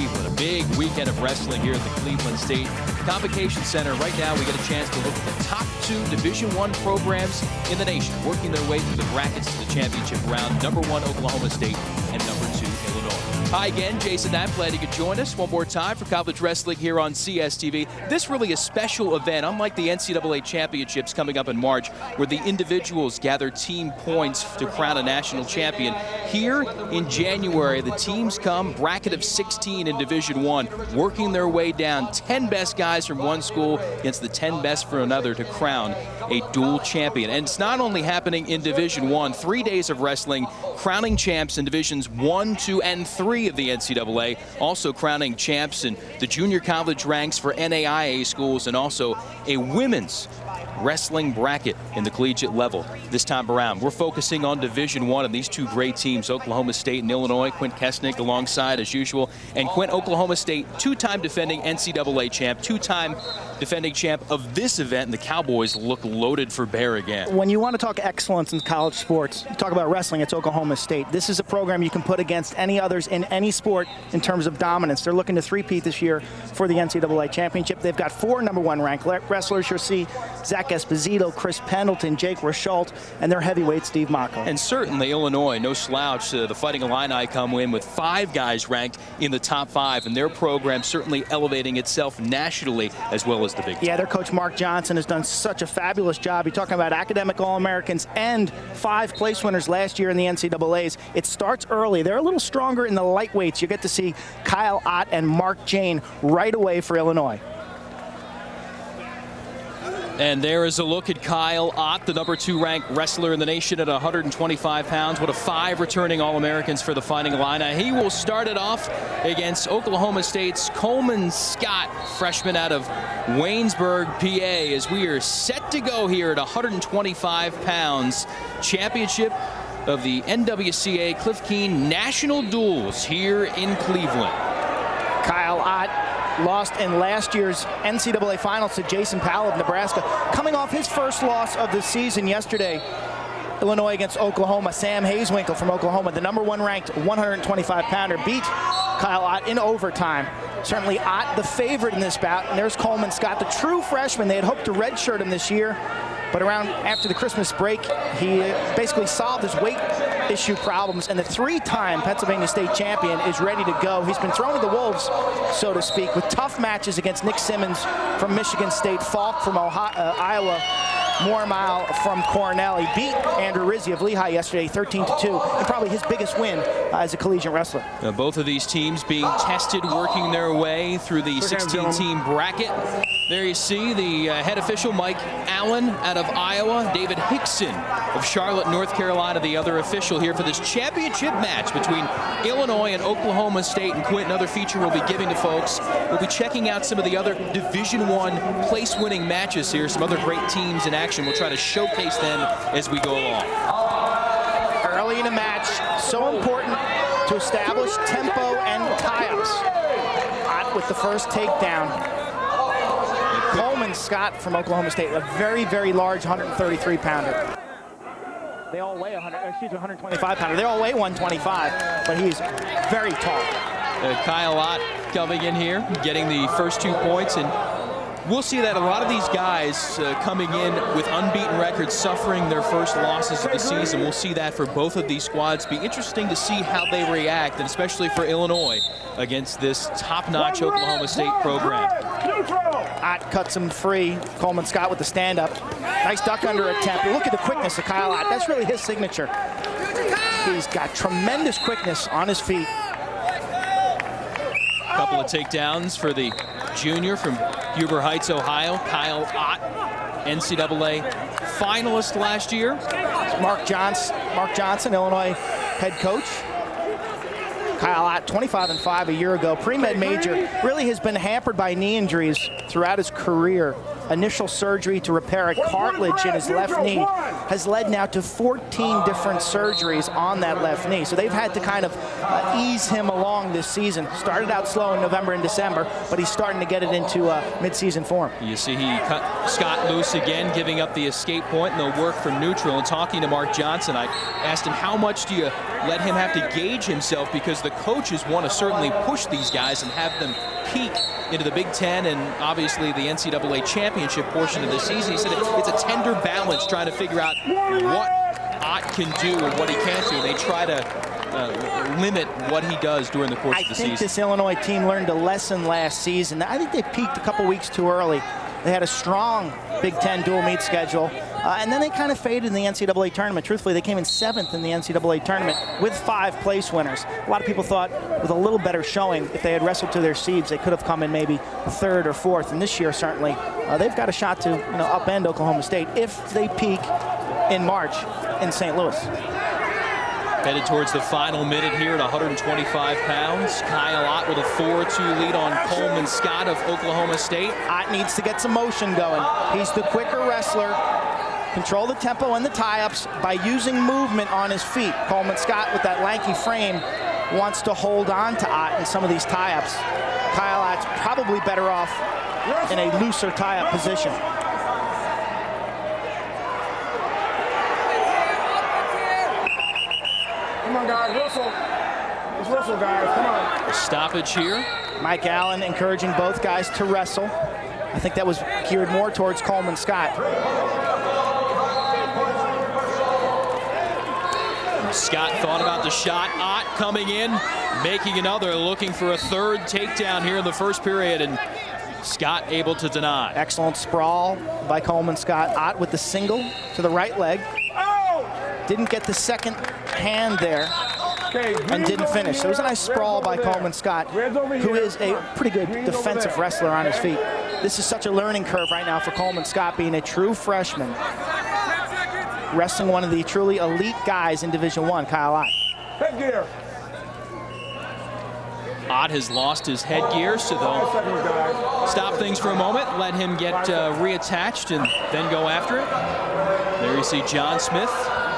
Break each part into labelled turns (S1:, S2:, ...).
S1: Cleveland. A big weekend of wrestling here at the Cleveland State Convocation Center. Right now, we get a chance to look at the top 2 Division I programs in the nation, working their way through the brackets to the championship round. Number 1, Oklahoma State, and number 2, Illinois. Hi again, Jason Knapp. Glad you could join us one more time for college wrestling here on CSTV. This really a special event, unlike the NCAA championships coming up in March, where the individuals gather team points to crown a national champion. Here in January, the teams come, bracket of 16 in Division I, working their way down. 10 best guys from one school against the 10 best from another to crown a dual champion. And it's not only happening in Division I, 3 days of wrestling, crowning champs in Divisions 1, 2, and 3 of the NCAA, also crowning champs in the junior college ranks for NAIA schools, and also a women's wrestling bracket in the collegiate level. This time around, we're focusing on Division I and these 2 great teams, Oklahoma State and Illinois. Quint Kesnick alongside as usual. And Quint, Oklahoma State, 2-time defending NCAA champ, 2-time defending champ of this event, and the Cowboys look loaded for bear again.
S2: When you want to talk excellence in college sports, you talk about wrestling, it's Oklahoma State. This is a program you can put against any others in any sport in terms of dominance. They're looking to three-peat this year for the NCAA championship. They've got 4 number 1 ranked wrestlers. You'll see Zack, Esposito, Pendleton, Jake Rosholt, and their heavyweight Steve Mocco.
S1: And certainly Illinois, no slouch. The Fighting Illini come in with 5 guys ranked in the top 5, and their program certainly elevating itself nationally as well as the Big Ten.
S2: Yeah, their coach Mark Johnson has done such a fabulous job. You're talking about academic All-Americans and 5 place winners last year in the NCAAs. It starts early. They're a little stronger in the lightweights. You get to see Kyle Ott and Mark Jayne right away for Illinois.
S1: And there is a look at Kyle Ott, the number 2 ranked wrestler in the nation at 125 pounds. One of 5 returning All-Americans for the Fighting Illini. He will start it off against Oklahoma State's Coleman Scott, freshman out of Waynesburg, PA, as we are set to go here at 125 pounds. Championship of the NWCA Cliff Keen National Duels here in Cleveland.
S2: Kyle Ott lost in last year's NCAA Finals to Jason Powell of Nebraska. Coming off his first loss of the season yesterday, Illinois against Oklahoma. Sam Hayeswinkle from Oklahoma, the number 1 ranked 125-pounder, beat Kyle Ott in overtime. Certainly Ott the favorite in this bout. And there's Coleman Scott, the true freshman. They had hoped to redshirt him this year, but around after the Christmas break, he basically solved his weight issue problems, and the 3-time Pennsylvania State champion is ready to go. He's been thrown to the wolves, so to speak, with tough matches against Nick Simmons from Michigan State, Falk from Iowa, Mormile from Cornell. He beat Andrew Rizzi of Lehigh yesterday 13-2, and probably his biggest win as a collegiate wrestler.
S1: Now, both of these teams being tested, working their way through the 16-team bracket. There you see the head official, Mike Allen out of Iowa, David Hickson of Charlotte, North Carolina, the other official here for this championship match between Illinois and Oklahoma State. And Quint, another feature we'll be giving to folks. We'll be checking out some of the other Division I place-winning matches here, some other great teams in action. We'll try to showcase them as we go along.
S2: Early in a match, so important to establish tempo and tie-ups. Ott with the first takedown. Coleman Scott from Oklahoma State, a very, very large 133-pounder. They all weigh 125-pounder. They all weigh 125, but he's very tall.
S1: Kyle Ott coming in here, getting the first 2 points, and we'll see that a lot of these guys coming in with unbeaten records, suffering their first losses of the season. We'll see that for both of these squads. Be interesting to see how they react, and especially for Illinois against this top-notch Oklahoma State program.
S2: Ott cuts him free. Coleman Scott with the stand-up. Nice duck under attempt. Look at the quickness of Kyle Ott. That's really his signature. He's got tremendous quickness on his feet.
S1: A couple of takedowns for the junior from Huber Heights, Ohio, Kyle Ott, NCAA finalist last year.
S2: Mark Johnson, Illinois head coach. Kyle Ott, 25-5 a year ago, pre-med major, really has been hampered by knee injuries throughout his career. initial surgery to repair a cartilage in his left knee has led now to 14 different surgeries on that left knee. So they've had to kind of ease him along this season. Started out slow in November and December, but he's starting to get it into mid-season form.
S1: You see he cut Scott loose again, giving up the escape point, and they'll work from neutral. And talking to Mark Johnson, I asked him, how much do you let him have to gauge himself, because the coaches want to certainly push these guys and have them peak into the Big Ten and obviously the NCAA championship portion of the season. He said it's a tender balance trying to figure out what Ott can do and what he can't do. They try to limit what he does during the course of the season.
S2: I think this Illinois team learned a lesson last season. I think they peaked a couple weeks too early. They had a strong Big Ten dual meet schedule, and then they kind of faded in the NCAA tournament. Truthfully, they came in 7th in the NCAA tournament with 5 place winners. A lot of people thought with a little better showing, if they had wrestled to their seeds, they could have come in maybe 3rd or 4th. And this year, certainly, they've got a shot to upend Oklahoma State if they peak in March in St. Louis.
S1: Headed towards the final minute here at 125 pounds. Kyle Ott with a 4-2 lead on Coleman Scott of Oklahoma State.
S2: Ott needs to get some motion going. He's the quicker wrestler. Control the tempo and the tie-ups by using movement on his feet. Coleman Scott, with that lanky frame, wants to hold on to Ott in some of these tie-ups. Kyle Ott's probably better off in a looser tie-up position.
S3: Come on, guys, wrestle. Let's wrestle, guys, come on.
S1: A stoppage here.
S2: Mike Allen encouraging both guys to wrestle. I think that was geared more towards Coleman Scott.
S1: Scott thought about the shot. Ott coming in, making another, looking for a 3rd takedown here in the first period, and Scott able to deny.
S2: Excellent sprawl by Coleman Scott. Ott with the single to the right leg. Didn't get the second hand there and didn't finish. So it was a nice sprawl by Coleman Scott, who is a pretty good defensive wrestler on his feet. This is such a learning curve right now for Coleman Scott, being a true freshman, wrestling one of the truly elite guys in Division I, Kyle Ott.
S3: Headgear.
S1: Ott has lost his headgear, so they'll stop things for a moment, let him get reattached, and then go after it. There you see John Smith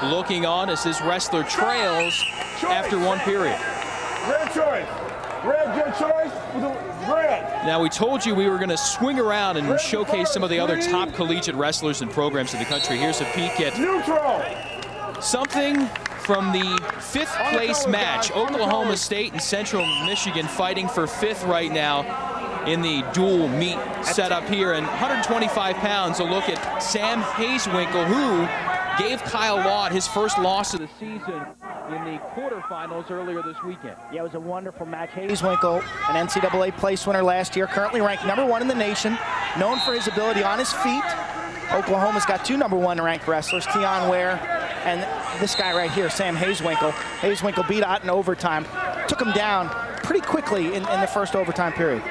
S1: looking on as this wrestler trails after 1 period.
S3: Red choice. Red, your choice. Red.
S1: Now, we told you we were going to swing around and showcase some of the other top collegiate wrestlers and programs in the country. Here's a peek at something from the 5th place match. Oklahoma State and Central Michigan fighting for 5th right now in the dual meet setup here. And 125 pounds, a look at Sam Hayeswinkle, who gave Kyle Ott his first loss of the season in the quarterfinals earlier this weekend.
S2: Yeah, it was a wonderful match. Hayeswinkle, an NCAA place winner last year, currently ranked #1 in the nation, known for his ability on his feet. Oklahoma's got 2 #1 ranked wrestlers, Keon Ware and this guy right here, Sam Hayeswinkle. Hayeswinkle beat Ott in overtime, took him down pretty quickly in the first overtime period.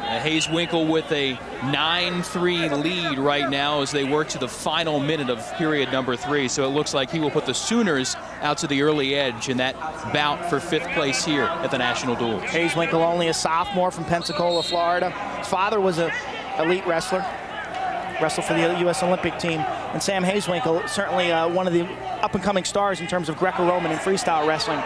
S1: Hayeswinkle with a 9-3 lead right now as they work to the final minute of period number 3. So it looks like he will put the Sooners out to the early edge in that bout for 5th place here at the National Duels.
S2: Hayeswinkle, only a sophomore from Pensacola, Florida. His father was an elite wrestler, wrestled for the U.S. Olympic team. And Sam Hayeswinkle, certainly one of the up-and-coming stars in terms of Greco-Roman and freestyle wrestling.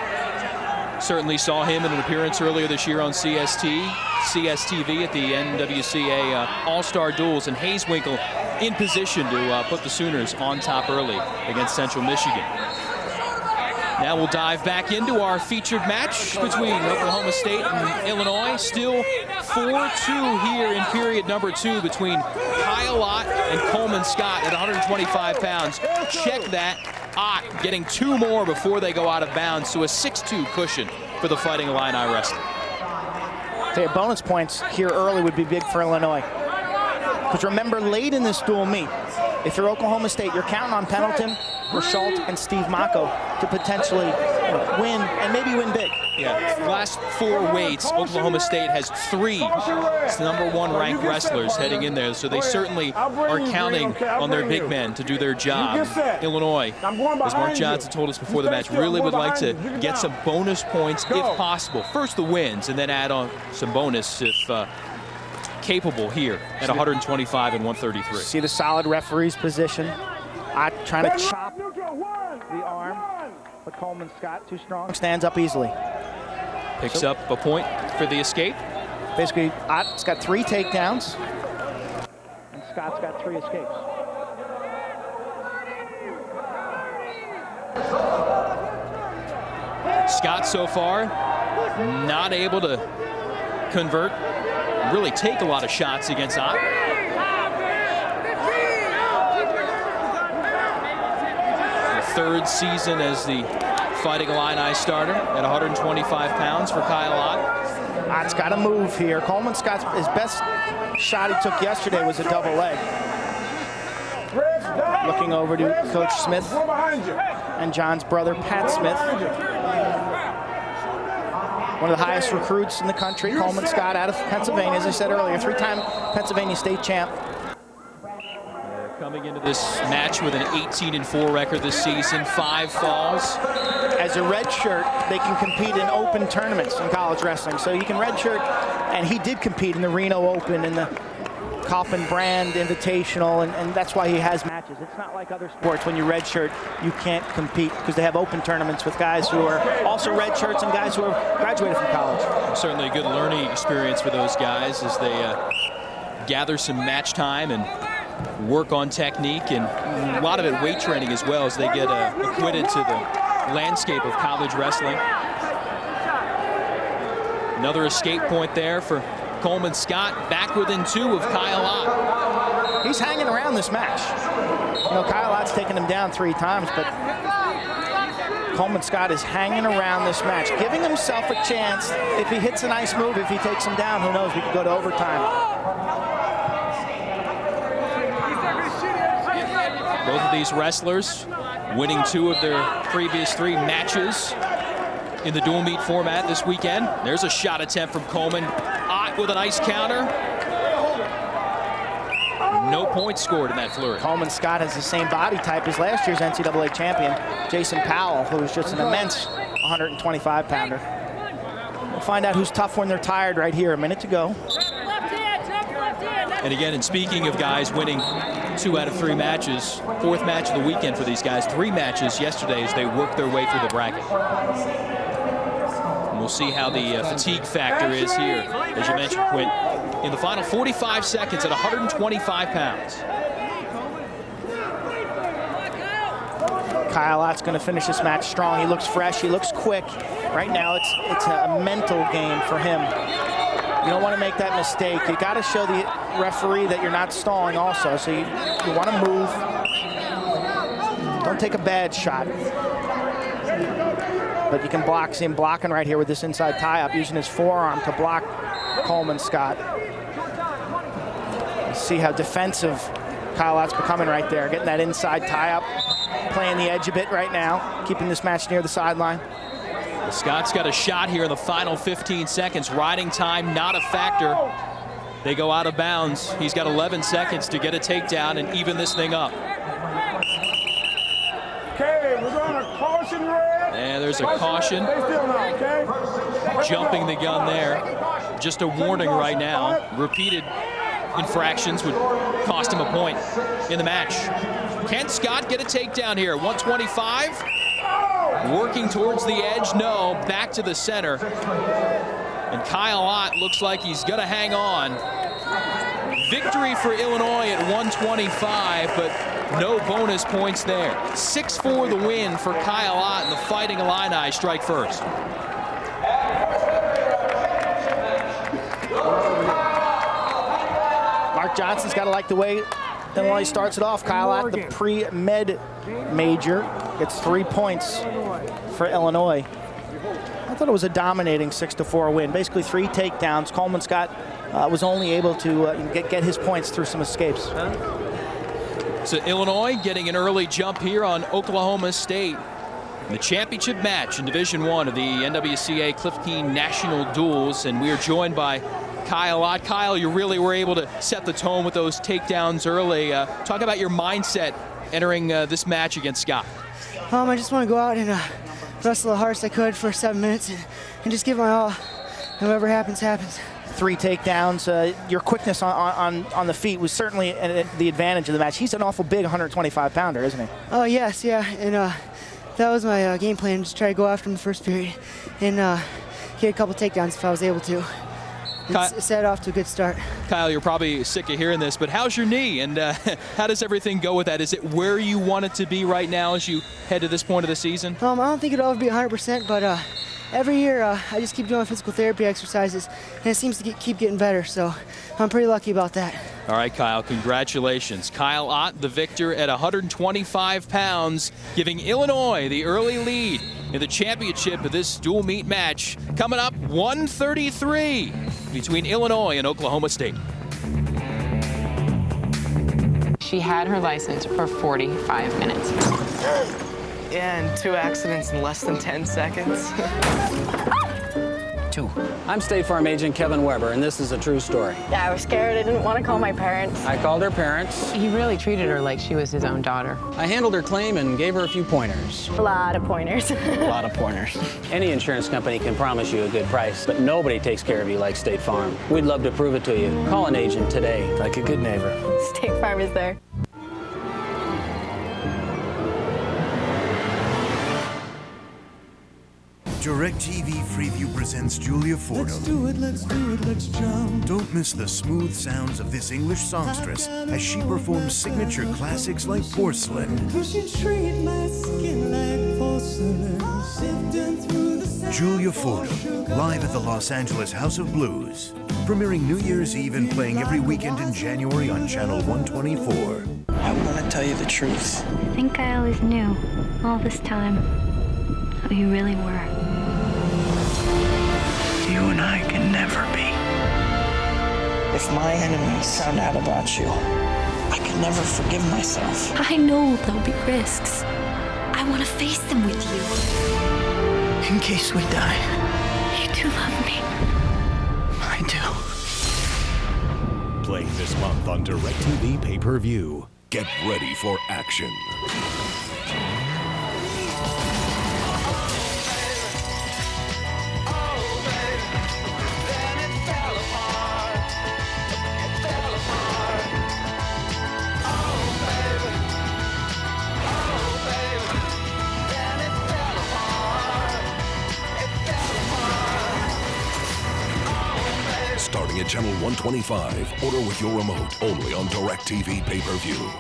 S1: Certainly saw him in an appearance earlier this year on CSTV at the NWCA All-Star Duels, and Hayeswinkle in position to put the Sooners on top early against Central Michigan. Now we'll dive back into our featured match between Oklahoma State and Illinois. Still 4-2 here in period number 2 between Kyle Ott and Coleman Scott at 125 pounds. Check that. Ott getting 2 more before they go out of bounds, so a 6-2 cushion for the Fighting Illini wrestler.
S2: Say bonus points here early would be big for Illinois. Because remember, late in this dual meet, if you're Oklahoma State, you're counting on Pendleton, Rosholt, and Steve Mocco to potentially win and maybe win big.
S1: Yeah, last 4 weights, Oklahoma State has 3 #1 ranked wrestlers heading in there, so they certainly are counting on their big men to do their job. Illinois, as Mark Johnson told us before the match, really would like to get some bonus points if possible. First the wins, and then add on some bonus if capable here at 125 and 133.
S2: See the solid referee's position. Trying to chop the arm, but Coleman Scott, too strong, stands up easily.
S1: Picks up a point for the escape.
S2: Basically, Ott's got 3 takedowns, and Scott's got 3 escapes.
S1: Scott so far not able to convert, really take a lot of shots against Ott. The 3rd season as the Fighting Illini starter at 125 pounds for Kyle Ott.
S2: Ott's got to move here. Coleman Scott's his best shot he took yesterday was a double leg. Looking over to Coach Smith and John's brother, Pat Smith. One of the highest recruits in the country, Coleman Scott out of Pennsylvania, as I said earlier, 3-time Pennsylvania state champ.
S1: Coming into this match with an 18-4 record this season, 5 falls.
S2: As a red shirt, they can compete in open tournaments in college wrestling. So you can red shirt, and he did compete in the Reno Open and the Coffin Brand Invitational, and that's why he has matches. It's not like other sports when you red shirt, you can't compete because they have open tournaments with guys who are also red shirts and guys who are graduated from college.
S1: Certainly a good learning experience for those guys as they gather some match time and work on technique, and a lot of it weight training as well as they get acquitted to the landscape of college wrestling. Another escape point there for Coleman Scott, back within 2 of Kyle Ott.
S2: He's hanging around this match. You know, Kyle Ott's taken him down 3 times, but Coleman Scott is hanging around this match, giving himself a chance. If he hits a nice move, if he takes him down, who knows, we could go to overtime.
S1: Both of these wrestlers winning 2 of their previous 3 matches in the dual meet format this weekend. There's a shot attempt from Coleman. Ott with a nice counter. No points scored in that flurry.
S2: Coleman Scott has the same body type as last year's NCAA champion, Jason Powell, who is just an immense 125-pounder. We'll find out who's tough when they're tired right here. A minute to go.
S1: And again, and speaking of guys winning 2 out of 3 matches, 4th match of the weekend for these guys, 3 matches yesterday as they work their way through the bracket. And we'll see how the fatigue factor is here, as you mentioned, Quint, in the final 45 seconds at 125 pounds.
S2: Kyle Ott's going to finish this match strong. He looks fresh. He looks quick. Right now, it's a mental game for him. You don't want to make that mistake. You got to show the referee that you're not stalling also. So you want to move. Don't take a bad shot. But you can block. See him blocking right here with this inside tie-up, using his forearm to block Coleman Scott. See how defensive Kyle Ott's becoming right there. Getting that inside tie-up, playing the edge a bit right now, keeping this match near the sideline.
S1: Scott's got a shot here in the final 15 seconds. Riding time not a factor. They go out of bounds. He's got 11 seconds to get a takedown and even this thing up.
S3: Okay, we're going to caution red.
S1: And there's a caution. Jumping the gun there. Just a warning right now. Repeated infractions would cost him a point in the match. Can Scott get a takedown here? 125. Working towards the edge, no, back to the center. And Kyle Ott looks like he's gonna hang on. Victory for Illinois at 125, but no bonus points there. 6-4 the win for Kyle Ott, and the Fighting Illini strike first.
S2: Mark Johnson's got to like the way Illinois starts it off. Kyle Ott, the pre-med major, gets 3 points for Illinois. I thought it was a dominating 6-4 win. Basically 3 takedowns. Coleman Scott was only able to get his points through some escapes.
S1: So Illinois getting an early jump here on Oklahoma State in the championship match in Division I of the NWCA Cliff Keen National Duels, and we are joined by Kyle Ott. Kyle, you really were able to set the tone with those takedowns early. Talk about your mindset entering this match against Scott.
S4: I just want to go out and wrestle the hardest I could for 7 minutes and just give my all. And whatever happens, happens.
S2: 3 takedowns. Your quickness on the feet was certainly the advantage of the match. He's an awful big 125-pounder, isn't he?
S4: Oh, yes, yeah. And that was my game plan, just try to go after him the first period and get a couple takedowns if I was able to. Set off to a good start.
S1: Kyle, you're probably sick of hearing this, but how's your knee, and how does everything go with that? Is it where you want it to be right now as you head to this point of the season?
S4: I don't think it'll ever be 100%, but every year I just keep doing physical therapy exercises, and it seems to keep getting better, so I'm pretty lucky about that.
S1: All right, Kyle, congratulations. Kyle Ott, the victor at 125 pounds, giving Illinois the early lead in the championship of this dual meet match. Coming up, 133 between Illinois and Oklahoma State.
S5: She had her license for 45 minutes.
S6: And 2 accidents in less than 10 seconds.
S7: 2. I'm State Farm Agent Kevin Weber, and this is a true story.
S8: Yeah, I was scared. I didn't want to call my parents.
S7: I called her parents.
S5: He really treated her like she was his own daughter.
S7: I handled her claim and gave her a few pointers.
S8: A lot of pointers.
S7: A lot of pointers. Any insurance company can promise you a good price, but nobody takes care of you like State Farm. We'd love to prove it to you. Call an agent today, like a good neighbor.
S8: State Farm is there.
S9: DirecTV Freeview presents Julia Fordham. Let's do it, let's do it, let's jump. Don't miss the smooth sounds of this English songstress as she performs signature classics like Porcelain. Julia Fordham, live at the Los Angeles House of Blues. Premiering New Year's Eve and playing every weekend in January on Channel 124.
S6: I want to tell you the truth.
S10: I think I always knew, all this time, who you really were.
S6: You and I can never be. If my enemies found out about you, I can never forgive myself.
S10: I know there'll be risks. I want to face them with you.
S6: In case we die.
S10: You do love me.
S6: I do.
S9: Playing this month on DirecTV Pay-Per-View. Get ready for action. Starting at Channel 125. Order with your remote, only on DirecTV Pay-Per-View.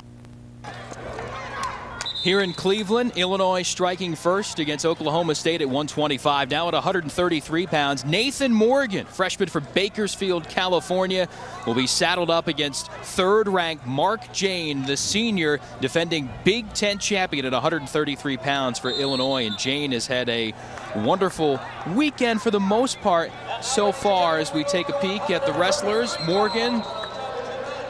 S1: Here in Cleveland, Illinois striking first against Oklahoma State at 125. Now at 133 pounds, Nathan Morgan, freshman from Bakersfield, California, will be saddled up against third-ranked Mark Jayne, the senior, defending Big Ten champion at 133 pounds for Illinois. And Jayne has had a wonderful weekend for the most part so far. As we take a peek at the wrestlers, Morgan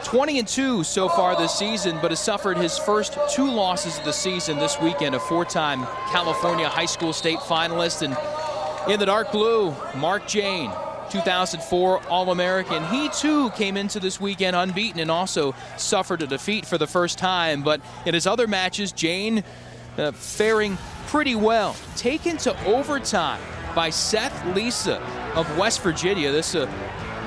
S1: 20-2 so far this season, but has suffered his first 2 losses of the season this weekend. A 4-time California high school state finalist. And in the dark blue, Mark Jayne, 2004 All-American. He too came into this weekend unbeaten and also suffered a defeat for the first time. But in his other matches, Jayne faring pretty well. Taken to overtime by Seth Lisa of West Virginia. This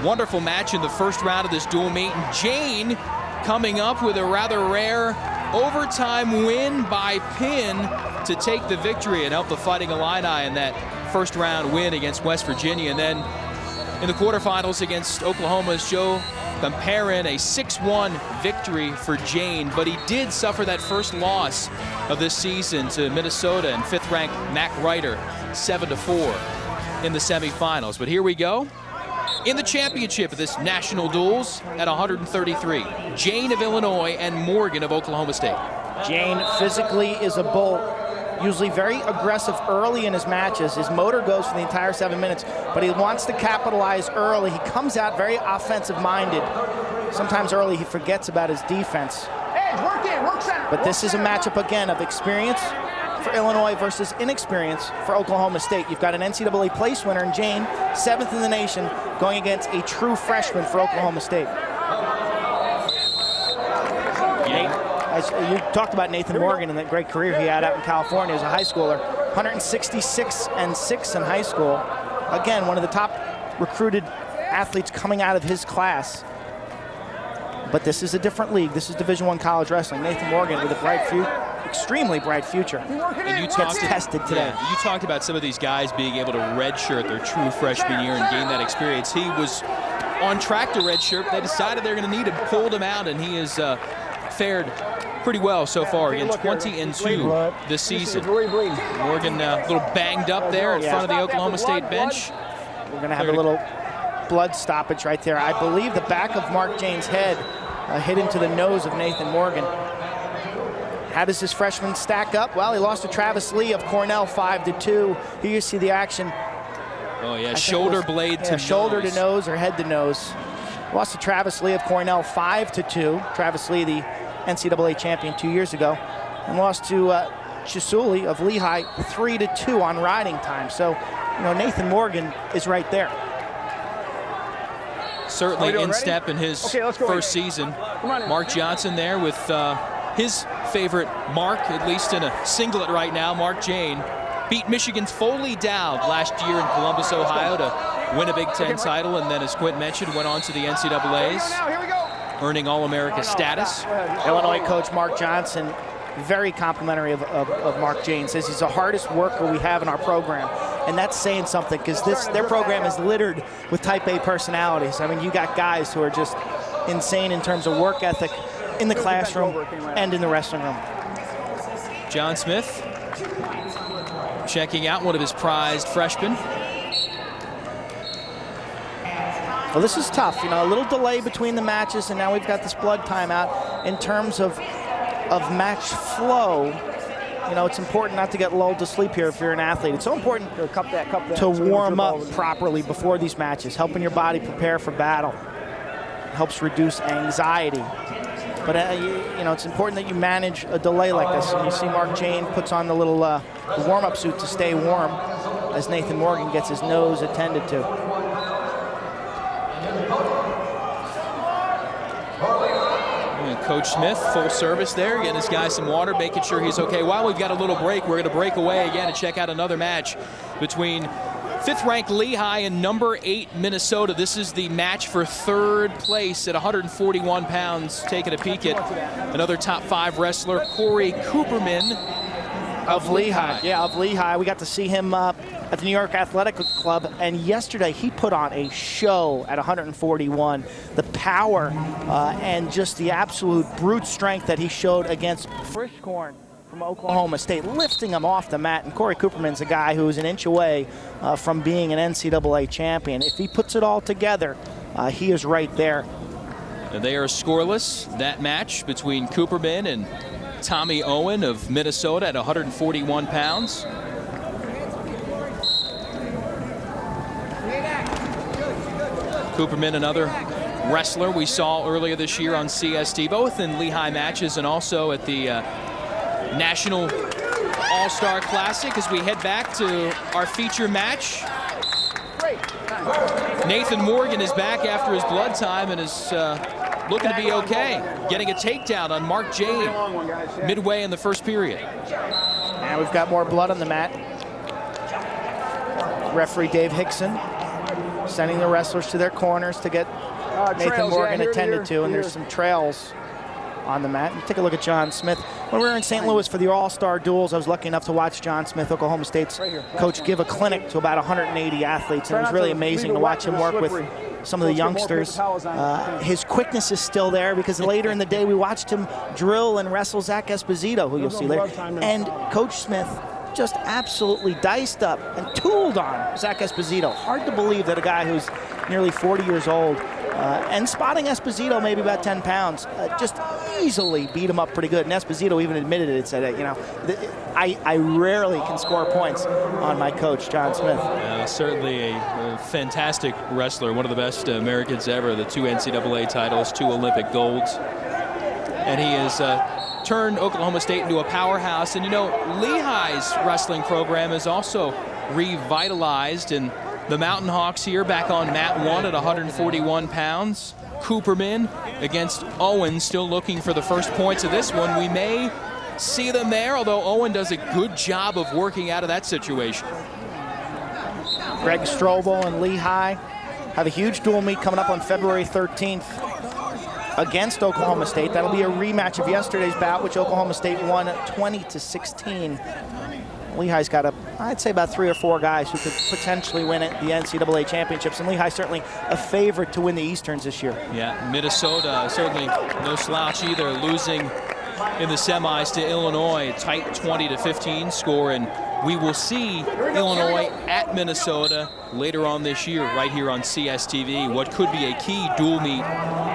S1: wonderful match in the first round of this dual meet. And Jayne coming up with a rather rare overtime win by pin to take the victory and help the Fighting Illini in that first round win against West Virginia. And then in the quarterfinals against Oklahoma's Joe Comparin, a 6-1 victory for Jayne. But he did suffer that first loss of this season to Minnesota and 5th-ranked Mac Ryder, 7-4 in the semifinals. But here we go. In the championship of this national duels at 133, Jayne of Illinois and Morgan of Oklahoma State.
S2: Jayne physically is a bull, usually very aggressive early in his matches. His motor goes for the entire 7 minutes, but he wants to capitalize early. He comes out very offensive-minded. Sometimes early he forgets about his defense. But this is a matchup, again, of experience for Illinois versus inexperience for Oklahoma State. You've got an NCAA place winner in Jayne, 7th in the nation, going against a true freshman for Oklahoma State. As you talked about Nathan Morgan and that great career he had out in California as a high schooler, 166-6 in high school. Again, one of the top recruited athletes coming out of his class. But this is a different league. This is Division I college wrestling. Nathan Morgan with a bright future, extremely bright future.
S1: And you
S2: gets tested today.
S1: Yeah, you talked about some of these guys being able to redshirt their true freshman year and gain that experience. He was on track to redshirt. They decided they're going to need him, pulled him out, and he has fared pretty well so far. Again, 20-2 this season. Morgan a little banged up there in front of the Oklahoma State bench.
S2: We're going to have a little blood stoppage right there. I believe the back of Mark Jayne's head hit into the nose of Nathan Morgan. How does this freshman stack up? Well, he lost to Travis Lee of Cornell 5-2. Here you see the action.
S1: Oh yeah, shoulder blade to
S2: shoulder
S1: nose.
S2: to nose or head to nose. Lost to Travis Lee of Cornell 5-2. Travis Lee, the NCAA champion 2 years ago, and lost to Chisuli of Lehigh 3-2 on riding time. So, you know, Nathan Morgan is right there.
S1: Certainly in step in his first season. Mark Johnson there with his favorite mark, at least in a singlet right now. Mark Jayne beat Michigan's Foley Dowd last year in Columbus, Ohio to win a Big Ten title, and then, as Quint mentioned, went on to the NCAAs, earning All-America status.
S2: Illinois coach Mark Johnson, very complimentary of Mark Jayne, says he's the hardest worker we have in our program. And that's saying something, because their program is littered with type A personalities. I mean, you got guys who are just insane in terms of work ethic in the classroom and in the wrestling room.
S1: John Smith checking out one of his prized freshmen.
S2: Well, this is tough. You know, a little delay between the matches, and now we've got this blood timeout. In terms of match flow, you know, it's important not to get lulled to sleep here if you're an athlete. It's so important to warm up properly before these matches, helping your body prepare for battle. It helps reduce anxiety. But, you know, it's important that you manage a delay like this. And you see Mark Jayne puts on the little warm-up suit to stay warm as Nathan Morgan gets his nose attended to.
S1: Coach Smith, full service there, getting this guy some water, making sure he's okay. While we've got a little break, we're going to break away again and check out another match between 5th-ranked Lehigh and number 8 Minnesota. This is the match for 3rd place at 141 pounds. Taking a peek at another top 5 wrestler, Corey Cooperman of Lehigh.
S2: Yeah, of Lehigh. We got to see him at the New York Athletic Club, and yesterday he put on a show at 141. The power and just the absolute brute strength that he showed against Frischkorn from Oklahoma State, lifting him off the mat. And Corey Cooperman's a guy who's an inch away from being an NCAA champion. If he puts it all together, he is right there.
S1: And they are scoreless, that match between Cooperman and Tommy Owen of Minnesota at 141 pounds. Cooperman, another wrestler we saw earlier this year on CST, both in Lehigh matches and also at the National All-Star Classic. As we head back to our feature match, Nathan Morgan is back after his blood time and is looking to be okay, getting a takedown on Mark Jayne midway in the first period.
S2: And we've got more blood on the mat. Referee Dave Hickson sending the wrestlers to their corners to get Nathan Morgan attended to, and there's some trails on the mat. And take a look at John Smith. When we were in St. Louis for the All-Star Duels, I was lucky enough to watch John Smith, Oklahoma State's coach, give a clinic to about 180 athletes, and it was really amazing to watch him work with some of the youngsters. His quickness is still there, because later in the day we watched him drill and wrestle Zack Esposito, who you'll see later. And Coach Smith just absolutely diced up and tooled on Zack Esposito. Hard to believe that a guy who's nearly 40 years old and spotting Esposito maybe about 10 pounds, just easily beat him up pretty good. And Esposito even admitted it, said, you know, I rarely can score points on my coach, John Smith.
S1: Certainly a fantastic wrestler, one of the best Americans ever, the 2 NCAA titles, 2 Olympic golds. And he has turned Oklahoma State into a powerhouse. And, you know, Lehigh's wrestling program is also revitalized, and the Mountain Hawks here back on mat 1 at 141 pounds. Cooperman against Owen, still looking for the first points of this one. We may see them there, although Owen does a good job of working out of that situation.
S2: Greg Strobel and Lehigh have a huge dual meet coming up on February 13th against Oklahoma State. That'll be a rematch of yesterday's bout, which Oklahoma State won 20-16. Lehigh's got I'd say about 3 or 4 guys who could potentially win it, the NCAA championships, and Lehigh certainly a favorite to win the Easterns this year.
S1: Yeah, Minnesota certainly no slouch either, losing in the semis to Illinois, tight 20-15 score, and we will see Illinois at Minnesota later on this year right here on CSTV, what could be a key dual meet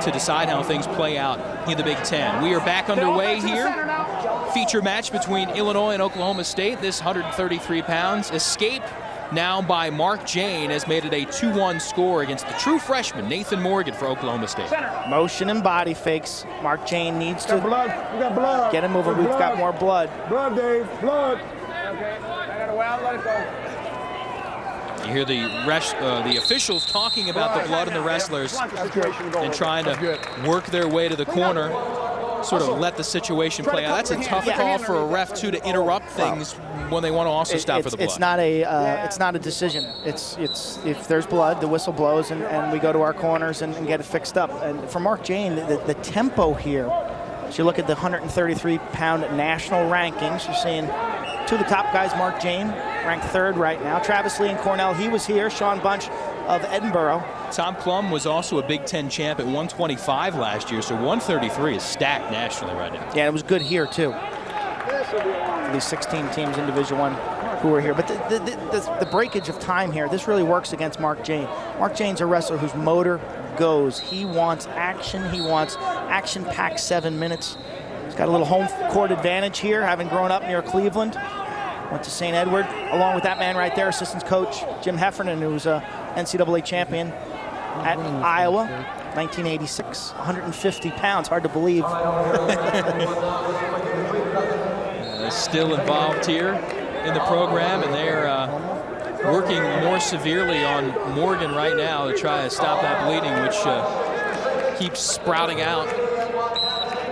S1: to decide how things play out in the Big Ten. We are back underway here. Feature match between Illinois and Oklahoma State. This 133 pounds. Escape now by Mark Jayne has made it a 2-1 score against the true freshman Nathan Morgan for Oklahoma State.
S2: Motion and body fakes. Mark Jayne needs to get him moving. We've got more blood.
S3: Blood, Dave. Blood. Okay. I got to well, let it go.
S1: You hear the officials talking about the blood in the wrestlers and trying to work their way to the corner, sort of let the situation play out. That's a tough call for a ref too, to interrupt things when they want to also stop for the blood.
S2: It's not a decision. It's if there's blood, the whistle blows, and we go to our corners and get it fixed up. And for Mark Jayne, the tempo here. As you look at the 133-pound national rankings, you're seeing 2 of the top guys. Mark Jayne ranked 3rd right now. Travis Lee and Cornell, he was here. Sean Bunch of Edinburgh.
S1: Tom Plum was also a Big Ten champ at 125 last year, so 133 is stacked nationally right now.
S2: Yeah, it was good here too. These 16 teams in Division I who are here. But the breakage of time here, this really works against Mark Jayne. Mark Jayne's a wrestler whose motor goes. He wants action. He wants action-packed 7 minutes. He's got a little home court advantage here, having grown up near Cleveland. Went to St. Edward, along with that man right there, assistant coach Jim Heffernan, who was a NCAA champion at Iowa, 1986, 150 pounds, hard to believe.
S1: Still involved here in the program, and they're working more severely on Morgan right now to try to stop that bleeding, which keeps sprouting out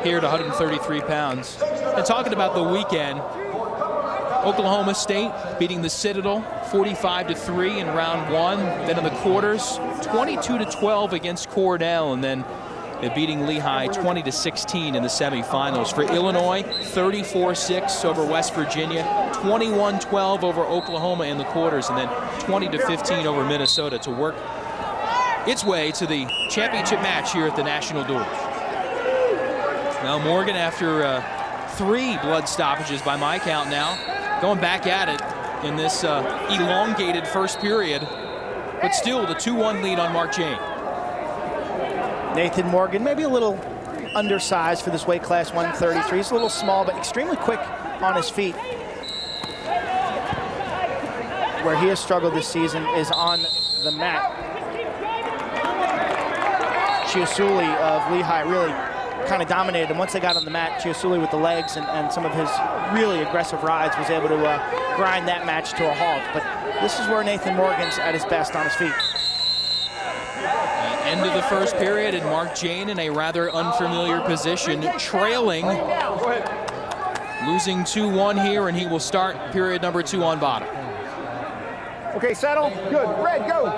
S1: here at 133 pounds. And talking about the weekend, Oklahoma State beating the Citadel 45-3 in round 1. Then in the quarters, 22-12 against Cornell, and then beating Lehigh 20-16 in the semifinals. For Illinois, 34-6 over West Virginia, 21-12 over Oklahoma in the quarters, and then 20-15 over Minnesota to work its way to the championship match here at the National Duels. Now Morgan, after 3 blood stoppages by my count now, going back at it in this elongated first period, but still the 2-1 lead on Mark Jayne.
S2: Nathan Morgan, maybe a little undersized for this weight class, 133. He's a little small, but extremely quick on his feet. Where he has struggled this season is on the mat. Chiasuli of Lehigh really kind of dominated, and once they got on the mat, Chiasuli with the legs and some of his really aggressive rides was able to grind that match to a halt. But this is where Nathan Morgan's at his best on his feet.
S1: End of the first period, and Mark Jayne in a rather unfamiliar position, trailing, losing 2-1 here, and he will start period number 2 on bottom.
S3: Okay, settle. Good. Red, go.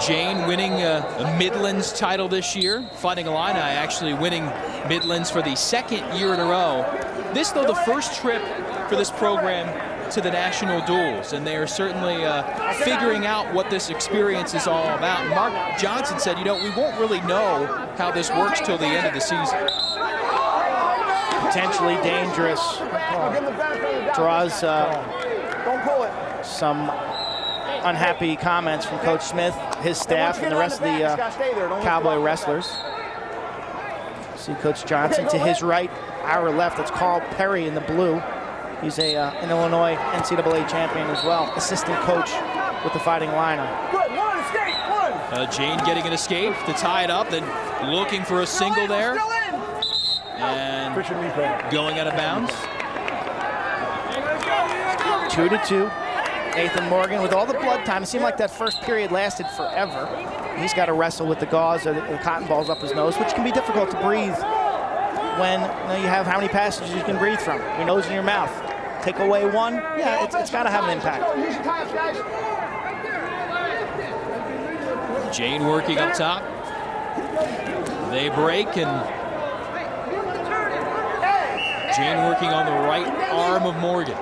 S1: Jayne winning a Midlands title this year. Fighting Illini actually winning Midlands for the 2nd year in a row. This, though, the first trip for this program to the National Duels, and they are certainly figuring out what this experience is all about. And Mark Johnson said, you know, we won't really know how this works till the end of the season.
S2: Potentially dangerous. Draws some unhappy comments from Coach Smith, his staff, and the rest of the Cowboy wrestlers. See Coach Johnson to his right, our left. That's Carl Perry in the blue. He's an Illinois NCAA champion as well, assistant coach with the Fighting Illini.
S3: Good, 1 escape, 1.
S1: Jayne getting an escape to tie it up, then looking for a single there, and going out of bounds.
S2: 2-2. Nathan Morgan with all the blood time. It seemed like that first period lasted forever. He's got to wrestle with the gauze or the cotton balls up his nose, which can be difficult to breathe when you have how many passages you can breathe from, your nose and your mouth. Take away one, yeah, it's got to have an impact.
S1: Jayne working up top. They break, and Jayne working on the right arm of Morgan.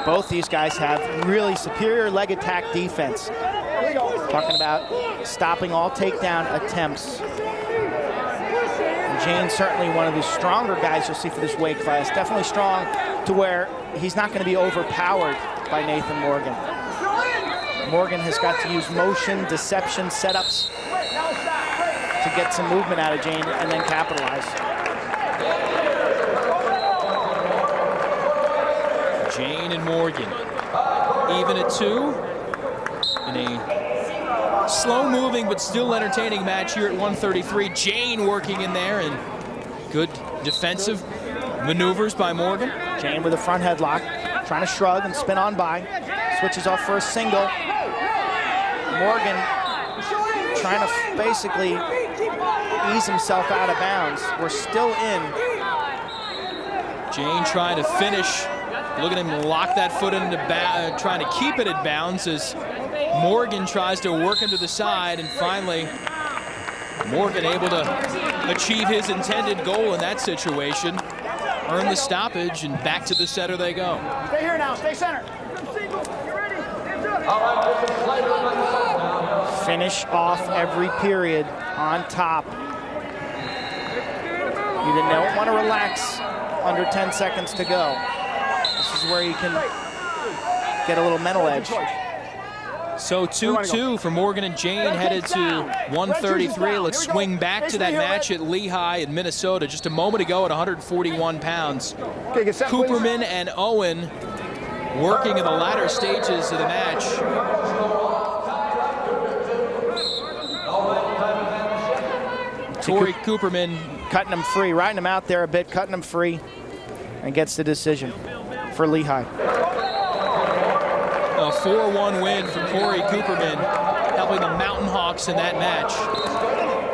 S2: Both these guys have really superior leg attack defense. Talking about stopping all takedown attempts. Jayne certainly one of the stronger guys you'll see for this weight class. Definitely strong to where he's not going to be overpowered by Nathan Morgan. Morgan has got to use motion, deception, setups to get some movement out of Jayne and then capitalize.
S1: Jayne and Morgan even at 2 in a slow-moving but still entertaining match here at 133. Jayne working in there, and good defensive maneuvers by Morgan.
S2: Jayne with a front headlock, trying to shrug and spin on by. Switches off for a single. Morgan trying to basically ease himself out of bounds. We're still in.
S1: Jayne trying to finish. Look at him lock that foot into trying to keep it at bounds as Morgan tries to work him to the side, and finally Morgan able to achieve his intended goal in that situation. Earn the stoppage, and back to the center they go.
S3: Stay here now, stay center.
S2: Finish off every period on top. You don't want to relax under 10 seconds to go. This is where you can get a little mental edge.
S1: So 2-2 for Morgan and Jayne headed to 133. Let's swing back to that match at Lehigh in Minnesota just a moment ago at 141 pounds. Cooperman and Owen working in the latter stages of the match. Corey Cooperman
S2: cutting him free, riding him out there a bit, cutting him free, and gets the decision for Lehigh.
S1: A 4-1 win for Corey Cooperman, helping the Mountain Hawks in that match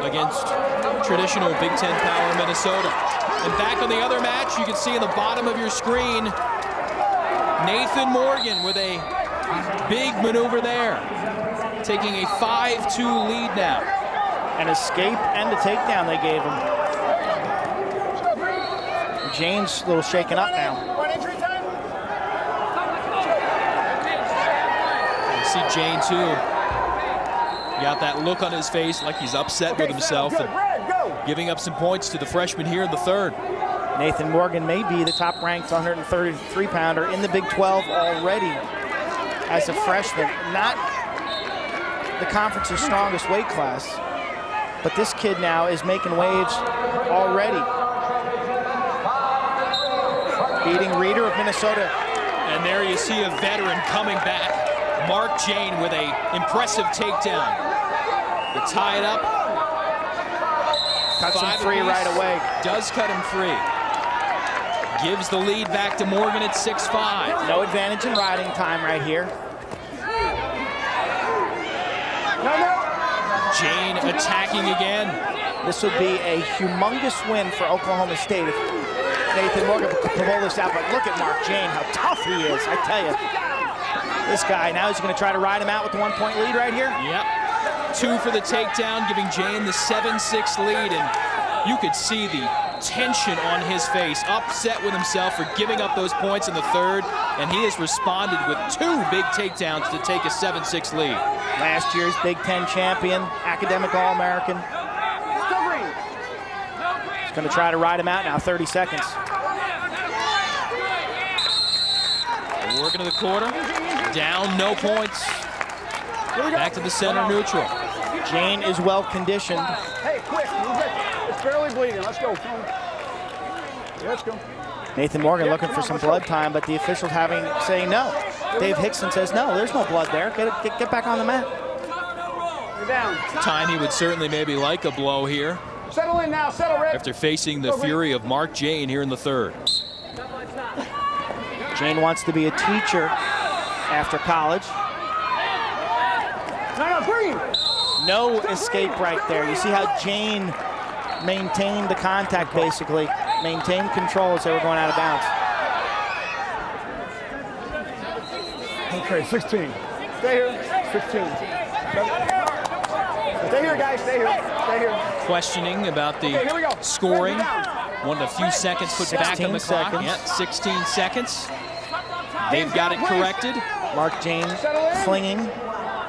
S1: against traditional Big Ten power Minnesota. And back on the other match, you can see in the bottom of your screen, Nathan Morgan with a big maneuver there, taking a 5-2 lead now.
S2: An escape and a takedown they gave him. Jayne's a little shaken up now.
S1: You see Jayne too. Got that look on his face like he's upset with himself and giving up some points to the freshman here in the third.
S2: Nathan Morgan may be the top-ranked 133-pounder in the Big 12 already as a freshman. Not the conference's strongest weight class, but this kid now is making waves already. Beating Reeder of Minnesota.
S1: And there you see a veteran coming back. Mark Jayne with a impressive takedown. To tie it up.
S2: Cuts him free right away.
S1: Does cut him free. Gives the lead back to Morgan at 6'5".
S2: No advantage in riding time right here.
S1: Jayne attacking again.
S2: This would be a humongous win for Oklahoma State if Nathan Morgan could pull this out. But look at Mark Jayne, how tough he is, I tell you. This guy, now he's going to try to ride him out with the 1-point lead right here.
S1: Yep. 2 for the takedown, giving Jayne the 7-6 lead. And you could see the tension on his face, upset with himself for giving up those points in the third. And he has responded with 2 big takedowns to take a 7-6 lead.
S2: Last year's Big Ten champion, academic All-American. He's going to try to ride him out now, 30 seconds.
S1: Working to the quarter, down, no points. Back to the center neutral.
S2: Jayne is well conditioned.
S3: Hey, quick, it's barely bleeding. Let's go. Let's go.
S2: Nathan Morgan looking for some blood time, but the officials saying no. Dave Hickson says no, there's no blood there. Get back on the mat.
S3: You're down.
S1: Time he would certainly maybe like a blow here.
S3: Settle in now, settle, Red.
S1: After facing the fury of Mark Jayne here in the third.
S2: Jayne wants to be a teacher after college.
S3: No, green.
S2: No escape right there. You see how Jayne maintained the contact, basically. Maintained control as they were going out of bounds.
S3: Okay, 16. Stay here. 16. Stay here, guys. Stay here. Stay here.
S1: Questioning about the scoring. Wanted a few seconds put back on the clock. Yeah, 16 seconds. They've got it corrected.
S2: Mark Jayne clinging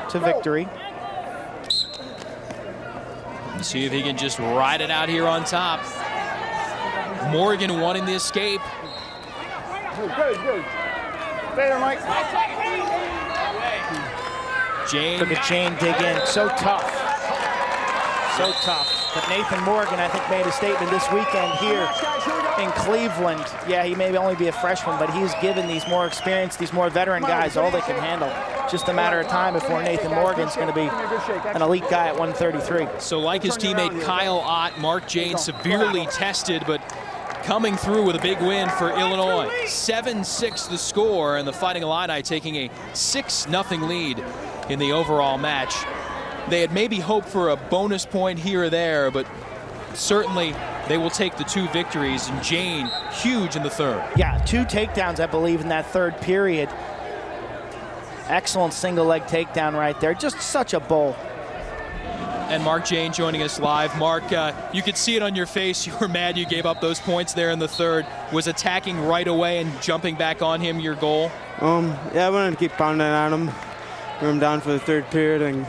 S2: to victory.
S1: Let's see if he can just ride it out here on top. Morgan wanting the escape.
S3: Good. Stay there, Mike.
S1: Jayne.
S2: Look at Jayne dig in. So tough. So tough. But Nathan Morgan, I think, made a statement this weekend here in Cleveland. Yeah, he may only be a freshman, but he's given these more experienced, these more veteran guys all they can handle. Just a matter of time before Nathan Morgan's going to be an elite guy at 133.
S1: So like his teammate Kyle Ott, Mark Jayne severely tested, but coming through with a big win for Illinois. 7-6 the score, and the Fighting Illini taking a 6-0 lead in the overall match. They had maybe hoped for a bonus point here or there, but certainly they will take the 2 victories, and Jayne huge in the third.
S2: Yeah, 2 takedowns, I believe, in that third period. Excellent single leg takedown right there. Just such a bowl.
S1: And Mark Jayne joining us live. Mark, you could see it on your face. You were mad you gave up those points there in the third. Was attacking right away and jumping back on him your goal?
S11: Yeah, I wanted to keep pounding on him. Bring him down for the third period and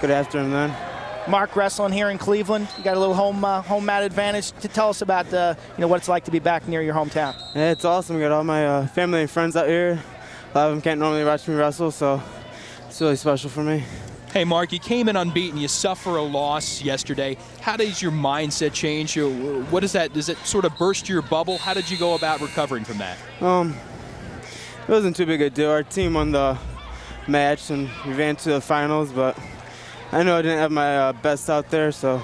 S11: get after him then.
S2: Mark, wrestling here in Cleveland. You got a little home mat advantage. To tell us about what it's like to be back near your hometown.
S11: Yeah, it's awesome. We got all my family and friends out here. A lot of them can't normally watch me wrestle, so it's really special for me.
S1: Hey, Mark, you came in unbeaten. You suffer a loss yesterday. How does your mindset change? What is that? Does it sort of burst your bubble? How did you go about recovering from that?
S11: It wasn't too big a deal. Our team won the match and we advanced to the finals, but I know I didn't have my best out there, so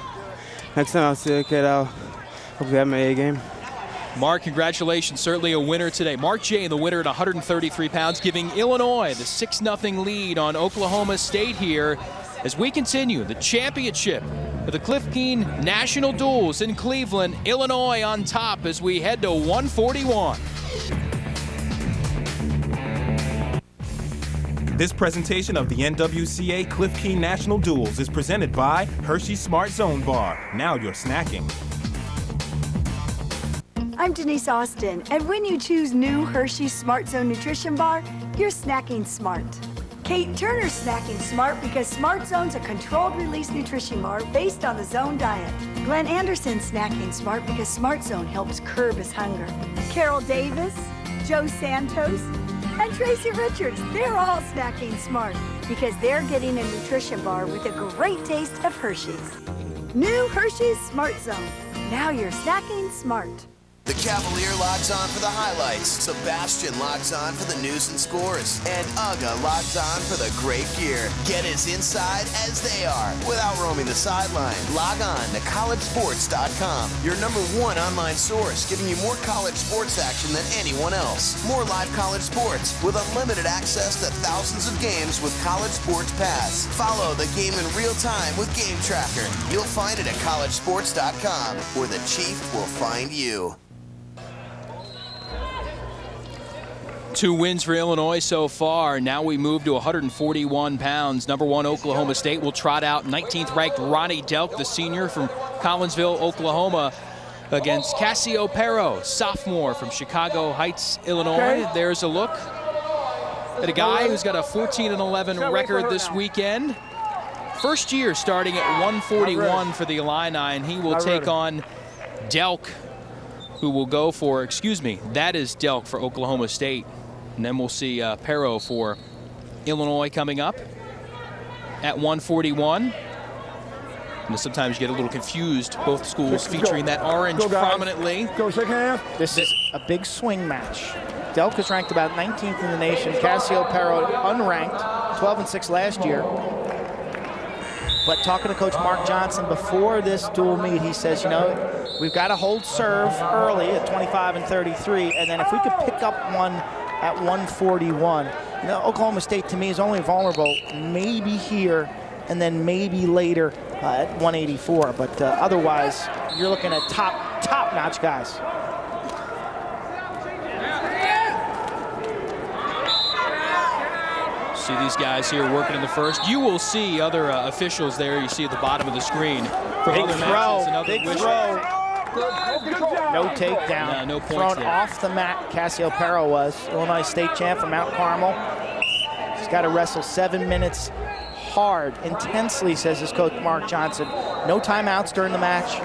S11: next time I'll see the kid, I'll hopefully have my A game.
S1: Mark, congratulations. Certainly a winner today. Mark Jayne, the winner at 133 pounds, giving Illinois the 6-0 lead on Oklahoma State here as we continue the championship of the Cliff Keen National Duels in Cleveland. Illinois on top as we head to 141.
S12: This presentation of the NWCA Cliff Keen National Duels is presented by Hershey's Smart Zone Bar. Now you're snacking.
S13: I'm Denise Austin, and when you choose new Hershey's Smart Zone Nutrition Bar, you're snacking smart. Kate Turner's snacking smart because Smart Zone's a controlled release nutrition bar based on the Zone diet. Glenn Anderson's snacking smart because Smart Zone helps curb his hunger. Carol Davis, Joe Santos, and Tracy Richards, they're all snacking smart because they're getting a nutrition bar with a great taste of Hershey's. New Hershey's Smart Zone. Now you're snacking smart.
S14: The Cavalier logs on for the highlights. Sebastian logs on for the news and scores. And Uga logs on for the great gear. Get as inside as they are without roaming the sideline. Log on to collegesports.com, your #1 online source, giving you more college sports action than anyone else. More live college sports with unlimited access to thousands of games with College Sports Pass. Follow the game in real time with Game Tracker. You'll find it at collegesports.com, where the Chief will find you.
S1: 2 wins for Illinois so far. Now we move to 141 pounds. #1 Oklahoma State will trot out 19th ranked Ronnie Delk, the senior from Collinsville, Oklahoma, against Cassio Pero, sophomore from Chicago Heights, Illinois.
S3: Okay.
S1: There's a look at a guy who's got a 14-11 record this weekend. First year starting at 141 for the Illini, and he will take on Delk, who will go for, that is Delk for Oklahoma State. And then we'll see Pero for Illinois coming up at 141. And sometimes you get a little confused, both schools featuring that orange prominently.
S3: Go, shake hands.
S2: This is a big swing match. Delk is ranked about 19th in the nation. Cassio Pero unranked, 12-6 last year. But talking to Coach Mark Johnson before this dual meet, he says, we've got to hold serve early at 25 and 33, and then if we could pick up one at 141, Oklahoma State to me is only vulnerable maybe here and then maybe later at 184, but otherwise you're looking at top-notch guys.
S1: See these guys here working in the first. You will see other officials there. You see at the bottom of the screen from
S2: Big
S1: other
S2: throw,
S1: matches and other
S2: big
S1: wishes.
S2: throw. No takedown.
S1: No points
S2: Thrown
S1: there.
S2: off the mat, Cassio was. Illinois state champ from Mount Carmel. He's got to wrestle 7 minutes hard, intensely, says his coach Mark Johnson. No timeouts during the match.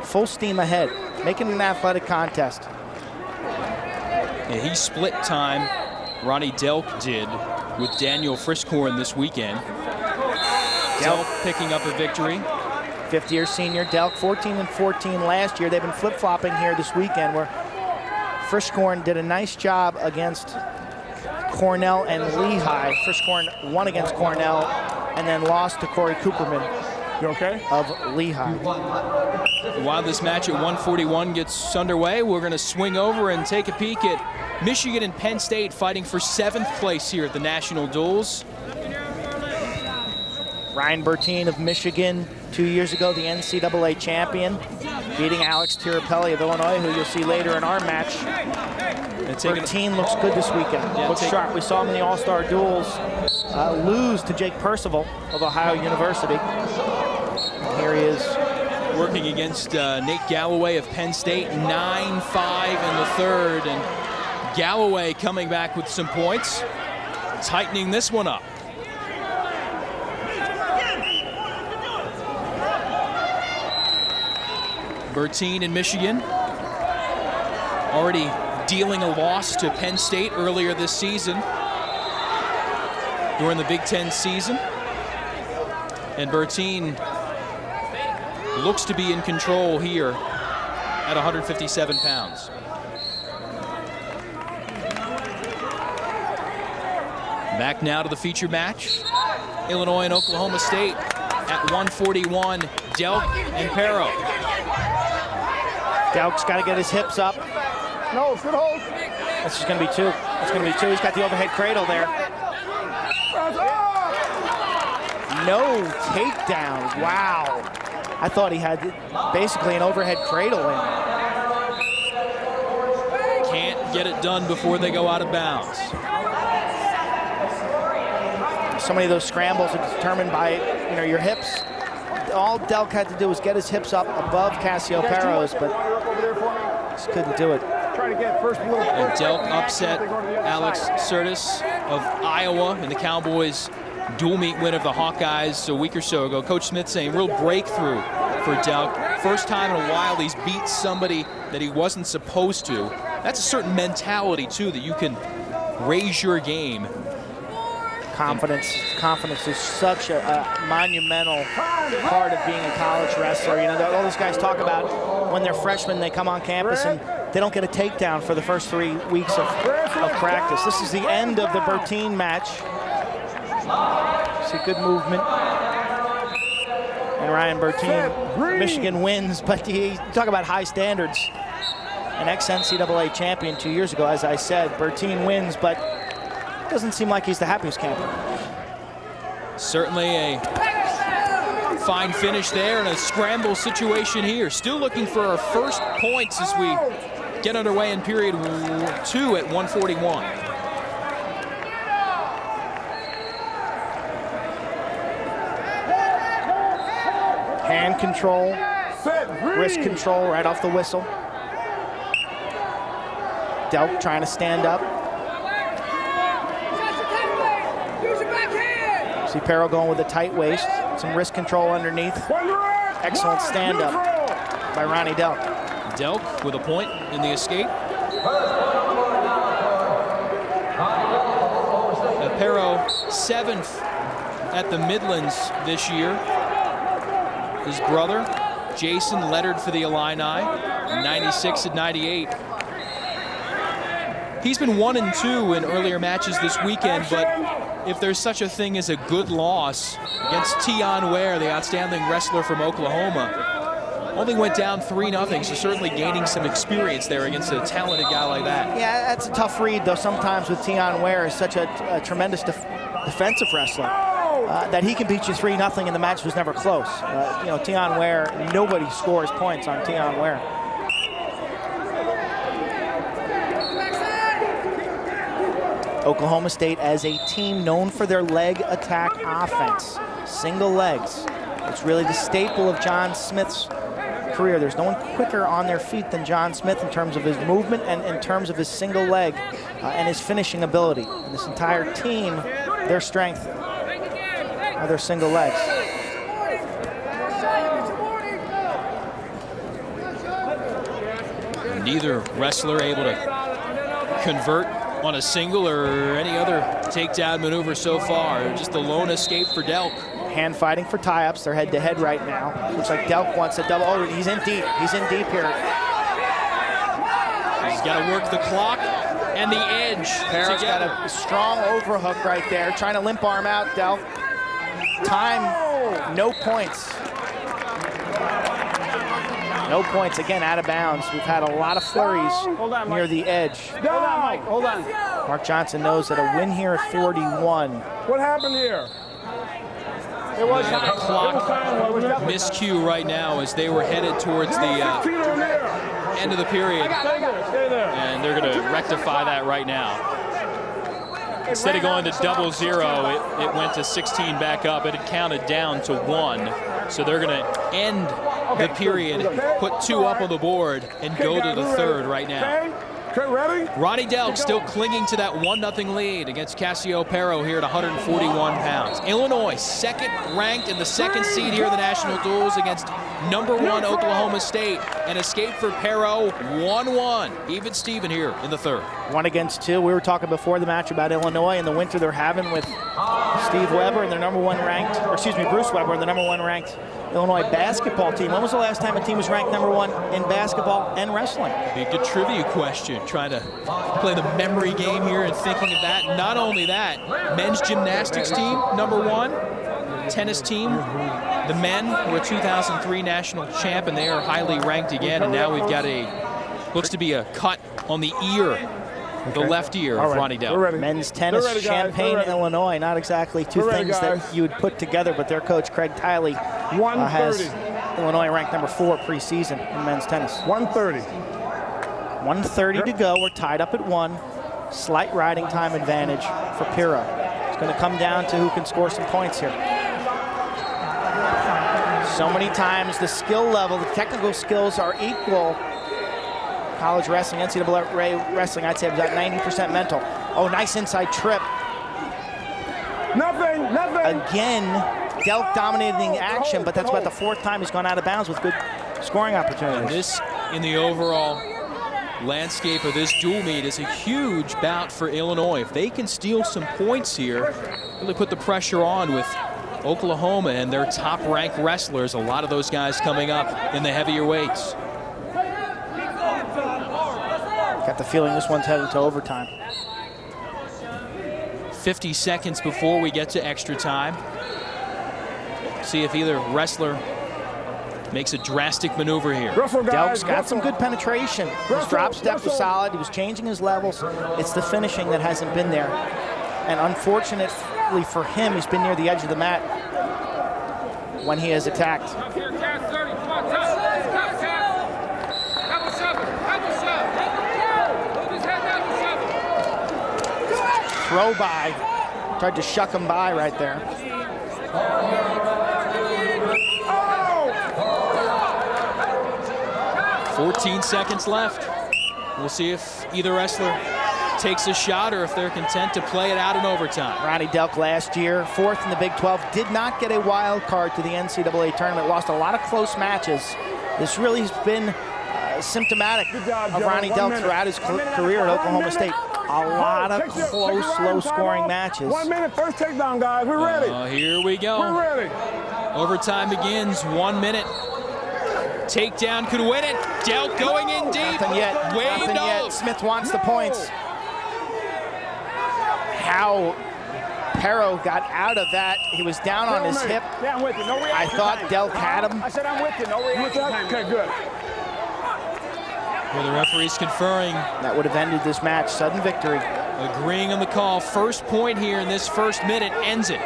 S2: Full steam ahead, making it an athletic contest.
S1: Yeah, he split time. Ronnie Delk did with Daniel Friskhorn this weekend. Delk picking up a victory.
S2: 50-year senior Delk, 14-14 last year. They've been flip-flopping here this weekend where Friskhorn did a nice job against Cornell and Lehigh. Friskhorn won against Cornell and then lost to Corey Cooperman.
S3: You okay?
S2: Of Lehigh.
S1: While this match at 141 gets underway, we're going to swing over and take a peek at Michigan and Penn State fighting for 7th place here at the National Duels.
S2: Ryan Bertine of Michigan, 2 years ago, the NCAA champion, beating Alex Tirapelle of Illinois, who you'll see later in our match. Bertine looks good this weekend. Looks sharp. We saw him in the All-Star duels lose to Jake Percival of Ohio University. And here he is.
S1: Working against Nate Galloway of Penn State, 9-5 in the third. And Galloway coming back with some points, tightening this one up. Bertine in Michigan, already dealing a loss to Penn State earlier this season during the Big Ten season. And Bertine looks to be in control here at 157 pounds. Back now to the feature match. Illinois and Oklahoma State at 141, Delk and Pero.
S2: Delk's got to get his hips up.
S3: No, good hold.
S2: This is going to be 2. It's going to be 2. He's got the overhead cradle there. No takedown. Wow. I thought he had basically an overhead cradle in.
S1: Can't get it done before they go out of bounds.
S2: So many of those scrambles are determined by, your hips. All Delk had to do was get his hips up above Cassio Pero's, but just couldn't do it.
S1: And Delk upset Alex Sertis of Iowa in the Cowboys dual meet win of the Hawkeyes a week or so ago. Coach Smith saying real breakthrough for Delk. First time in a while he's beat somebody that he wasn't supposed to. That's a certain mentality too, that you can raise your game.
S2: Confidence is such a monumental part of being a college wrestler. All these guys talk about when they're freshmen, they come on campus and they don't get a takedown for the first 3 weeks of practice. This is the end of the Bertine match. See good movement. And Ryan Bertine, Michigan wins, but you talk about high standards. An ex-NCAA champion 2 years ago, as I said. Bertine wins, but doesn't seem like he's the happiest camper.
S1: Certainly a fine finish there and a scramble situation here. Still looking for our first points as we get underway in period 2 at 141.
S2: Hand control, wrist control right off the whistle. Delk trying to stand up. See Pero going with a tight waist, some wrist control underneath. Excellent stand-up by Ronnie Delk.
S1: Delk with a point in the escape. Pero 7th at the Midlands this year. His brother, Jason, lettered for the Illini, 96 and 98. He's been 1-2 in earlier matches this weekend, but if there's such a thing as a good loss against Tion Ware, the outstanding wrestler from Oklahoma, only went down 3-0, so certainly gaining some experience there against a talented guy like that.
S2: Yeah, that's a tough read, though, sometimes with Tion Ware is such a tremendous defensive wrestler that he can beat you 3-0 and the match was never close. Tion Ware, nobody scores points on Tion Ware. Oklahoma State as a team known for their leg attack offense, single legs. It's really the staple of John Smith's career. There's no one quicker on their feet than John Smith in terms of his movement and in terms of his single leg and his finishing ability. And this entire team, their strength are their single legs.
S1: Neither wrestler able to convert on a single or any other takedown maneuver so far. Just the lone escape for Delk.
S2: Hand fighting for tie-ups. They're head-to-head right now. Looks like Delk wants a double. Oh, he's in deep. He's in deep here.
S1: He's got to work the clock and the edge.
S2: Kehrer got a strong overhook right there. Trying to limp arm out, Delk. Time, no points. No points, again, out of bounds. We've had a lot of flurries near the edge.
S3: Hold on, Mike. Hold on.
S2: Mark Johnson knows that a win here at 41.
S3: What happened here?
S1: It was a clock miscue right now as they were headed towards the end of the period. And they're going to rectify that right now. Instead of going to 0-0, it went to 16 back up. It had counted down to 1. So they're going to end the period, put 2 up on the board, and go to the third right now. Ronnie Delk still clinging to that 1-0 lead against Cassio here at 141 pounds. Illinois, second ranked in the second seed here in the national duels against #1 Oklahoma State. An escape for Pero, 1-1. Even Steven here in the third.
S2: 1 against 2. We were talking before the match about Illinois and the winter they're having with Steve Weber and their #1 ranked, or excuse me, Bruce Weber and the #1 ranked Illinois basketball team. When was the last time a team was ranked #1 in basketball and wrestling?
S1: Be a good trivia question. Trying to play the memory game here and thinking of that. Not only that, men's gymnastics team, #1. Tennis team, the men were 2003 national champ, and they are highly ranked again. And now we've got looks to be a cut on the ear, the left ear of Ronnie Delk.
S2: Men's tennis, Champaign, Illinois. Not exactly two things that you would put together, but their coach, Craig Tiley, has Illinois ranked #4 preseason in men's tennis.
S3: 1:30.
S2: 1:30 to go. We're tied up at 1. Slight riding time advantage for Pero. It's going to come down to who can score some points here. So many times the skill level, the technical skills are equal. College wrestling, NCAA wrestling, I'd say about 90% mental. Oh, nice inside trip.
S3: Nothing.
S2: Again, Delk dominating action, but that's about the 4th time he's gone out of bounds with good scoring opportunities.
S1: And this, in the overall landscape of this dual meet, is a huge bout for Illinois. If they can steal some points here, really put the pressure on with Oklahoma and their top-ranked wrestlers, a lot of those guys coming up in the heavier weights.
S2: Got the feeling this one's headed to overtime.
S1: 50 seconds before we get to extra time. See if either wrestler makes a drastic maneuver here.
S2: Delk's got some good penetration. His drop step was solid. He was changing his levels. It's the finishing that hasn't been there. And unfortunately for him, he's been near the edge of the mat when he has attacked. Throw by. Tried to shuck him by right there.
S1: 14 seconds left. We'll see if either wrestler takes a shot or if they're content to play it out in overtime.
S2: Ronnie Delk last year, 4th in the Big 12, did not get a wild card to the NCAA tournament, lost a lot of close matches. This really has been symptomatic of Ronnie Delk throughout his career at Oklahoma State. A lot of close, low-scoring matches.
S3: 1 minute, first takedown, guys. We're ready.
S1: Here we go.
S3: We're ready.
S1: Overtime begins. 1 minute. Takedown could win it. Delk going in deep.
S2: Nothing yet. Nothing yet. Smith wants the points. How Pero got out of that. He was down on his hip.
S3: Yeah, I'm with you. No reaction.
S2: I thought Delk had him.
S3: I said I'm with you. No reaction. Okay, good.
S1: Well, the referee's conferring.
S2: That would have ended this match. Sudden victory.
S1: Agreeing on the call. First point here in this first minute ends it.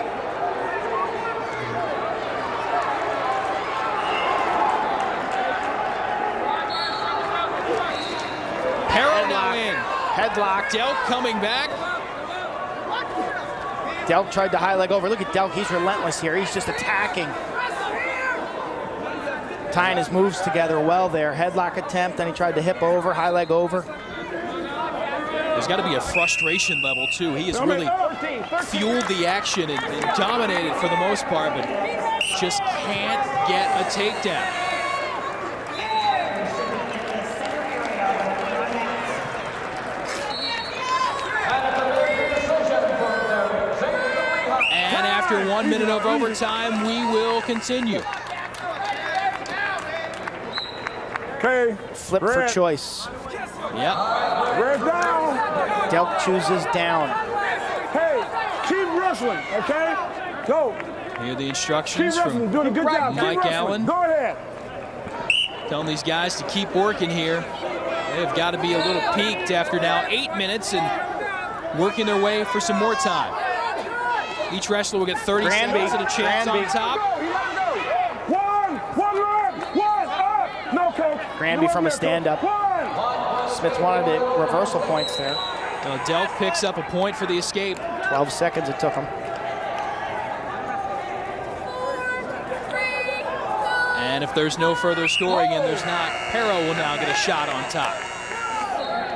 S2: Headlock.
S1: Delk coming back.
S2: Delk tried to high leg over. Look at Delk, he's relentless here. He's just attacking. Tying his moves together well there. Headlock attempt, then he tried to hip over, high leg over.
S1: There's got to be a frustration level, too. He has really fueled the action and dominated for the most part, but just can't get a takedown. And after 1 minute of overtime, we will continue.
S3: Okay.
S2: Flip for choice.
S1: Yep.
S3: Red down.
S2: Delk chooses down.
S3: Hey, keep wrestling, okay? Go.
S1: Here are the instructions
S3: Keep
S1: from
S3: wrestling, doing a good job. Keep
S1: Mike
S3: wrestling.
S1: Allen.
S3: Go ahead.
S1: Telling these guys to keep working here. They've got to be a little peaked after now 8 minutes and working their way for some more time. Each wrestler will get 30 seconds and a chance on top.
S2: Granby from a stand-up. Smith wanted it, reversal points there.
S1: Delk picks up a point for the escape.
S2: 12 seconds it took him.
S1: And if there's no further scoring, and there's not, Pero will now get a shot on top.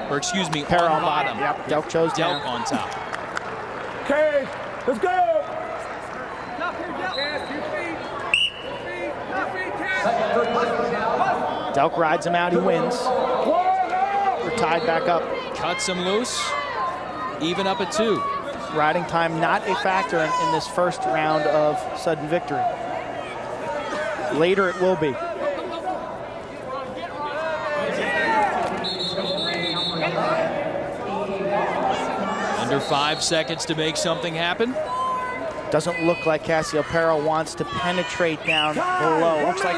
S1: Or excuse me,
S2: Pero
S1: on bottom.
S2: Yep, Delk chose
S1: Delk
S2: down.
S1: on top.
S3: Okay, let's go.
S2: Delk rides him out, he wins. We're tied back up.
S1: Cuts him loose, even up at 2.
S2: Riding time not a factor in this first round of sudden victory. Later it will be.
S1: Under 5 seconds to make something happen.
S2: Doesn't look like Cassio Pero wants to penetrate down below. Looks like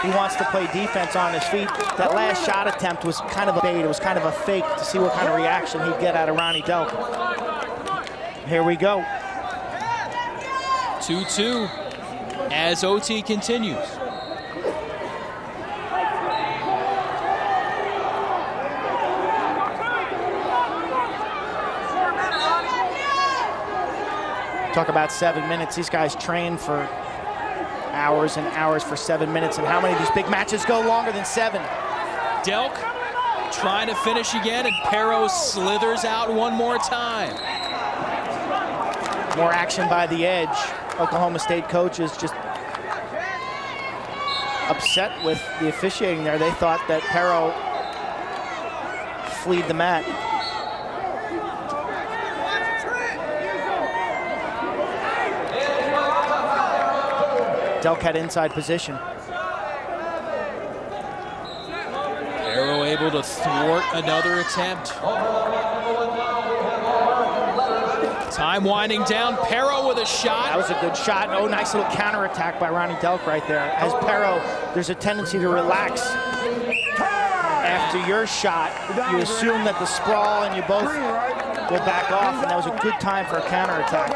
S2: he wants to play defense on his feet. That last shot attempt was kind of a bait. It was kind of a fake to see what kind of reaction he'd get out of Ronnie Delk. Here we go.
S1: 2-2 as OT continues.
S2: Talk about 7 minutes. These guys train for hours and hours for 7 minutes. And how many of these big matches go longer than 7?
S1: Delk trying to finish again, and Pero slithers out one more time.
S2: More action by the edge. Oklahoma State coaches just upset with the officiating there. They thought that Pero fleed the mat. Delk had inside position.
S1: Pero able to thwart another attempt. Time winding down. Pero with a shot.
S2: That was a good shot. Oh, nice little counterattack by Ronnie Delk right there. As Pero, there's a tendency to relax after your shot. You assume that the sprawl and you both will back off, and that was a good time for a counterattack.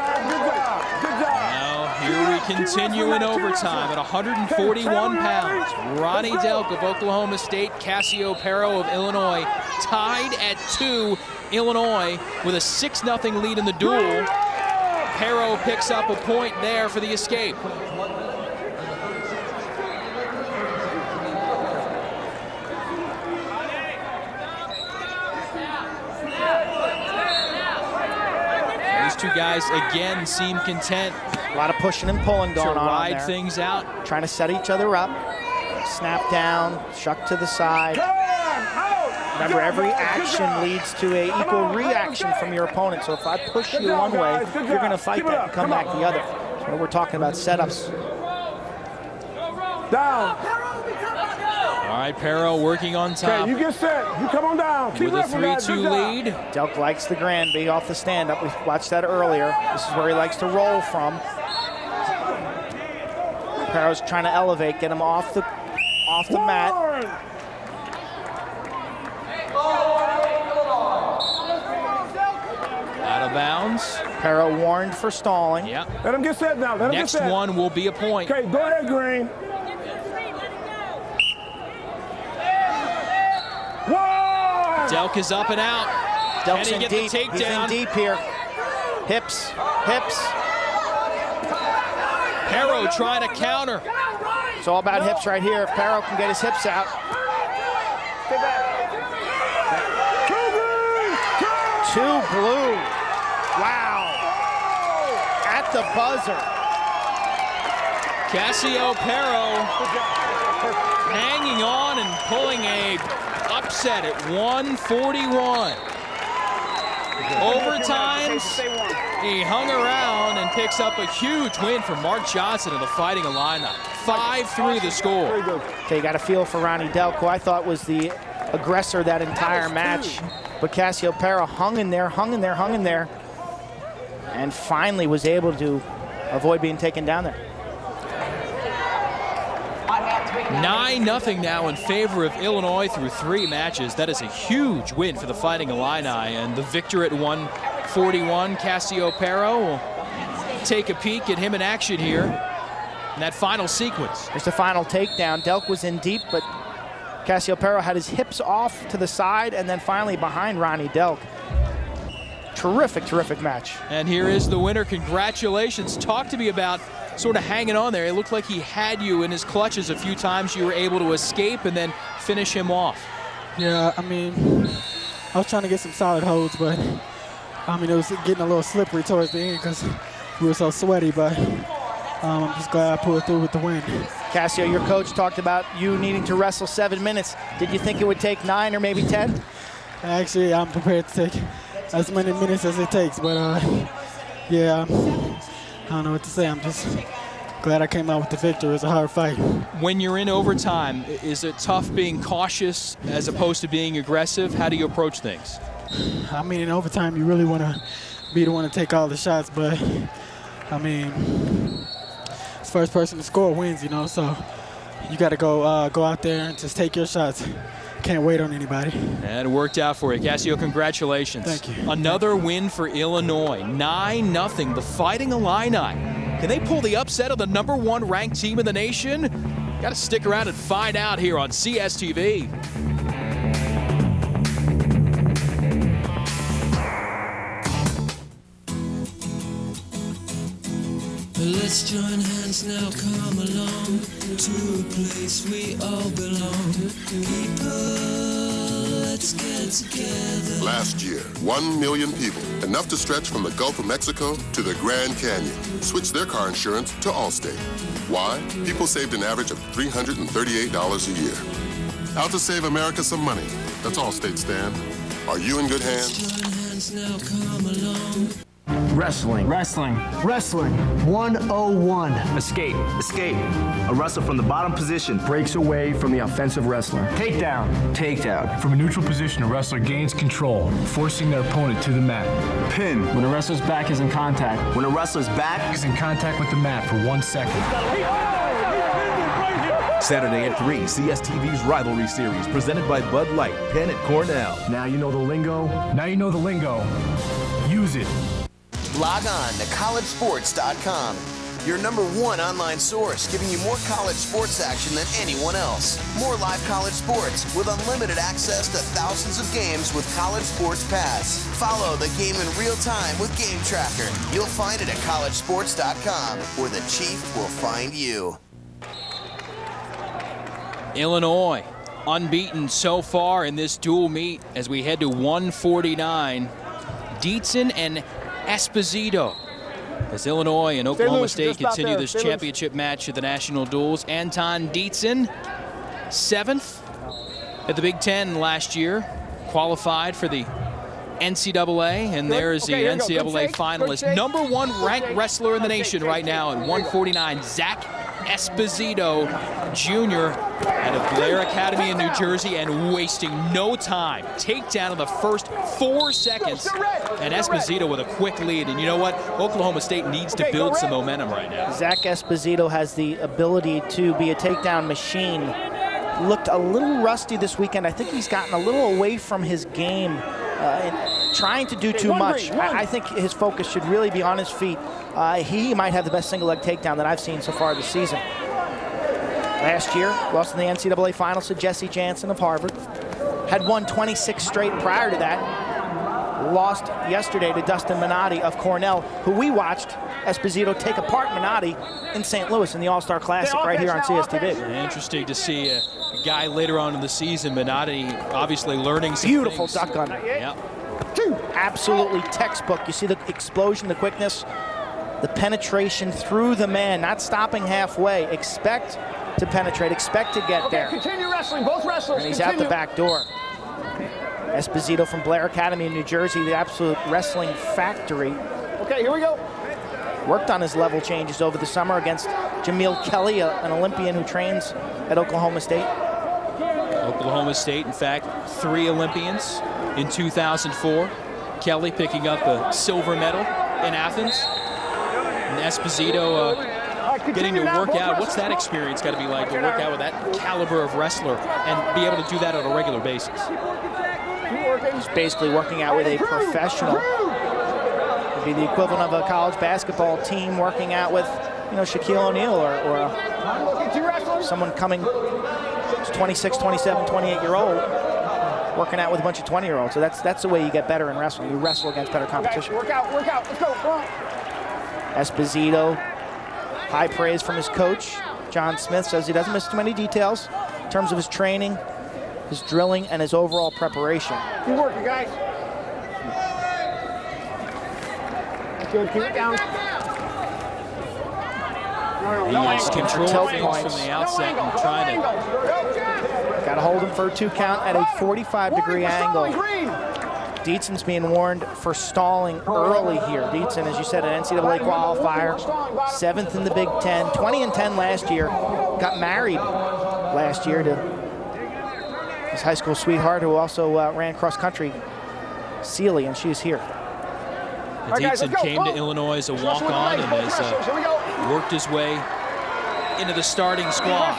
S1: Here we continue in overtime at 141 pounds. Ronnie Delk of Oklahoma State, Cassio Pero of Illinois, tied at 2. Illinois with a 6-0 lead in the duel. Pero picks up a point there for the escape. These two guys again seem content.
S2: A lot of pushing and pulling going on
S1: to ride
S2: there.
S1: Things out.
S2: Trying to set each other up. Snap down, shuck to the side. Remember, every action leads to an equal reaction from your opponent. So if I push you one way, you're going to fight that and come back the other. So we're talking about setups.
S3: Down.
S1: All right, Pero working on top.
S3: Okay, you get set. You come on down. Keep
S1: with a 3-2 lead.
S2: Delk likes the Granby off the stand-up. We watched that earlier. This is where he likes to roll from. Pero's trying to elevate, get him off the mat.
S1: Out of bounds.
S2: Pero warned for stalling.
S1: Yep.
S3: Let him get set now. Let him
S1: Next
S3: get set.
S1: one will be a point.
S3: Okay, go ahead, Green. Whoa!
S1: Delk is up and out.
S2: Delk's
S1: Can he
S2: in
S1: get
S2: deep.
S1: the takedown?
S2: He's in deep here. Hips, hips.
S1: Perro trying to counter.
S2: It's all about hips right here. If Perro can get his hips out. Two blue. Wow. At the buzzer.
S1: Cassio Perro hanging on and pulling a upset at 141. Overtimes, he hung around and picks up a huge win for Mark Johnson of the Fighting Illini. 5-3 the score.
S2: Okay, you got a feel for Ronnie Delk, who I thought was the aggressor that entire match. But Cassio Perro hung in there, and finally was able to avoid being taken down there.
S1: 9-0 now in favor of Illinois through 3 matches. That is a huge win for the Fighting Illini, and the victor at 141, Cassio Perro. Will take a peek at him in action here in that final sequence.
S2: There's the final takedown. Delk was in deep, but Cassio Perro had his hips off to the side and then finally behind Ronnie Delk. Terrific, terrific match.
S1: And here is the winner. Congratulations. Talk to me about sort of hanging on there. It looked like he had you in his clutches a few times. You were able to escape and then finish him off.
S15: Yeah, I mean, I was trying to get some solid holds, but I mean, it was getting a little slippery towards the end because we were so sweaty, but I'm just glad I pulled through with the win.
S2: Cassio, your coach talked about you needing to wrestle 7 minutes. Did you think it would take 9 or maybe 10?
S15: Actually, I'm prepared to take as many minutes as it takes, but yeah, I don't know what to say. I'm just glad I came out with the victory. It was a hard fight.
S1: When you're in overtime, is it tough being cautious as opposed to being aggressive? How do you approach things?
S15: I mean, in overtime, you really want to be the one to take all the shots, but I mean, first person to score wins, you know, so you got to go out there and just take your shots. Can't wait on anybody.
S1: And it worked out for you. Cassio, congratulations.
S15: Thank you.
S1: Another win for Illinois. 9-0, the Fighting Illini. Can they pull the upset of the #1 ranked team in the nation? Got to stick around and find out here on CSTV.
S16: Let's join hands now, come along to a place we all belong. People, let's get together.
S17: Last year, 1 million people, enough to stretch from the Gulf of Mexico to the Grand Canyon, switched their car insurance to Allstate. Why? People saved an average of $338 a year. Out to save America some money. That's Allstate, Stan. Are you in good hands?
S16: Let's join hands now, come along.
S18: Wrestling. 101. Escape. A wrestler from the bottom position breaks away from the offensive wrestler. Takedown.
S19: From a neutral position, a wrestler gains control, forcing their opponent to the mat.
S18: Pin.
S19: When a wrestler's back is in contact.
S18: When a wrestler's back
S19: is in contact with the mat for 1 second.
S20: Saturday at 3, CSTV's Rivalry Series, presented by Bud Light, Penn at Cornell.
S18: Now you know the lingo.
S19: Use it.
S14: Log on to collegesports.com, your #1 online source, giving you more college sports action than anyone else. More live college sports with unlimited access to thousands of games with College Sports Pass. Follow the game in real time with Game Tracker. You'll find it at collegesports.com, where the Chief will find you.
S1: Illinois unbeaten so far in this dual meet as we head to 149. Dietzen and Esposito, as Illinois and Oklahoma State continue this championship match of the national duels. Anton Dietzen, 7th at the Big Ten last year, qualified for the NCAA, and there is the NCAA finalist, #1 ranked wrestler in the nation right now at 149, Zack Esposito Jr. out of Blair Academy in New Jersey, and wasting no time. Takedown in the first 4 seconds, and Esposito with a quick lead. And you know what? Oklahoma State needs to build some momentum right now.
S2: Zack Esposito has the ability to be a takedown machine. Looked a little rusty this weekend. I think he's gotten a little away from his game and trying to do too much. I think his focus should really be on his feet. He might have the best single leg takedown that I've seen so far this season. Last year, lost in the NCAA finals to Jesse Jansen of Harvard. Had won 26 straight prior to that. lost yesterday to Dustin Minotti of Cornell, who we watched Esposito take apart Minotti in St. Louis in the All-Star Classic right here on CSTV.
S1: Interesting to see a guy later on in the season, Minotti obviously learning some
S2: Beautiful
S1: things.
S2: duck gun.
S1: Yeah.
S2: Absolutely textbook. You see the explosion, the quickness, the penetration through the man, not stopping halfway. Expect to penetrate, expect to get there.
S3: Continue wrestling, both wrestlers.
S2: And he's out the back door. Esposito from Blair Academy in New Jersey, the absolute wrestling factory.
S3: Okay, here we go.
S2: Worked on his level changes over the summer against Jameel Kelly, an Olympian who trains at Oklahoma State.
S1: Oklahoma State, in fact, 3 Olympians in 2004. Kelly picking up a silver medal in Athens. And Esposito getting to work out. What's that experience got to be like to work out with that caliber of wrestler and be able to do that on a regular basis?
S2: He's basically working out with a professional. It'd be the equivalent of a college basketball team working out with, you know, Shaquille O'Neal or someone coming 26, 27, 28-year-old working out with a bunch of 20-year-olds. So that's the way you get better in wrestling. You wrestle against better competition.
S3: Work out, let's go, come on.
S2: Esposito, high praise from his coach. John Smith says he doesn't miss too many details in terms of his training, his drilling, and his overall preparation.
S3: Keep working, guys. That's good, keep it down.
S1: He's controlling things from the outset and trying to...
S2: Got to hold him for a 2 count at a 45-degree angle. Dietzen's being warned for stalling early here. Dietzen, as you said, an NCAA qualifier, 7th in the Big Ten, 20-10 last year. Got married last year to his high school sweetheart, who also ran cross country, Sealy, and she's here.
S1: Dietzen came to Illinois as a walk-on and has worked his way into the starting squad.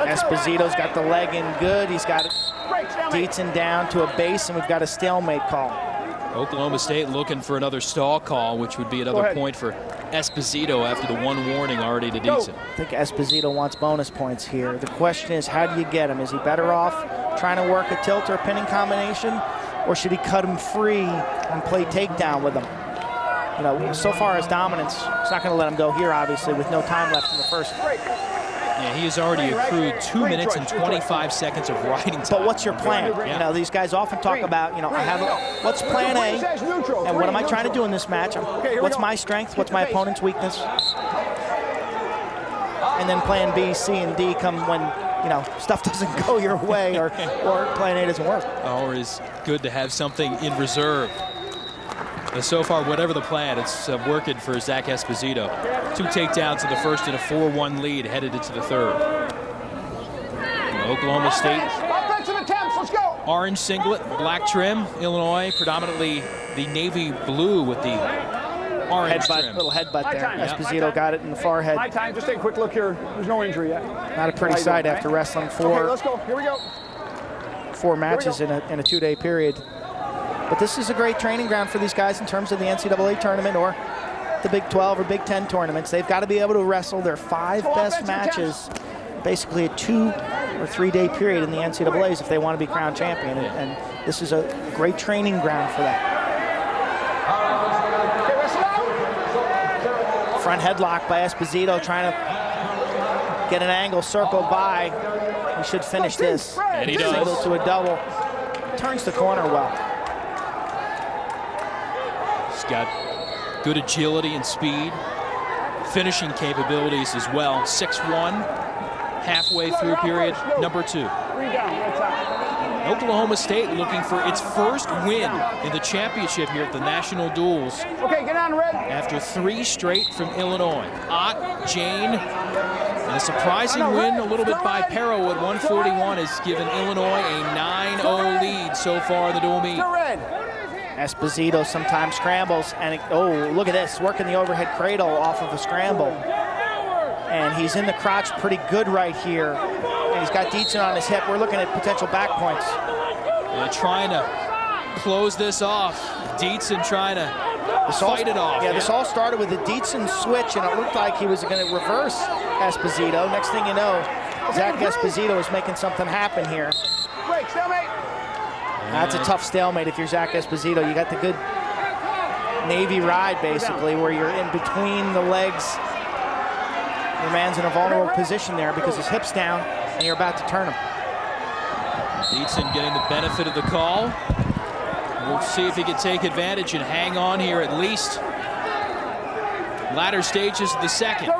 S2: Esposito's got the leg in good. He's got Dietzen down to a base, and we've got a stalemate call.
S1: Oklahoma State looking for another stall call, which would be another point for Esposito after the 1 warning already to Dietzen.
S2: I think Esposito wants bonus points here. The question is, how do you get him? Is he better off trying to work a tilt or a pinning combination, or should he cut him free and play takedown with him? You know, so far as dominance, it's not going to let him go here, obviously, with no time left in the first.
S1: Yeah, he has already accrued 2 minutes and 25 seconds of riding time.
S2: But what's your plan? You know, these guys often talk about, you know, what's plan A, and what am I trying to do in this match? What's my strength? What's my opponent's weakness? And then plan B, C, and D come when, you know, stuff doesn't go your way or plan A doesn't work.
S1: Always good to have something in reserve. But so far, whatever the plan, it's working for Zack Esposito. 2 takedowns in the first and a 4-1 lead headed into the third. Oklahoma State, orange singlet, black trim. Illinois, predominantly the navy blue with the orange trim.
S2: Little headbutt there. Esposito got it in the forehead.
S3: My time, just take a quick look here. There's no injury yet.
S2: Not a pretty sight after wrestling 4
S3: Okay, let's go. Here we go.
S2: 4 matches in a 2-day period. But this is a great training ground for these guys in terms of the NCAA tournament or the Big 12 or Big 10 tournaments. They've got to be able to wrestle their 5 best matches, basically a 2 or 3-day period in the NCAAs if they want to be crowned champion. And this is a great training ground for that. Front headlock by Esposito, trying to get an angle, circle by. He should finish this.
S1: And he does.
S2: Single to a double. Turns the corner well.
S1: He's got good agility and speed, finishing capabilities as well. 6'1", halfway through period number 2. Oklahoma State looking for its first win in the championship here at the National Duels.
S3: Okay, get on, Red.
S1: After 3 straight from Illinois. Ott, Jayne, and a surprising win a little bit by Perro at 141 has given Illinois a 9-0 lead so far in the dual meet.
S2: Esposito sometimes scrambles, and look at this, working the overhead cradle off of a scramble. And he's in the crotch pretty good right here. And he's got Dietzen on his hip. We're looking at potential back points.
S1: Trying to close this off. Dietzen trying to fight it off.
S2: Yeah, this all started with a Dietzen switch, and it looked like he was going to reverse Esposito. Next thing you know, Zack Esposito is making something happen here. That's a tough stalemate if you're Zack Esposito. You got the good Navy ride, basically, where you're in between the legs. Your man's in a vulnerable position there because his hip's down, and you're about to turn him.
S1: Dietzen getting the benefit of the call. We'll see if he can take advantage and hang on here at least. Latter stages of the second.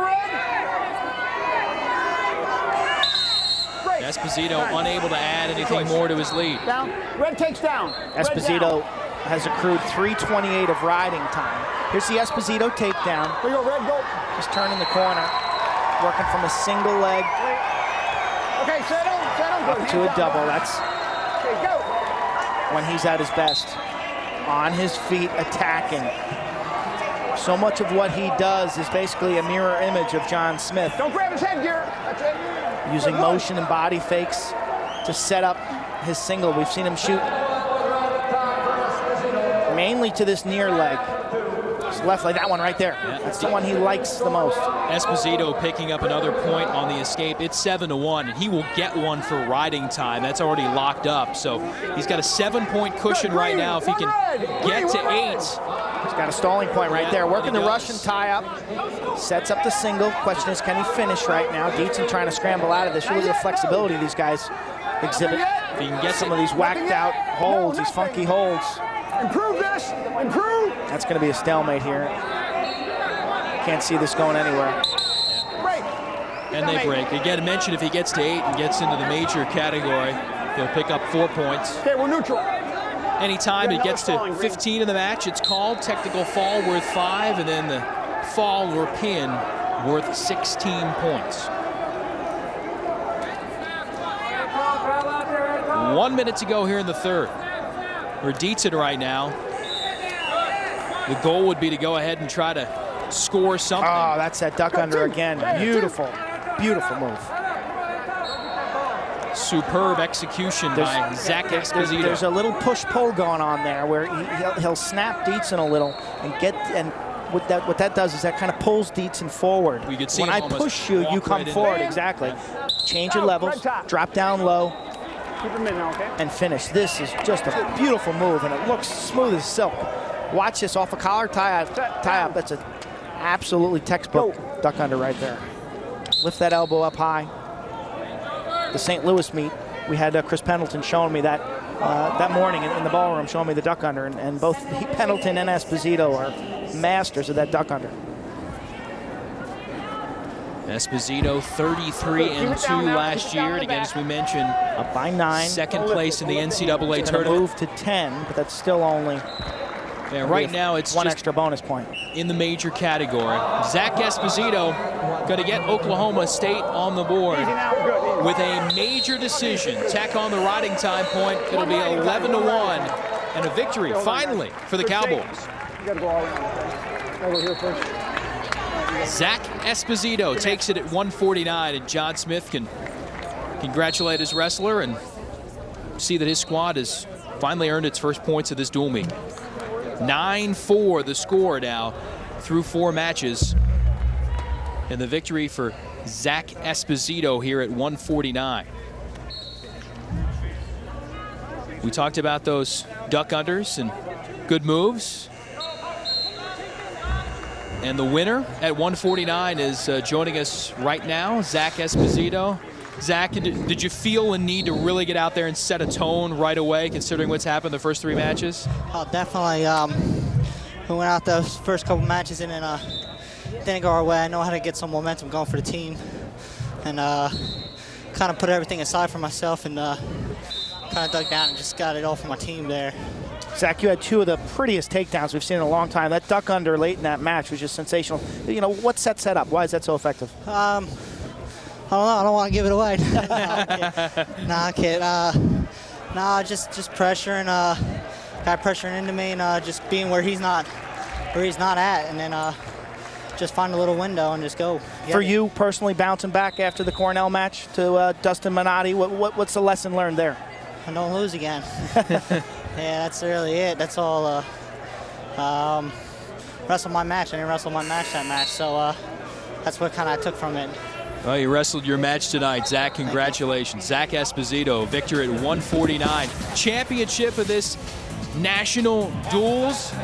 S1: Esposito unable to add anything more to his lead.
S3: Down. Red takes down.
S2: Esposito has accrued 3:28 of riding time. Here's the Esposito takedown.
S3: Here you go, Red, go.
S2: Just turning the corner, working from a single leg
S3: Okay, settle.
S2: up to a double. That's
S3: Okay, go.
S2: when he's at his best. On his feet, attacking. So much of what he does is basically a mirror image of John Smith.
S3: Don't grab his headgear. That's it.
S2: Using motion and body fakes to set up his single. We've seen him shoot mainly to this near leg. His left leg, that one right there. Yeah. That's the one he likes the most.
S1: Esposito picking up another point on the escape. It's 7-1, and he will get one for riding time. That's already locked up. So he's got a 7-point cushion right now. If he can get to 8.
S2: He's got a stalling point right there. Working the Russian tie-up. Sets up the single. Question is, can he finish right now? Dietzen trying to scramble out of this. You look at the flexibility these guys exhibit.
S1: If he can get
S2: some of these whacked out holds, these funky holds.
S3: Improve this. Improve.
S2: That's going to be a stalemate here. Can't see this going anywhere.
S3: Break.
S1: And they break. Again, mentioned if he gets to 8 and gets into the major category, he'll pick up 4 points.
S3: Okay, we're neutral.
S1: Anytime it gets to 15 in the match, it's called. Technical fall worth 5, and then the fall or pin worth 16 points. 1 minute to go here in the third. We're Dietzen right now. The goal would be to go ahead and try to score something.
S2: Oh, that's that duck under again. Beautiful, beautiful move.
S1: Superb execution by Zack Esposito.
S2: There's a little push-pull going on there where he'll snap Dietzen a little and what that does is that kind of pulls Dietzen forward.
S1: We could see
S2: when I push you, you come forward. Exactly. Change your levels, drop down low, and finish. This is just a beautiful move, and it looks smooth as silk. Watch this off a collar tie-up. That's an absolutely textbook duck under right there. Lift that elbow up high. The St. Louis meet, we had Chris Pendleton showing me that that morning in the ballroom, showing me the duck under, and both Pendleton and Esposito are masters of that duck under.
S1: Esposito 33-2 last year, and again, as we mentioned,
S2: up by 9.
S1: Second place in the NCAA tournament.
S2: Move to 10, but that's still only.
S1: Yeah, right now it's
S2: one extra bonus point
S1: in the major category. Zack Esposito going to get Oklahoma State on the board with a major decision. Tack on the riding time point. It'll be 11-1 and a victory finally for the Cowboys.
S3: You got to go all around. Over here first.
S1: Zack Esposito takes it at 149, and John Smith can congratulate his wrestler and see that his squad has finally earned its first points of this dual meet. 9-4 the score now through 4 matches. And the victory for Zack Esposito here at 149. We talked about those duck unders and good moves. And the winner at 149 is joining us right now, Zack Esposito. Zack, did you feel a need to really get out there and set a tone right away, considering what's happened the first 3 matches?
S4: Oh, definitely. We went out those first couple matches and then didn't go our way. I know how to get some momentum going for the team, and kind of put everything aside for myself and kind of dug down and just got it all for my team there.
S2: Zack, you had 2 of the prettiest takedowns we've seen in a long time. That duck under late in that match was just sensational. You know, what sets that up? Why is that so effective?
S4: I don't know. I don't want to give it away. Nah, kid. Nah, just pressure and guy pressuring into me and just being where he's not at, and then just find a little window and just go.
S2: For you personally, bouncing back after the Cornell match to Dustin Minotti, what's the lesson learned there?
S4: I don't lose again. Yeah, that's really it. That's all. Wrestle my match. I didn't wrestle my match that match, so that's what kind of I took from it.
S1: Well, you wrestled your match tonight, Zack. Congratulations. Zack Esposito, victor at 149. Championship of this national duels.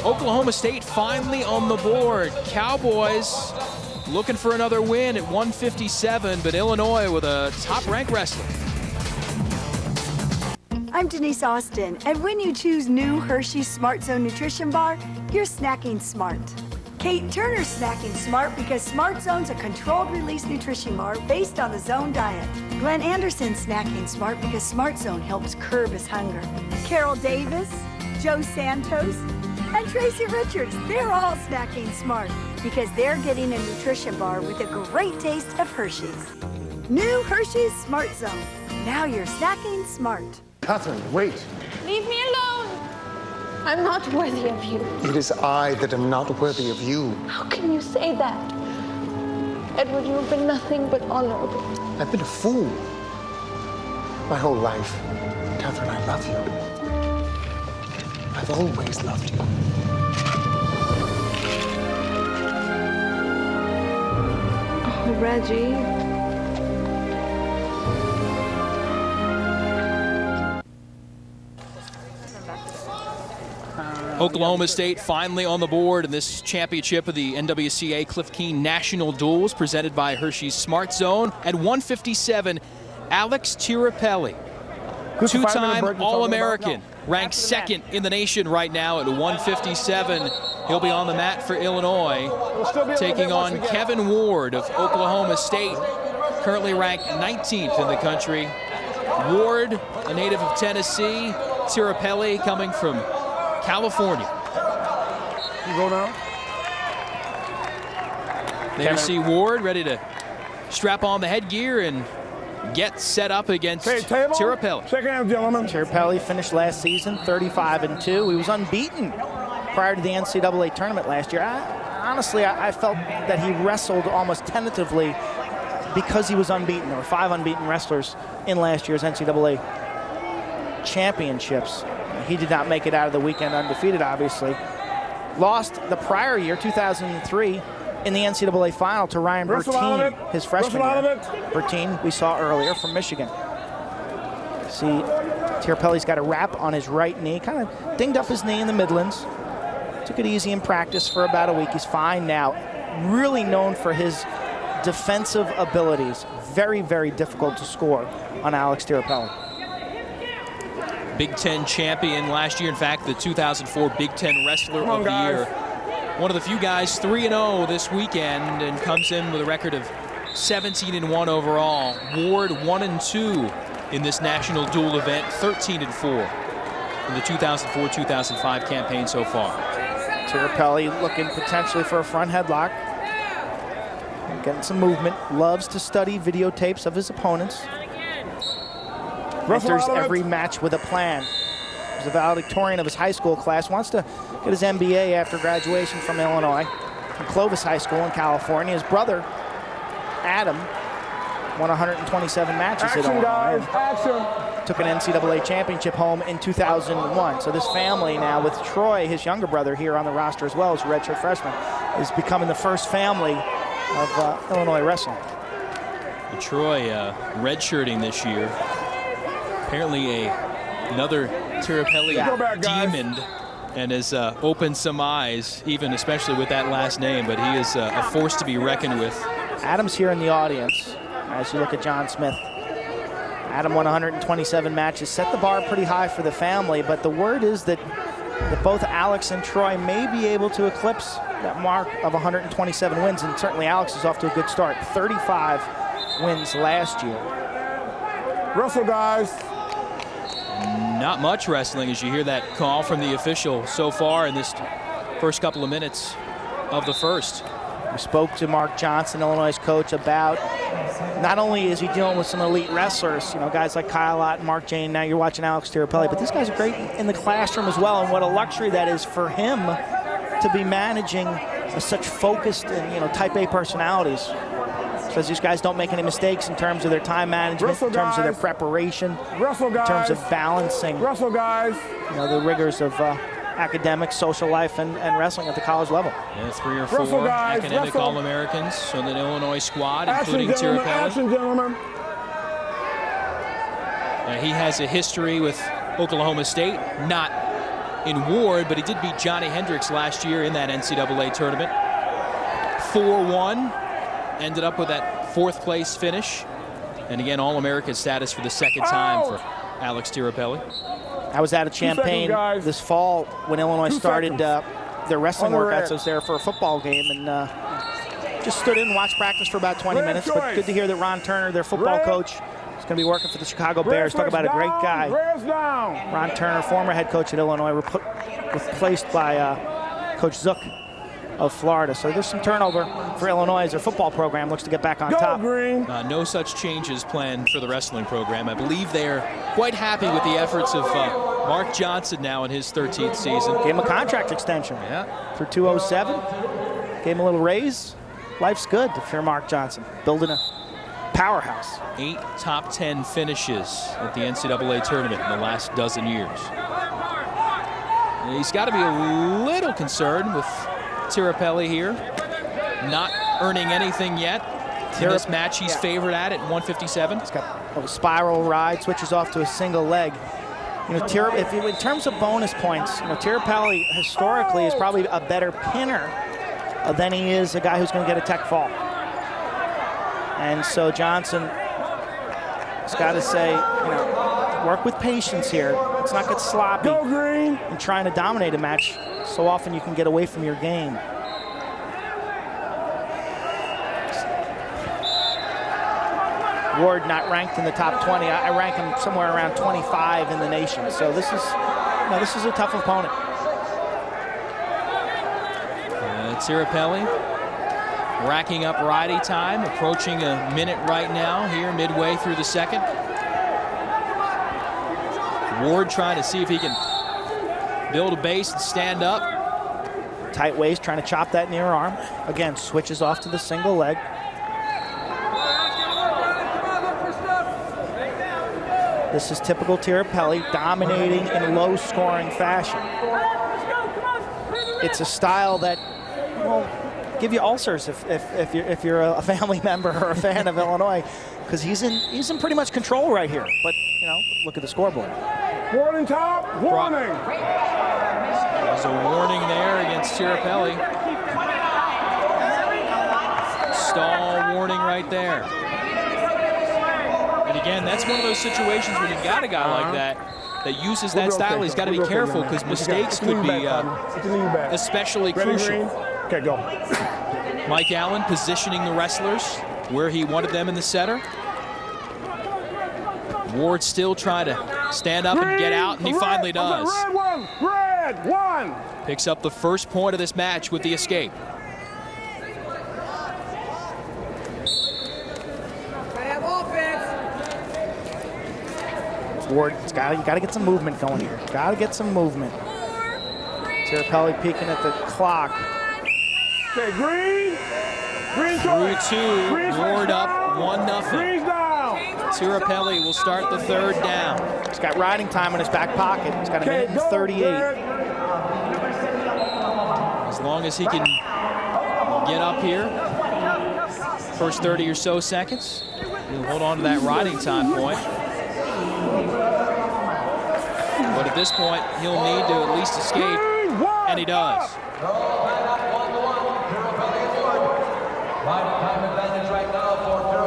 S1: Oklahoma State finally on the board. Cowboys looking for another win at 157, but Illinois with a top-ranked wrestler.
S13: I'm Denise Austin, and when you choose new Hershey's Smart Zone Nutrition Bar, you're snacking smart. Kate Turner's snacking smart because Smart Zone's a controlled release nutrition bar based on the Zone diet. Glenn Anderson's snacking smart because Smart Zone helps curb his hunger. Carol Davis, Joe Santos, and Tracy Richards, they're all snacking smart because they're getting a nutrition bar with a great taste of Hershey's. New Hershey's Smart Zone. Now you're snacking smart.
S21: Catherine, wait.
S8: Leave me alone. I'm not worthy of you.
S21: It is I that am not worthy of you.
S8: How can you say that? Edward, you have been nothing but honorable.
S21: I've been a fool my whole life. Catherine, I love you. I've always loved you.
S8: Oh, Reggie.
S1: Oklahoma State finally on the board in this championship of the NWCA Cliff Keen National Duels presented by Hershey's Smart Zone. At 157, Alex Tirapelle, two-time All-American, ranked second in the nation right now at 157. He'll be on the mat for Illinois, taking on Kevin Ward of Oklahoma State, currently ranked 19th in the country. Ward, a native of Tennessee, Tirapelle coming from California.
S3: You go now.
S1: There you see Ward ready to strap on the headgear and get set up against Tirapelle.
S3: Shake hands, gentlemen.
S2: Tirapelle finished last season 35-2. He was unbeaten prior to the NCAA tournament last year. Honestly, I felt that he wrestled almost tentatively because he was unbeaten. There were 5 unbeaten wrestlers in last year's NCAA championships. He did not make it out of the weekend undefeated, obviously. Lost the prior year, 2003, in the NCAA final to Ryan Bertine, his freshman year. Bertine, we saw earlier, from Michigan. See, Tirapelle's got a wrap on his right knee, kind of dinged up his knee in the Midlands. Took it easy in practice for about a week. He's fine now. Really known for his defensive abilities. Very, very difficult to score on Alex Tirapelle.
S1: Big Ten champion last year. In fact, the 2004 Big Ten Wrestler of the Year. One of the few guys 3-0 this weekend and comes in with a record of 17-1 overall. Ward 1-2 in this national duel event, 13-4 in the 2004-2005 campaign so far.
S2: Tirapelle looking potentially for a front headlock. Getting some movement. Loves to study videotapes of his opponents. Enters every match with a plan. He's a valedictorian of his high school class. Wants to get his MBA after graduation from Illinois, from Clovis High School in California. His brother, Adam, won 127 matches at Illinois. Took an NCAA championship home in 2001. So this family now, with Troy, his younger brother, here on the roster as well as a redshirt freshman, is becoming the first family of Illinois wrestling.
S1: Troy redshirting this year. Apparently another Tirapelle demon, and has opened some eyes, even especially with that last name, but he is a force to be reckoned with.
S2: Adam's here in the audience as you look at John Smith. Adam won 127 matches, set the bar pretty high for the family, but the word is that both Alex and Troy may be able to eclipse that mark of 127 wins, and certainly Alex is off to a good start. 35 wins last year.
S3: Wrestle, guys.
S1: Not much wrestling as you hear that call from the official so far in this first couple of minutes of the first.
S2: We spoke to Mark Johnson, Illinois' coach, about not only is he dealing with some elite wrestlers, you know, guys like Kyle Ott and Mark Jayne. Now you're watching Alex Tirapelle, but this guy's great in the classroom as well, and what a luxury that is for him to be managing such focused and, you know, type A personalities. Says these guys don't make any mistakes in terms of their time management, in terms of their preparation, in terms of balancing,
S3: Wrestle, guys.
S2: you know, the rigors of academics, social life, and wrestling at the college level.
S1: Yeah, 3 or 4 academic All-Americans on the Illinois squad, including Tirapelle.
S3: Action, gentlemen.
S1: He has a history with Oklahoma State, not in Ward, but he did beat Johnny Hendricks last year in that NCAA tournament. 4-1, ended up with that 4th place finish. And again, All-American status for the 2nd time for Alex Tirapelle.
S2: I was out of Champaign this fall when Illinois started their wrestling workouts. I was there for a football game and just stood in and watched practice for about 20 minutes. But good to hear that Ron Turner, their football coach, is going to be working for the Chicago Bears. Talk about a great guy. Ron Turner, former head coach at Illinois, replaced by Coach Zook of Florida. So there's some turnover for Illinois as their football program looks to get back on top.
S1: No such changes planned for the wrestling program. I believe they're quite happy with the efforts of Mark Johnson now in his 13th season.
S2: Gave him a contract extension for 207. Gave him a little raise. Life's good if you're Mark Johnson, building a powerhouse.
S1: 8 top 10 finishes at the NCAA tournament in the last dozen years. And he's got to be a little concerned with Tirapelle here, not earning anything yet. In this match, he's favored at 157.
S2: He's got a spiral ride, switches off to a single leg. You know, in terms of bonus points, you know, Tirapelle historically is probably a better pinner than he is a guy who's going to get a tech fall. And so Johnson has got to say, you know, work with patience here. Let's not get sloppy and trying to dominate a match. So often you can get away from your game. Ward not ranked in the top 20. I rank him somewhere around 25 in the nation. So this is, you know, this is a tough opponent.
S1: Tirapelle racking up riding time, approaching a minute right now here midway through the 2nd. Ward trying to see if he can build a base and stand up.
S2: Tight waist, trying to chop that near arm. Again, switches off to the single leg. This is typical Tirapelle, dominating in low-scoring fashion. It's a style that will give you ulcers if you're a family member or a fan of Illinois, because he's in pretty much control right here. But you know, look at the scoreboard.
S3: Warning top, warning.
S1: There's a warning there against Tirapelle. Stall warning right there. And again, that's one of those situations when you've got a guy like that uses that style. He's got to be careful because mistakes could be especially crucial.
S3: Okay, go.
S1: Mike Allen positioning the wrestlers where he wanted them in the center. Ward still trying to stand up and get out, and he finally does.
S3: Red one.
S1: Picks up the first point of this match with the escape.
S2: Ward, you got to get some movement going here. Got to get some movement. Tirapelle peeking at the clock.
S3: Okay, green.
S1: Through 2, Ward up 1-0. Tirapelle will start the 3rd down.
S2: He's got riding time in his back pocket. He's got a minute and 38.
S1: As long as he can get up here, first 30 or so seconds, he'll hold on to that riding time point. But at this point, he'll need to at least escape, and he does.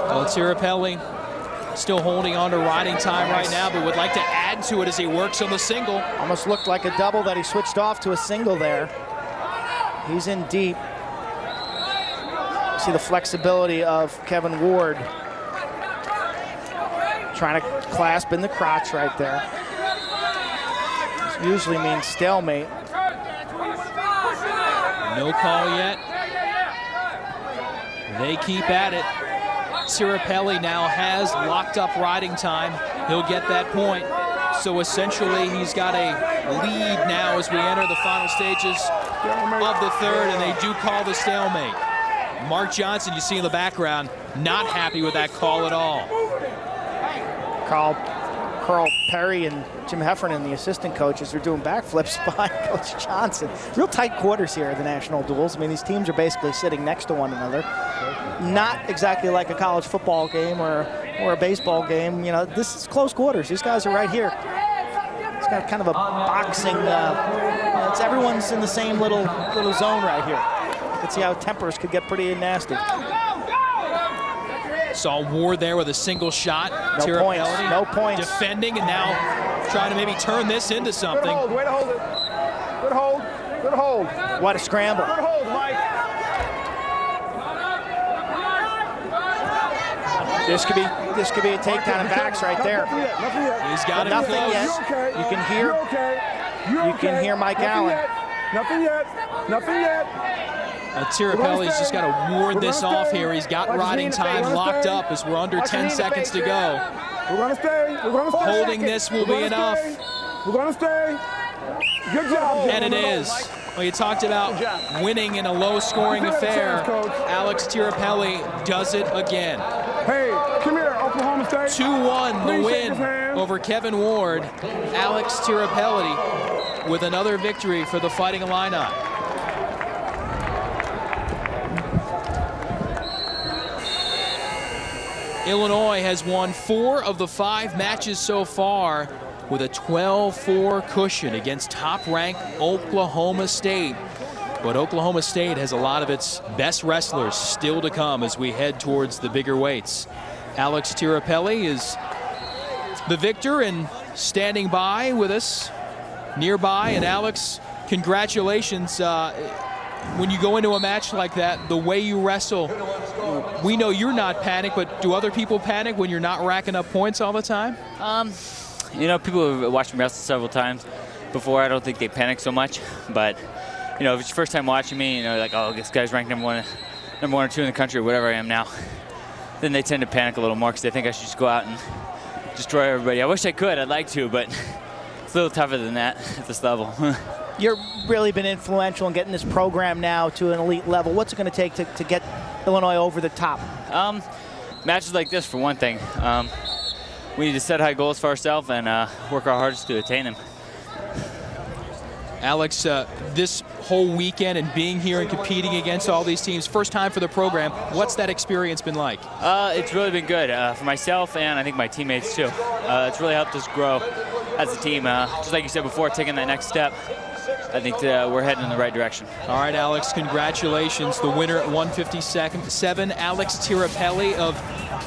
S1: Well, Tirapelle still holding on to riding time right now, but would like to add to it as he works on the single.
S2: Almost looked like a double that he switched off to a single there. He's in deep. See the flexibility of Kevin Ward. Trying to clasp in the crotch right there. This usually means stalemate.
S1: No call yet. They keep at it. Tirapelle now has locked up riding time. He'll get that point. So essentially, he's got a lead now as we enter the final stages of the 3rd, and they do call the stalemate. Mark Johnson, you see in the background, not happy with that call at all.
S2: Carl Perry and Jim Heffernan, the assistant coaches, are doing backflips behind Coach Johnson. Real tight quarters here at the national duels. I mean, these teams are basically sitting next to one another. Not exactly like a college football game or a baseball game. You know, this is close quarters. These guys are right here. It's got kind of a boxing, it's everyone's in the same little zone right here. You can see how tempers could get pretty nasty.
S1: Saw Ward there with a single shot.
S2: No points. No points.
S1: Defending and now trying to maybe turn this into something.
S3: Good hold. Way to hold it. Good hold. Good hold.
S2: What a scramble.
S3: Good hold, Mike.
S2: This could be a takedown of backs right there.
S3: Nothing yet.
S1: He's got it.
S2: Nothing
S1: close.
S2: yet.
S3: Okay.
S2: You can hear. You can hear Mike Allen.
S3: Nothing yet. Nothing yet.
S1: Tirapelle's just got to ward this off here. He's got riding time locked up as we're under 10 seconds to go.
S3: We're going to stay. We're going to stay.
S1: Holding this will be enough.
S3: We're going to stay. Good job.
S1: And it is. Well, you talked about winning in a low-scoring affair. Alex Tirapelle does it again.
S3: Hey, come here, Oklahoma State.
S1: 2-1 the win over Kevin Ward. Alex Tirapelle with another victory for the Fighting Illini. Illinois has won 4 of the 5 matches so far with a 12-4 cushion against top-ranked Oklahoma State. But Oklahoma State has a lot of its best wrestlers still to come as we head towards the bigger weights. Alex Tirapelle is the victor and standing by with us nearby. And Alex, congratulations. When you go into a match like that, the way you wrestle, we know you're not panicked, but do other people panic when you're not racking up points all the time?
S5: You know, people have watched me wrestle several times before. I don't think they panic so much, but you know, if it's your first time watching me, you know, like, oh, this guy's ranked number one or 2 in the country, or whatever I am now, then they tend to panic a little more because they think I should just go out and destroy everybody. I wish I could. I'd like to, but it's a little tougher than that at this level.
S2: You've really been influential in getting this program now to an elite level. What's it going to take to get Illinois over the top?
S5: Matches like this, for one thing. We need to set high goals for ourselves and work our hardest to attain them.
S1: Alex, this whole weekend and being here and competing against all these teams, first time for the program, what's that experience been like?
S5: It's really been good for myself and I think my teammates too. It's really helped us grow as a team. Just like you said before, taking that next step. I think we're heading in the right direction.
S1: All right, Alex, congratulations. The winner at 157, Alex Tirapelle of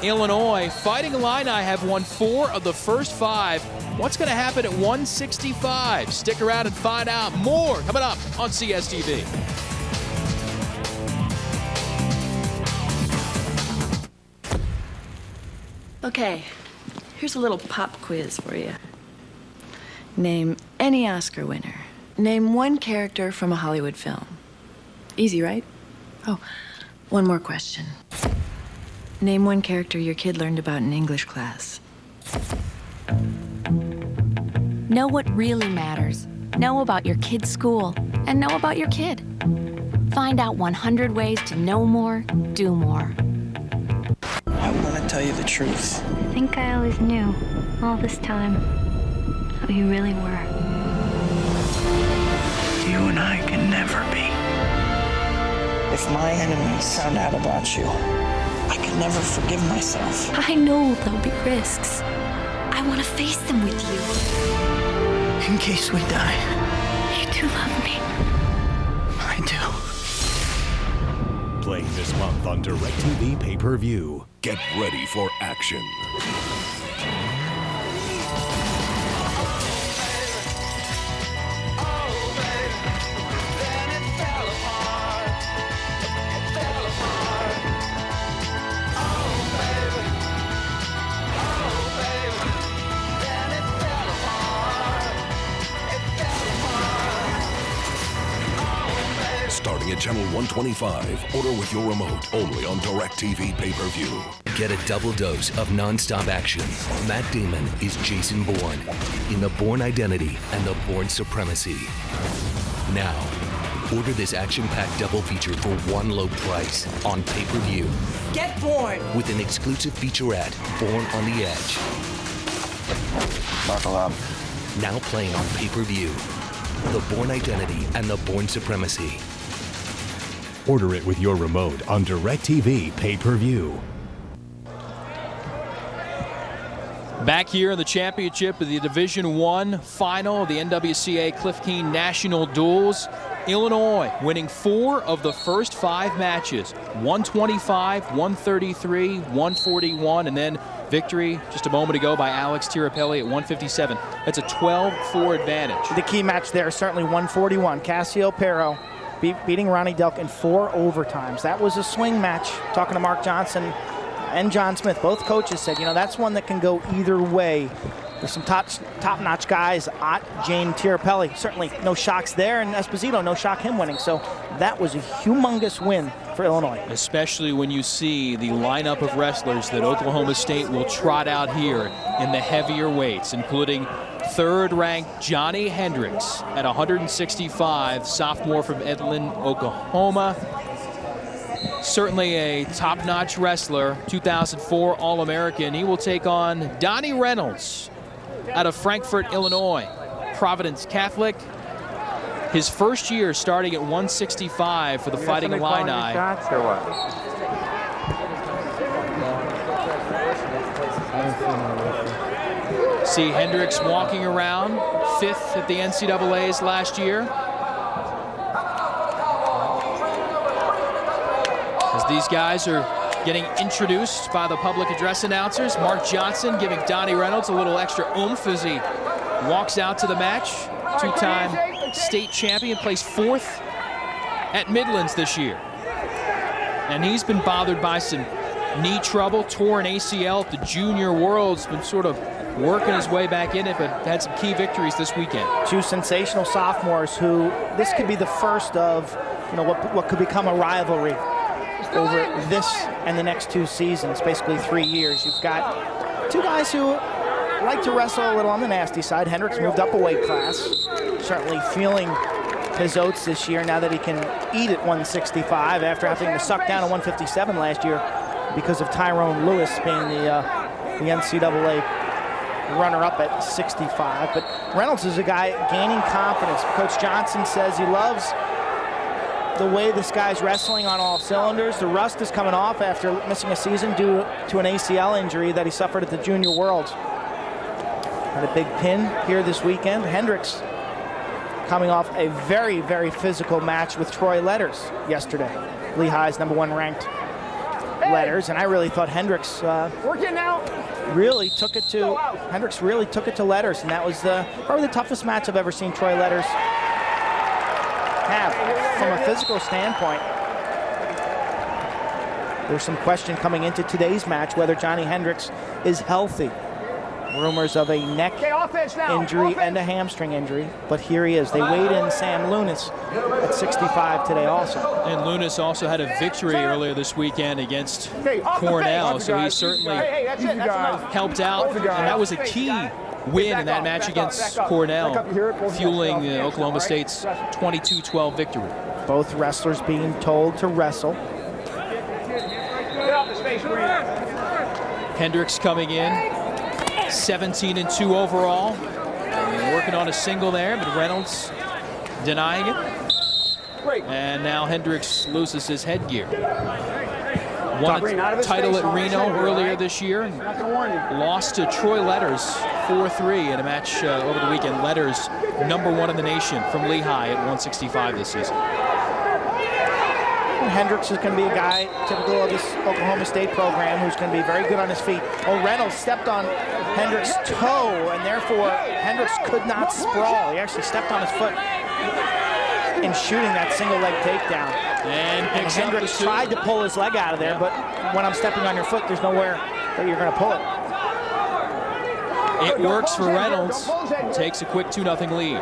S1: Illinois. Fighting Illini have won 4 of the first 5. What's going to happen at 165? Stick around and find out more coming up on CSTV.
S22: Okay, here's a little pop quiz for you. Name any Oscar winner. Name one character from a Hollywood film. Easy, right? Oh, one more question. Name one character your kid learned about in English class.
S10: Know what really matters. Know about your kid's school and know about your kid. Find out 100 ways to know more, do more.
S6: I want to tell you the truth.
S10: I think I always knew all this time who you really were.
S6: You and I can never be. If my enemies found out about you, I can never forgive myself.
S10: I know there'll be risks. I want to face them with you.
S6: In case we die.
S10: You do love me.
S6: I do.
S23: Playing this month on DirecTV pay-per-view. Get ready for action. Starting at channel 125. Order with your remote. Only on DirecTV pay-per-view.
S24: Get a double dose of non-stop action. Matt Damon is Jason Bourne in The Bourne Identity and The Bourne Supremacy. Now, order this action-packed double feature for one low price on pay-per-view.
S6: Get Bourne!
S24: With an exclusive featurette, Bourne on the Edge.
S18: Buckle up.
S24: Now playing on pay-per-view. The Bourne Identity and the Bourne Supremacy.
S19: Order it with your remote on DirecTV pay-per-view.
S1: Back here in the championship of the Division I final of the NWCA Cliff Keen National Duels. Illinois winning 4 of the first 5 matches. 125, 133, 141, and then victory just a moment ago by Alex Tirapelle at 157. That's a 12-4 advantage.
S2: The key match there is certainly 141. Cassio Pero beating Ronnie Delk in 4 overtimes. That was a swing match. Talking to Mark Johnson and John Smith, both coaches said, you know, that's one that can go either way. There's some top-notch guys. Jayne, Tirapelle, certainly no shocks there, and Esposito, no shock him winning. So that was a humongous win for Illinois.
S1: Especially when you see the lineup of wrestlers that Oklahoma State will trot out here in the heavier weights, including third-ranked Johnny Hendricks at 165, sophomore from Edlin, Oklahoma. Certainly a top-notch wrestler, 2004 All-American. He will take on Donny Reynolds out of Frankfort, Illinois. Providence Catholic. His first year starting at 165 for the Fighting Illini. See Hendricks walking around, 5th at the NCAAs last year. As these guys are getting introduced by the public address announcers, Mark Johnson giving Donny Reynolds a little extra oomph as he walks out to the match. 2-time state champion, placed 4th at Midlands this year. And he's been bothered by some knee trouble, torn ACL at the Junior Worlds, been sort of working his way back in it, but had some key victories this weekend. 2
S2: sensational sophomores who, this could be the first of, you know, what could become a rivalry over this and the next 2 seasons, basically 3 years. You've got 2 guys who like to wrestle a little on the nasty side. Hendricks moved up a weight class, certainly feeling his oats this year now that he can eat at 165 after having to suck down at 157 last year because of Tyrone Lewis being the NCAA runner-up at 65. But Reynolds is a guy gaining confidence. Coach Johnson says he loves the way this guy's wrestling on all cylinders. The rust is coming off after missing a season due to an ACL injury that he suffered at the Junior Worlds. Had a big pin here this weekend. Hendricks coming off a very, very physical match with Troy Letters yesterday. Lehigh's #1 ranked Letters, and I really thought Hendricks really took it to Letters, and that was probably the toughest match I've ever seen Troy Letters have from a physical standpoint. There's some question coming into today's match whether Johnny Hendricks is healthy. Rumors of a neck injury and a hamstring injury, but here he is. They weighed in Sam Lunas at 65 today also.
S1: And Lunas also had a victory earlier this weekend against Cornell, so he certainly helped out, and that was a key win in that match against Cornell, fueling Oklahoma State's 22-12 victory.
S2: Both wrestlers being told to wrestle.
S1: Hendricks coming in, 17-2 overall. Working on a single there, but Reynolds denying it. And now Hendricks loses his headgear. Won a title at Reno earlier this year and lost to Troy Letters 4-3 in a match over the weekend. Letters #1 in the nation from Lehigh at 165 this season.
S2: Hendricks is going to be a guy typical of this Oklahoma State program who's going to be very good on his feet. Oh, Reynolds stepped on Hendricks' toe, and therefore Hendricks could not sprawl. He actually stepped on his foot in shooting that single leg takedown.
S1: And
S2: Hendricks tried to pull his leg out of there, but when I'm stepping on your foot, there's nowhere that you're going to pull it.
S1: It works for Reynolds. Takes a quick 2-0 lead.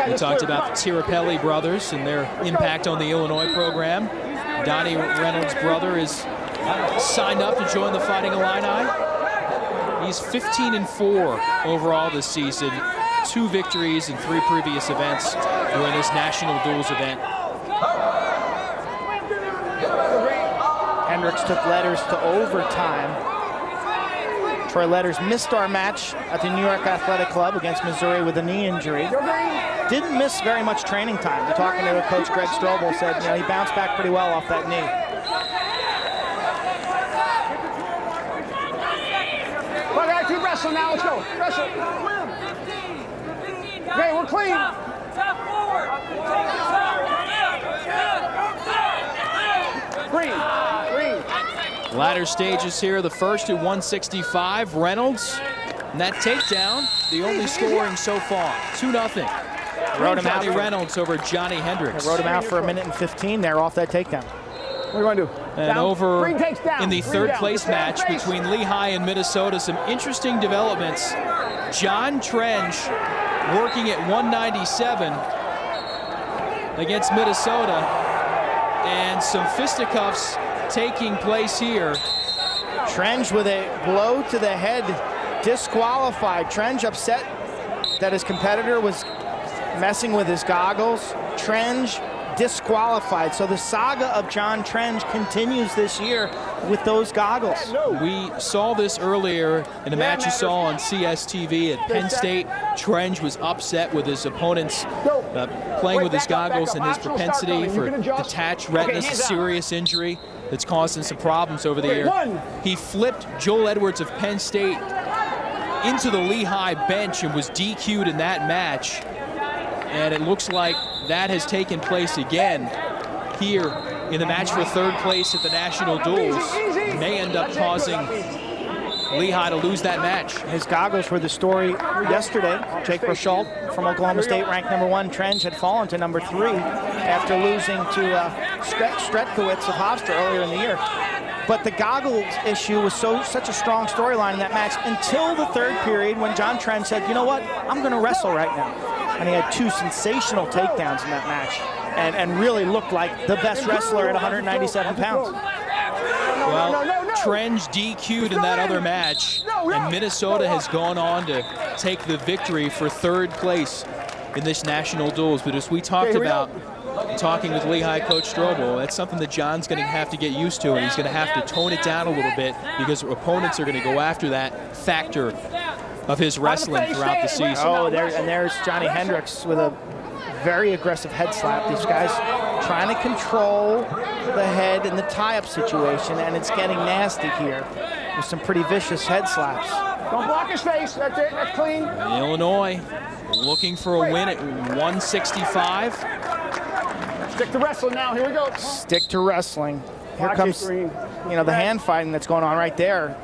S1: We talked about the Tirapelle brothers and their impact on the Illinois program. Donny Reynolds' brother is signed up to join the Fighting Illini. He's 15-4 overall this season, 2 victories in 3 previous events during this national duels event.
S2: Hendricks took Letters to overtime. Troy Letters missed our match at the New York Athletic Club against Missouri with a knee injury. Didn't miss very much training time. Talking to Coach Greg Strobel, said he bounced back pretty well off that knee.
S3: Well, guys, keep wrestling now. Let's go. Wrestle. Okay, we're clean. Green.
S1: Ladder stages here. The first at 165. Reynolds. And that takedown, the only scoring so far. 2-0.
S2: Wrote him out.
S1: Reynolds over Johnny Hendricks.
S2: Wrote him out for 1 minute and 15 there off that takedown.
S3: What do you want to do?
S1: And
S3: down.
S1: over
S3: Green takes down.
S1: in the
S3: Green
S1: third
S3: down.
S1: place match between Lehigh and Minnesota, some interesting developments. John Trench working at 197 against Minnesota, and some fisticuffs taking place here.
S2: Trench with a blow to the head, disqualified. Trench upset that his competitor was messing with his goggles. Trench disqualified. So the saga of John Trench continues this year with those goggles.
S1: We saw this earlier in a match you saw on CSTV at Penn State. Trench was upset with his opponents playing with his goggles and his propensity for detached retinas, a serious injury that's causing some problems over the year. He flipped Joel Edwards of Penn State into the Lehigh bench and was DQ'd in that match. And it looks like that has taken place again here in the match for third place at the National Duels. May end up causing Lehigh to lose that match.
S2: His goggles were the story yesterday. Jake Rosholt from Oklahoma State, ranked #1. Trench had fallen to #3 after losing to Stretkowitz of Hofstra earlier in the year. But the goggles issue was such a strong storyline in that match until the third period when John Trench said, you know what, I'm going to wrestle right now. And he had 2 sensational takedowns in that match and really looked like the best wrestler at 197 pounds.
S1: Well, Trench DQ'd in that other match, and Minnesota has gone on to take the victory for third place in this National Duels. But as we talked about, talking with Lehigh coach Strobel, that's something that John's going to have to get used to, and he's going to have to tone it down a little bit because opponents are going to go after that factor of his wrestling throughout the season.
S2: Oh, there's Johnny Hendricks with a very aggressive head slap. These guys trying to control the head in the tie-up situation, and it's getting nasty here with some pretty vicious head slaps.
S3: Don't block his face. That's it. That's clean.
S1: Illinois looking for a win at 165.
S3: Stick to wrestling now. Here we go.
S2: Stick to wrestling. Here comes, the hand fighting that's going on right there.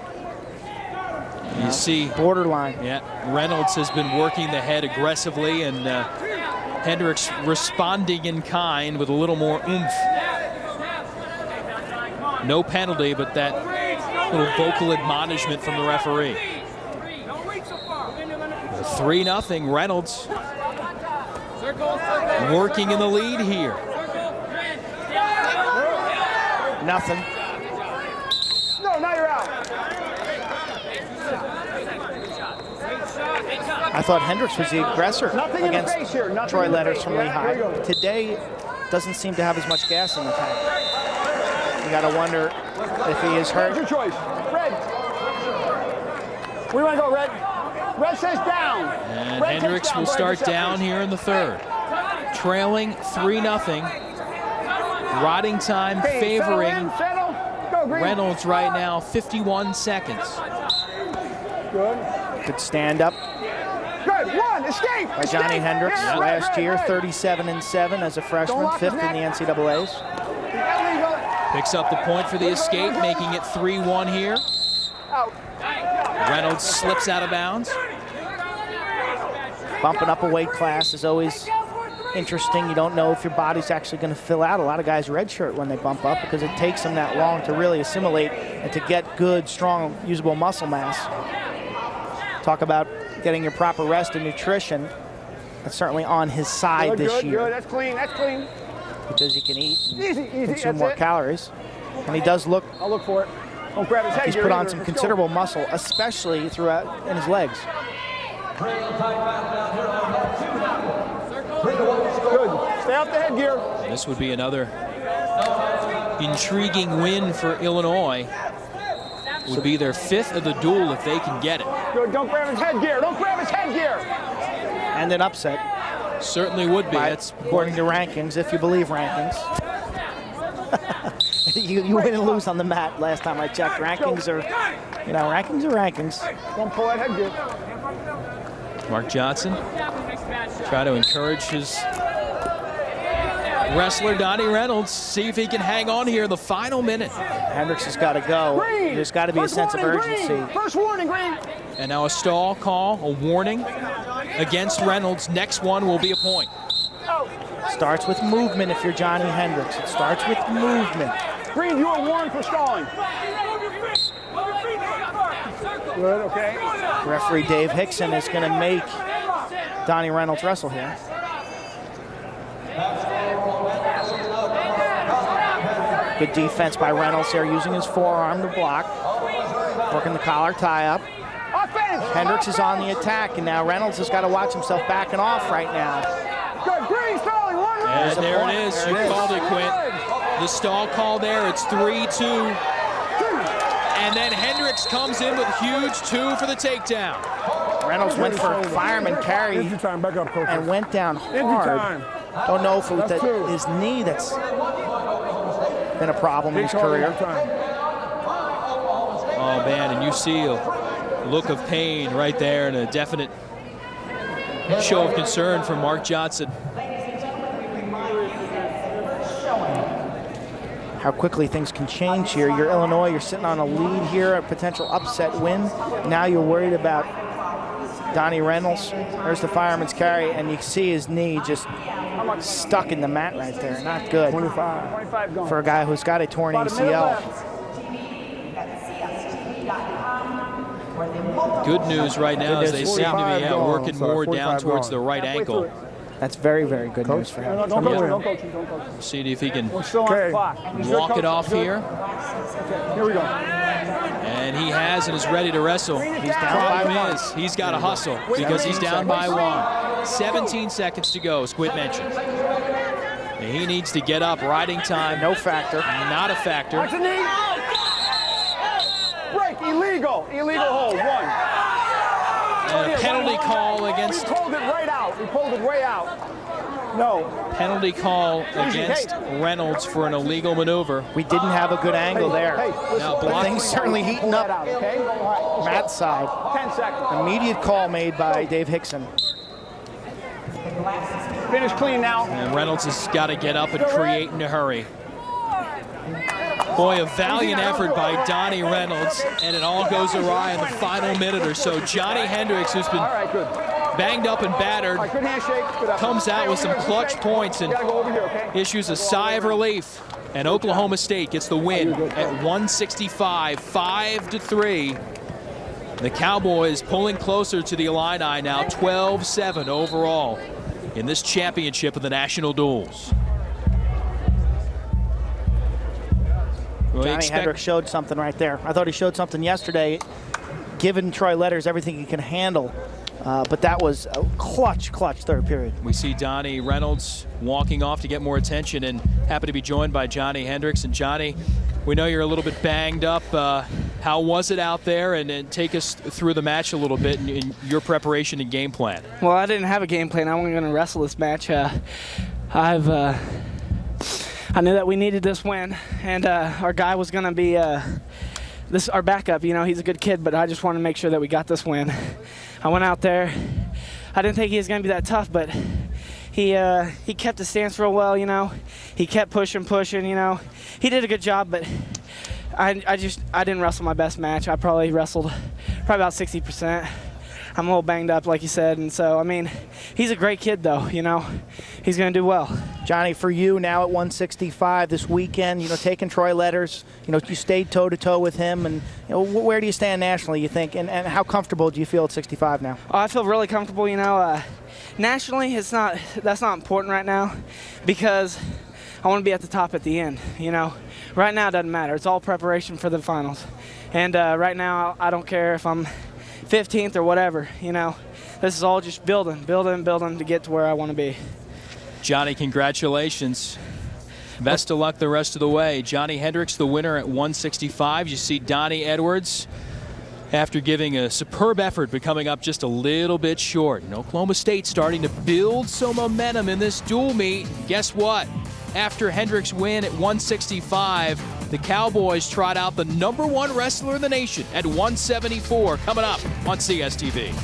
S1: You see
S2: borderline.
S1: Yeah, Reynolds has been working the head aggressively, and Hendricks responding in kind with a little more oomph. No penalty, but that little vocal admonishment from the referee. 3-0, Reynolds working in the lead here.
S2: Nothing.
S3: No, now you're out.
S2: I thought Hendricks was the aggressor against Troy Letters from Lehigh. Today doesn't seem to have as much gas in the tank. You got to wonder if he is hurt.
S3: Your choice. Red. Where do you want to go, Red? Red says down.
S1: And Hendricks will start down here in the third. Trailing 3-0. Rotting time favoring Reynolds right now, 51 seconds.
S2: Good stand up.
S3: Good, one, escape!
S2: By Johnny Hendricks last year, 37-7 as a freshman, 5th in the NCAAs.
S1: Picks up the point for the escape, making it 3-1 here. Reynolds slips out of bounds.
S2: Bumping up a weight class is always interesting. You don't know if your body's actually going to fill out. A lot of guys redshirt when they bump up because it takes them that long to really assimilate and to get good, strong, usable muscle mass. Talk about getting your proper rest and nutrition. That's certainly on his side this year.
S3: Good, that's clean, that's clean.
S2: Because he can eat and consume
S3: that's
S2: more
S3: it.
S2: calories. And he does look.
S3: I'll look for it. Don't grab his head.
S2: He's put on some considerable muscle, especially throughout in his legs.
S3: Good. Stay off the headgear.
S1: This would be another intriguing win for Illinois. Would be their 5th of the duel if they can get it.
S3: Good, don't grab his headgear. Don't grab his headgear.
S2: And an upset.
S1: Certainly would be. That's
S2: according to rankings, if you believe rankings. you win and lose on the mat last time I checked. Rankings are, rankings are rankings.
S3: Don't pull that headgear.
S1: Mark Johnson try to encourage his wrestler Donny Reynolds, see if he can hang on here the final minute.
S2: Hendricks has got to go.
S3: Green.
S2: There's got to be a sense of urgency.
S3: Green. First warning, Green.
S1: And now a stall call, a warning against Reynolds. Next one will be a point.
S2: Starts with movement if you're Johnny Hendricks. It starts with movement.
S3: Green, you are warned for stalling. Good, okay.
S2: Referee Dave Hickson is going to make Donny Reynolds wrestle here. Good defense by Reynolds here, using his forearm to block. Working the collar tie-up. Hendricks is on the attack, and now Reynolds has got to watch himself backing off right now.
S3: Good, Green stalling,
S1: And there it is. You called it, Quint. The stall call there. It's 3-2. And then Hendricks comes in with a huge 2 for the takedown.
S2: Reynolds went for a fireman carry and went down hard. Don't know if it was his knee that's been a problem in his career.
S1: Oh, man, and you see a look of pain right there and a definite show of concern from Mark Johnson.
S2: How quickly things can change here. You're Illinois, you're sitting on a lead here, a potential upset win. Now you're worried about Donny Reynolds. There's the fireman's carry, and you see his knee just stuck in the mat right there. Not good
S3: 25
S2: for a guy who's got a torn ACL.
S1: Good news right now is they seem to be working more down towards the right ankle.
S2: That's very, very good news for him.
S3: Don't coach him.
S1: See if he can
S3: Okay.
S1: walk it off here.
S3: Here we go.
S1: And he has and is ready to wrestle.
S2: He's down
S1: Problem
S2: by
S1: is, he's got to hustle because he's down by 1. 17 seconds to go, as Quint mentioned. And he needs to get up. Riding time.
S2: No factor.
S1: Not a factor.
S3: Watch the knee. Break. Illegal. Illegal hold. 1.
S1: And a penalty call against...
S3: We pulled it right out. We pulled it way out. No.
S1: Penalty call against Reynolds for an illegal maneuver.
S2: We didn't have a good angle there.
S1: Now
S2: But things certainly heating up Matt's side.
S3: 10 seconds.
S2: Immediate call made by Dave Hickson.
S3: Finish clean now.
S1: And Reynolds has got to get up and create in a hurry. Boy, a valiant effort by Donny Reynolds, and it all goes awry in the final minute or so. Johnny Hendricks, who's been banged up and battered, comes out with some clutch points and issues a sigh of relief. And Oklahoma State gets the win at 165, 5-3. The Cowboys pulling closer to the Illini now, 12-7 overall in this championship of the national duels.
S2: Johnny Hendricks showed something right there. I thought he showed something yesterday, giving Troy Letters everything he can handle. But that was a clutch third period.
S1: We see Donny Reynolds walking off to get more attention, and happy to be joined by Johnny Hendricks. And Johnny, we know you're a little bit banged up. How was it out there? And take us through the match a little bit in your preparation and game plan.
S7: Well, I didn't have a game plan. I wasn't going to wrestle this match. I knew that we needed this win, and our guy was going to be our backup. You know, he's a good kid, but I just wanted to make sure that we got this win. I went out there. I didn't think he was going to be that tough, but he kept his stance real well. You know, he kept pushing. You know, he did a good job, but I didn't wrestle my best match. I probably wrestled about 60%. I'm a little banged up, like you said, and so, I mean, he's a great kid, though, you know. He's going to do well.
S2: Johnny, for you now at 165 this weekend, you know, taking Troy Letters, you know, you stayed toe-to-toe with him, and you know, where do you stand nationally, you think, and how comfortable do you feel at 65 now?
S7: Oh, I feel really comfortable, you know. Nationally, that's not important right now because I want to be at the top at the end, you know. Right now it doesn't matter. It's all preparation for the finals. And right now I don't care if I'm 15th or whatever, you know. This is all just building to get to where I want to be.
S1: Johnny, congratulations. Best of luck the rest of the way. Johnny Hendricks, the winner at 165. You see Donny Edwards, after giving a superb effort, but coming up just a little bit short. And Oklahoma State starting to build some momentum in this dual meet. Guess what? After Hendricks' win at 165, the Cowboys trot out the #1 wrestler in the nation at 174. Coming up on CSTV.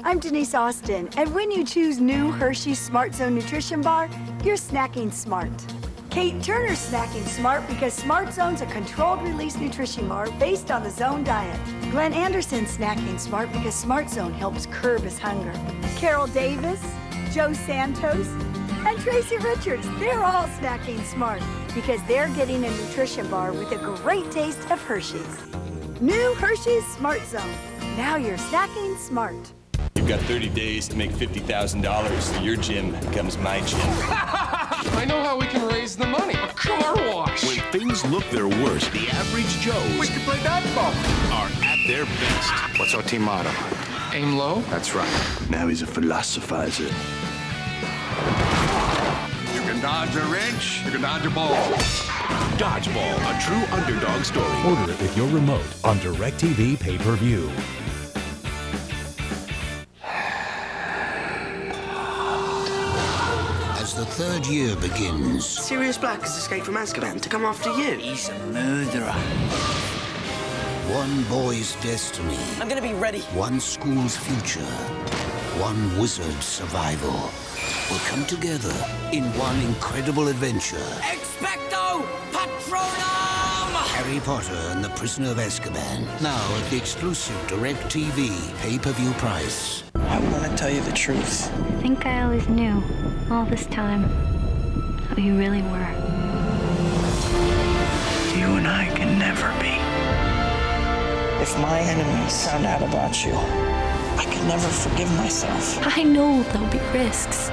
S13: I'm Denise Austin, and when you choose new Hershey's Smart Zone Nutrition Bar, you're snacking smart. Kate Turner's snacking smart because Smart Zone's a controlled release nutrition bar based on the Zone diet. Glenn Anderson's snacking smart because Smart Zone helps curb his hunger. Carol Davis, Joe Santos, and Tracy Richards, they're all snacking smart because they're getting a nutrition bar with a great taste of Hershey's. New Hershey's Smart Zone. Now you're snacking smart.
S9: You've got 30 days to make $50,000 so your gym becomes my gym.
S11: I know how we can raise the money. A car wash.
S12: When things look their worst, the average Joes
S11: We can play dodgeball.
S12: are at their best.
S11: What's our team motto? Aim low?
S12: That's right.
S11: Now he's a philosophizer.
S12: You can dodge a wrench, you can dodge a ball. Dodgeball, a true underdog story.
S19: Order it with your remote on DirecTV pay-per-view.
S15: As the third year begins,
S6: Sirius Black has escaped from Azkaban to come after you. He's a murderer.
S15: one boy's destiny,
S6: I'm gonna be ready.
S15: one school's future, one wizard's survival will come together in one incredible adventure.
S6: Expecto Patronum!
S15: Harry Potter and the Prisoner of Azkaban, now at the exclusive DirecTV pay-per-view price.
S6: I want to tell you the truth.
S25: I think I always knew, all this time, who you really were.
S6: You and I can never be. If my enemies found out about you, I could never forgive myself.
S25: I know there'll be risks.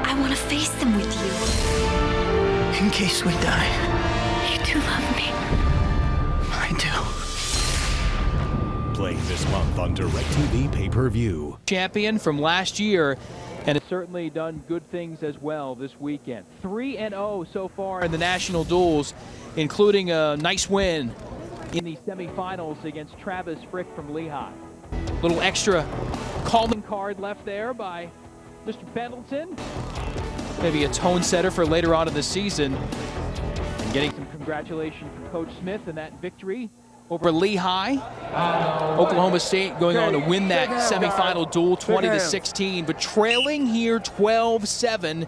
S25: I want to face them with you.
S6: In case we die.
S25: You do love me.
S6: I do.
S19: Playing this month on DirecTV pay-per-view.
S1: Champion from last year, and has certainly done good things as well this weekend. 3-0 so far in the national duels, including a nice win in the semifinals against Travis Frick from Lehigh. Little extra calling card left there by Mr. Pendleton. Maybe a tone setter for later on in the season. And getting some congratulations from Coach Smith in that victory over Lehigh. Oklahoma State going on to win that semifinal duel 20-16, but trailing here 12-7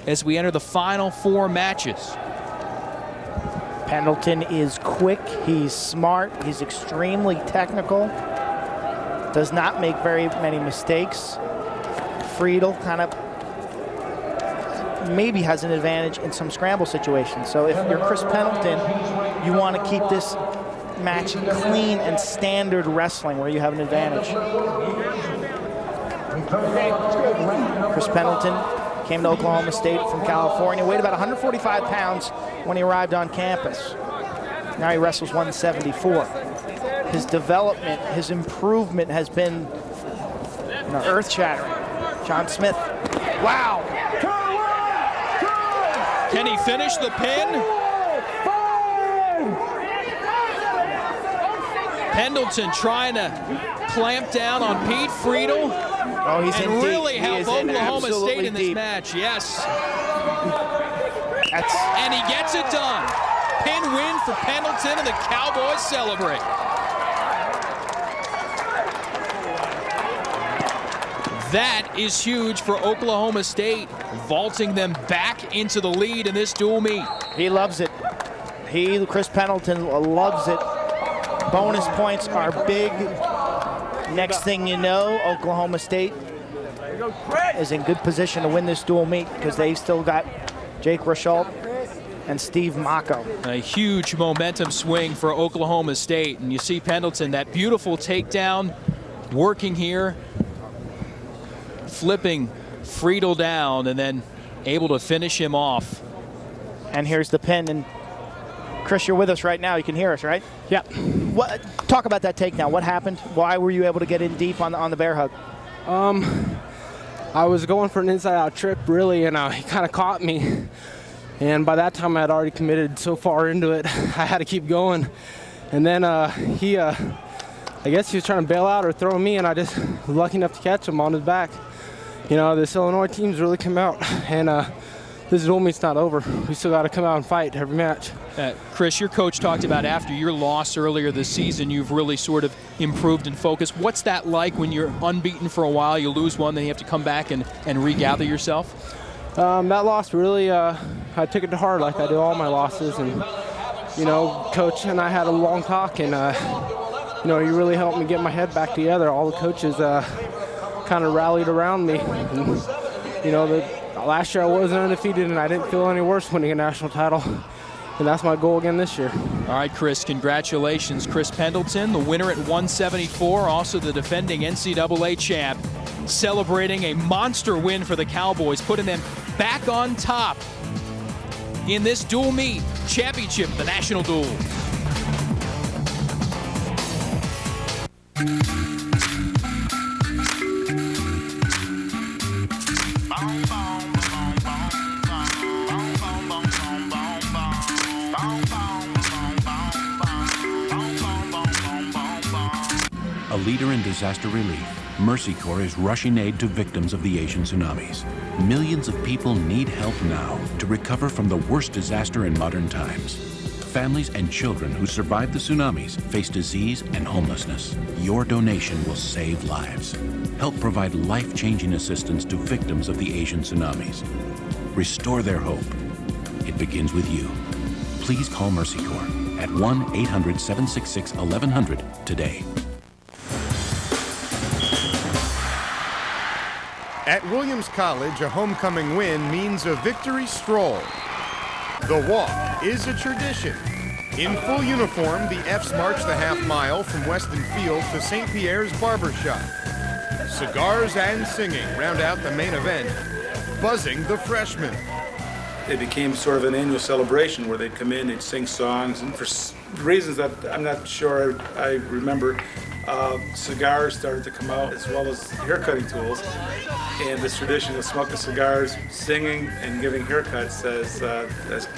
S1: as we enter the final 4 matches.
S2: Pendleton is quick, he's smart, he's extremely technical, does not make very many mistakes. Friedl kind of maybe has an advantage in some scramble situations. So if you're Chris Pendleton, you want to keep this match clean and standard wrestling where you have an advantage. Chris Pendleton came to Oklahoma State from California, weighed about 145 pounds when he arrived on campus. Now he wrestles 174. His development, his improvement has been earth-shattering. John Smith, wow.
S1: Can he finish the pin? Pendleton trying to clamp down on Pete Friedl.
S2: Oh, he's
S1: and
S2: in
S1: really
S2: deep.
S1: help Oklahoma State in this match. Yes. And he gets it done. Pin win for Pendleton, and the Cowboys celebrate. That is huge for Oklahoma State, vaulting them back into the lead in this dual meet.
S2: He loves it. Chris Pendleton loves it. Bonus points are big. Next thing you know, Oklahoma State is in good position to win this dual meet because they've still got Jake Rosholt and Steve Mocco.
S1: A huge momentum swing for Oklahoma State. And you see Pendleton, that beautiful takedown, working here, flipping Friedl down, and then able to finish him off.
S2: And here's the pin. And Chris, you're with us right now. You can hear us, right? Yeah. Talk about that takedown. What happened? Why were you able to get in deep on the bear hug?
S7: I was going for an inside-out trip, really, and he kind of caught me. And by that time, I had already committed so far into it, I had to keep going. And then he, I guess he was trying to bail out or throw me, and I just was lucky enough to catch him on his back. You know, this Illinois team's really come out, and this dual meet's not over. We still got to come out and fight every match.
S1: Chris, your coach talked about after your loss earlier this season, you've really sort of improved and focused. What's that like when you're unbeaten for a while, you lose one, then you have to come back and regather yourself?
S7: That loss really, I took it to heart like I do all my losses. And, you know, Coach and I had a long talk, and, you know, he really helped me get my head back together. All the coaches kind of rallied around me. And, you know, last year I wasn't undefeated, and I didn't feel any worse winning a national title. And that's my goal again this year.
S1: All right, Chris, congratulations. Chris Pendleton, the winner at 174, also the defending NCAA champ, celebrating a monster win for the Cowboys, putting them back on top in this dual meet championship, the national duel.
S12: A leader in disaster relief, Mercy Corps is rushing aid to victims of the Asian tsunamis. Millions of people need help now to recover from the worst disaster in modern times. Families and children who survived the tsunamis face disease and homelessness. Your donation will save lives. Help provide life-changing assistance to victims of the Asian tsunamis. Restore their hope. It begins with you. Please call Mercy Corps at 1-800-766-1100 today.
S4: At Williams College, a homecoming win means a victory stroll. The walk is a tradition. In full uniform, the Fs march the half mile from Weston Field to St. Pierre's Barbershop. Cigars and singing round out the main event, buzzing the freshmen.
S14: It became sort of an annual celebration where they'd come in and sing songs, and for reasons that I'm not sure I remember, cigars started to come out as well as haircutting tools. And this tradition of smoking cigars, singing, and giving haircuts has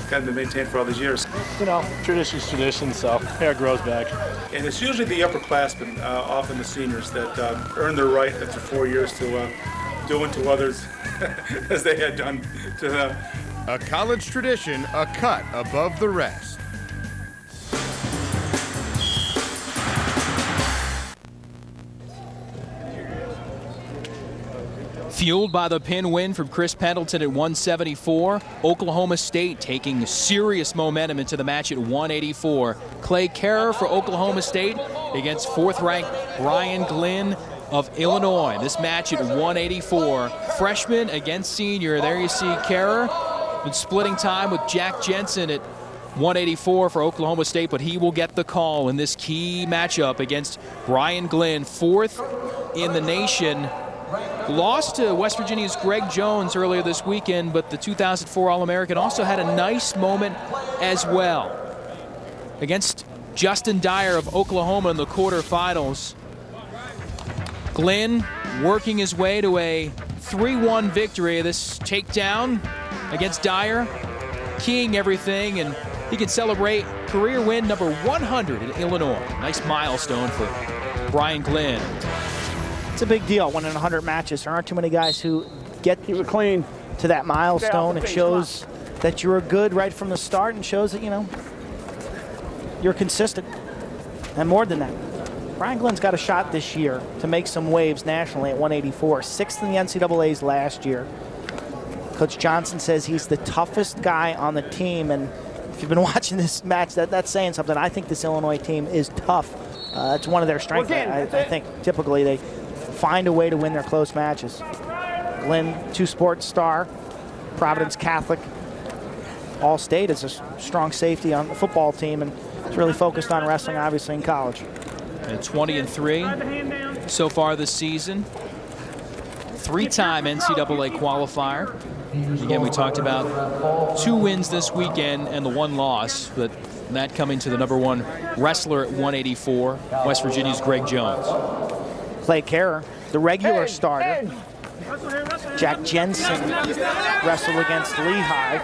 S14: kind of been maintained for all these years.
S16: You know, tradition's tradition, so hair grows back.
S14: And it's usually the upperclassmen, often the seniors, that earn their right after 4 years to do unto others as they had done to them.
S4: A college tradition, a cut above the rest.
S1: Fueled by the pin win from Chris Pendleton at 174, Oklahoma State taking serious momentum into the match at 184. Clay Kehrer for Oklahoma State against fourth-ranked Brian Glynn of Illinois. This match at 184. Freshman against senior. There you see Kehrer been splitting time with Jack Jensen at 184 for Oklahoma State, but he will get the call in this key matchup against Brian Glynn, fourth in the nation. Lost to West Virginia's Greg Jones earlier this weekend, but the 2004 All-American also had a nice moment as well against Justin Dyer of Oklahoma in the quarterfinals. Glynn working his way to a 3-1 victory. This takedown against Dyer, keying everything, and he can celebrate career win number 100 in Illinois. Nice milestone for Brian Glynn.
S2: It's a big deal winning 100 matches. There aren't too many guys who get clean to that milestone. It shows that you're good right from the start and shows that, you know, you're consistent. And more than that, Brian Glynn's got a shot this year to make some waves nationally at 184. 6th in the NCAAs last year. Coach Johnson says he's the toughest guy on the team, and if you've been watching this match, that's saying something. I think this Illinois team is tough. It's one of their strengths. I think typically they find a way to win their close matches. Glynn, two-sport star, Providence Catholic, All-State is a strong safety on the football team, and is really focused on wrestling, obviously, in college.
S1: And 20-3 so far this season. 3-time NCAA qualifier. Again, we talked about 2 wins this weekend and the 1 loss, but that coming to the number 1 wrestler at 184, West Virginia's Greg Jones.
S2: Clay Kehrer, the regular starter, Jack Jensen wrestled against Lehigh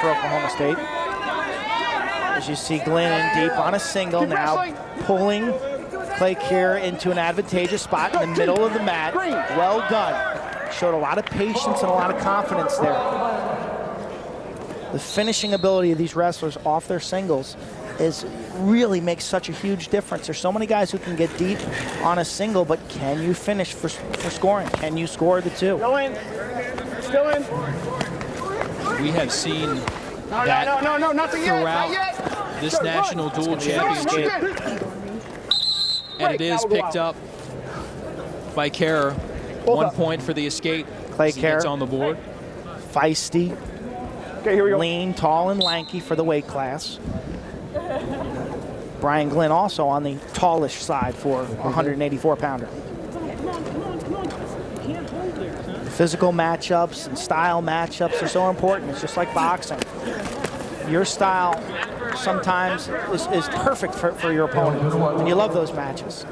S2: for Oklahoma State. As you see Glynn in deep on a single now, pulling Clay Kehrer into an advantageous spot in the middle of the mat. Well done. Showed a lot of patience and a lot of confidence there. The finishing ability of these wrestlers off their singles really makes such a huge difference. There's so many guys who can get deep on a single, but can you finish for scoring? Can you score the two?
S3: Still in. Still in.
S1: We have seen
S3: No, nothing yet.
S1: throughout
S3: Not yet.
S1: this national dual championship. And it is picked up by Kehrer. 1 point for the escape.
S2: Clay
S1: Kehrer gets on the board.
S2: Feisty.
S3: Okay, here we go.
S2: Lean, tall, and lanky for the weight class. Brian Glynn also on the tallish side for 184-pounder. Physical matchups and style matchups are so important. It's just like boxing. Your style sometimes is perfect for your opponent, and you love those matches.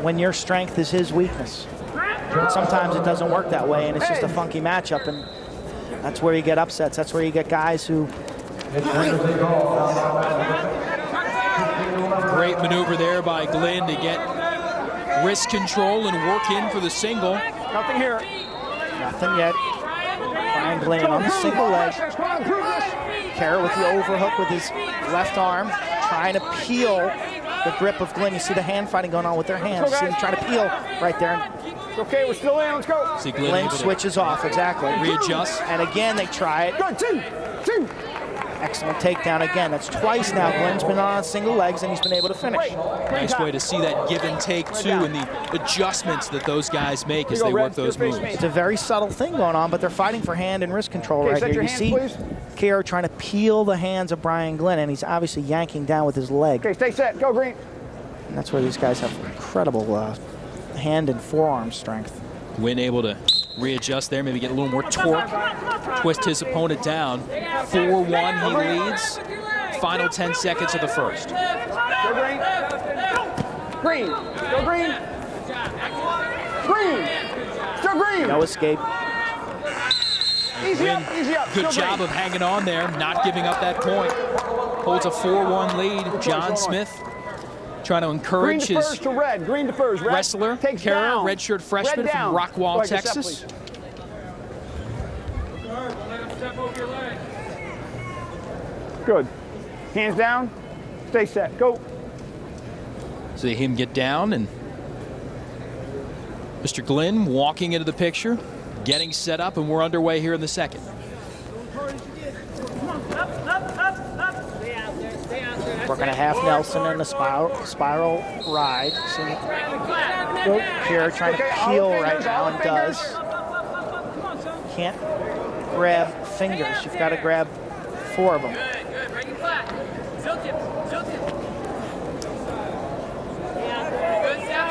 S2: When your strength is his weakness. But sometimes it doesn't work that way, and it's just a funky matchup, and that's where you get upsets. That's where you get guys who...
S1: Great maneuver there by Glynn to get wrist control and work in for the single.
S3: Nothing here.
S2: Nothing yet. Brian Glynn on the single leg. Kehrer with the overhook with his left arm, trying to peel the grip of Glynn. You see the hand fighting going on with their hands. You see him trying to peel right there.
S3: Okay, we're still in. Let's go.
S1: See
S2: Glynn switches off, exactly.
S1: Readjust.
S2: And again, they try it.
S3: Good, two.
S2: Excellent takedown again. That's twice now Glynn's been on single legs and he's been able to finish.
S1: Nice way to see that give and take too, and the adjustments that those guys make as they work those moves.
S2: It's a very subtle thing going on, but they're fighting for hand and wrist control right here. You see Kehrer trying to peel the hands of Brian Glynn, and he's obviously yanking down with his leg.
S3: Okay, stay set. Go green.
S2: And that's where these guys have incredible hand and forearm strength.
S1: Glynn able to readjust there, maybe get a little more torque, twist his opponent down. 4-1, he leads. Final 10 seconds of the first.
S3: Go green. Green. Go green. Green. Still green.
S2: No escape.
S3: Easy up.
S1: Good job of hanging on there, not giving up that point. Holds a 4-1 lead. John Smith trying to encourage
S3: green to
S1: his
S3: first to red. Green to first. Red
S1: wrestler, Kehrer, redshirt freshman from Rockwall, Texas.
S3: Good. Hands down. Stay set. Go.
S1: See him get down, and Mr. Glynn walking into the picture, getting set up, and we're underway here in the second.
S2: Working a half Nelson and a spiral ride. Kehrer trying to peel right now and does. Can't grab fingers. You've got to grab 4 of them.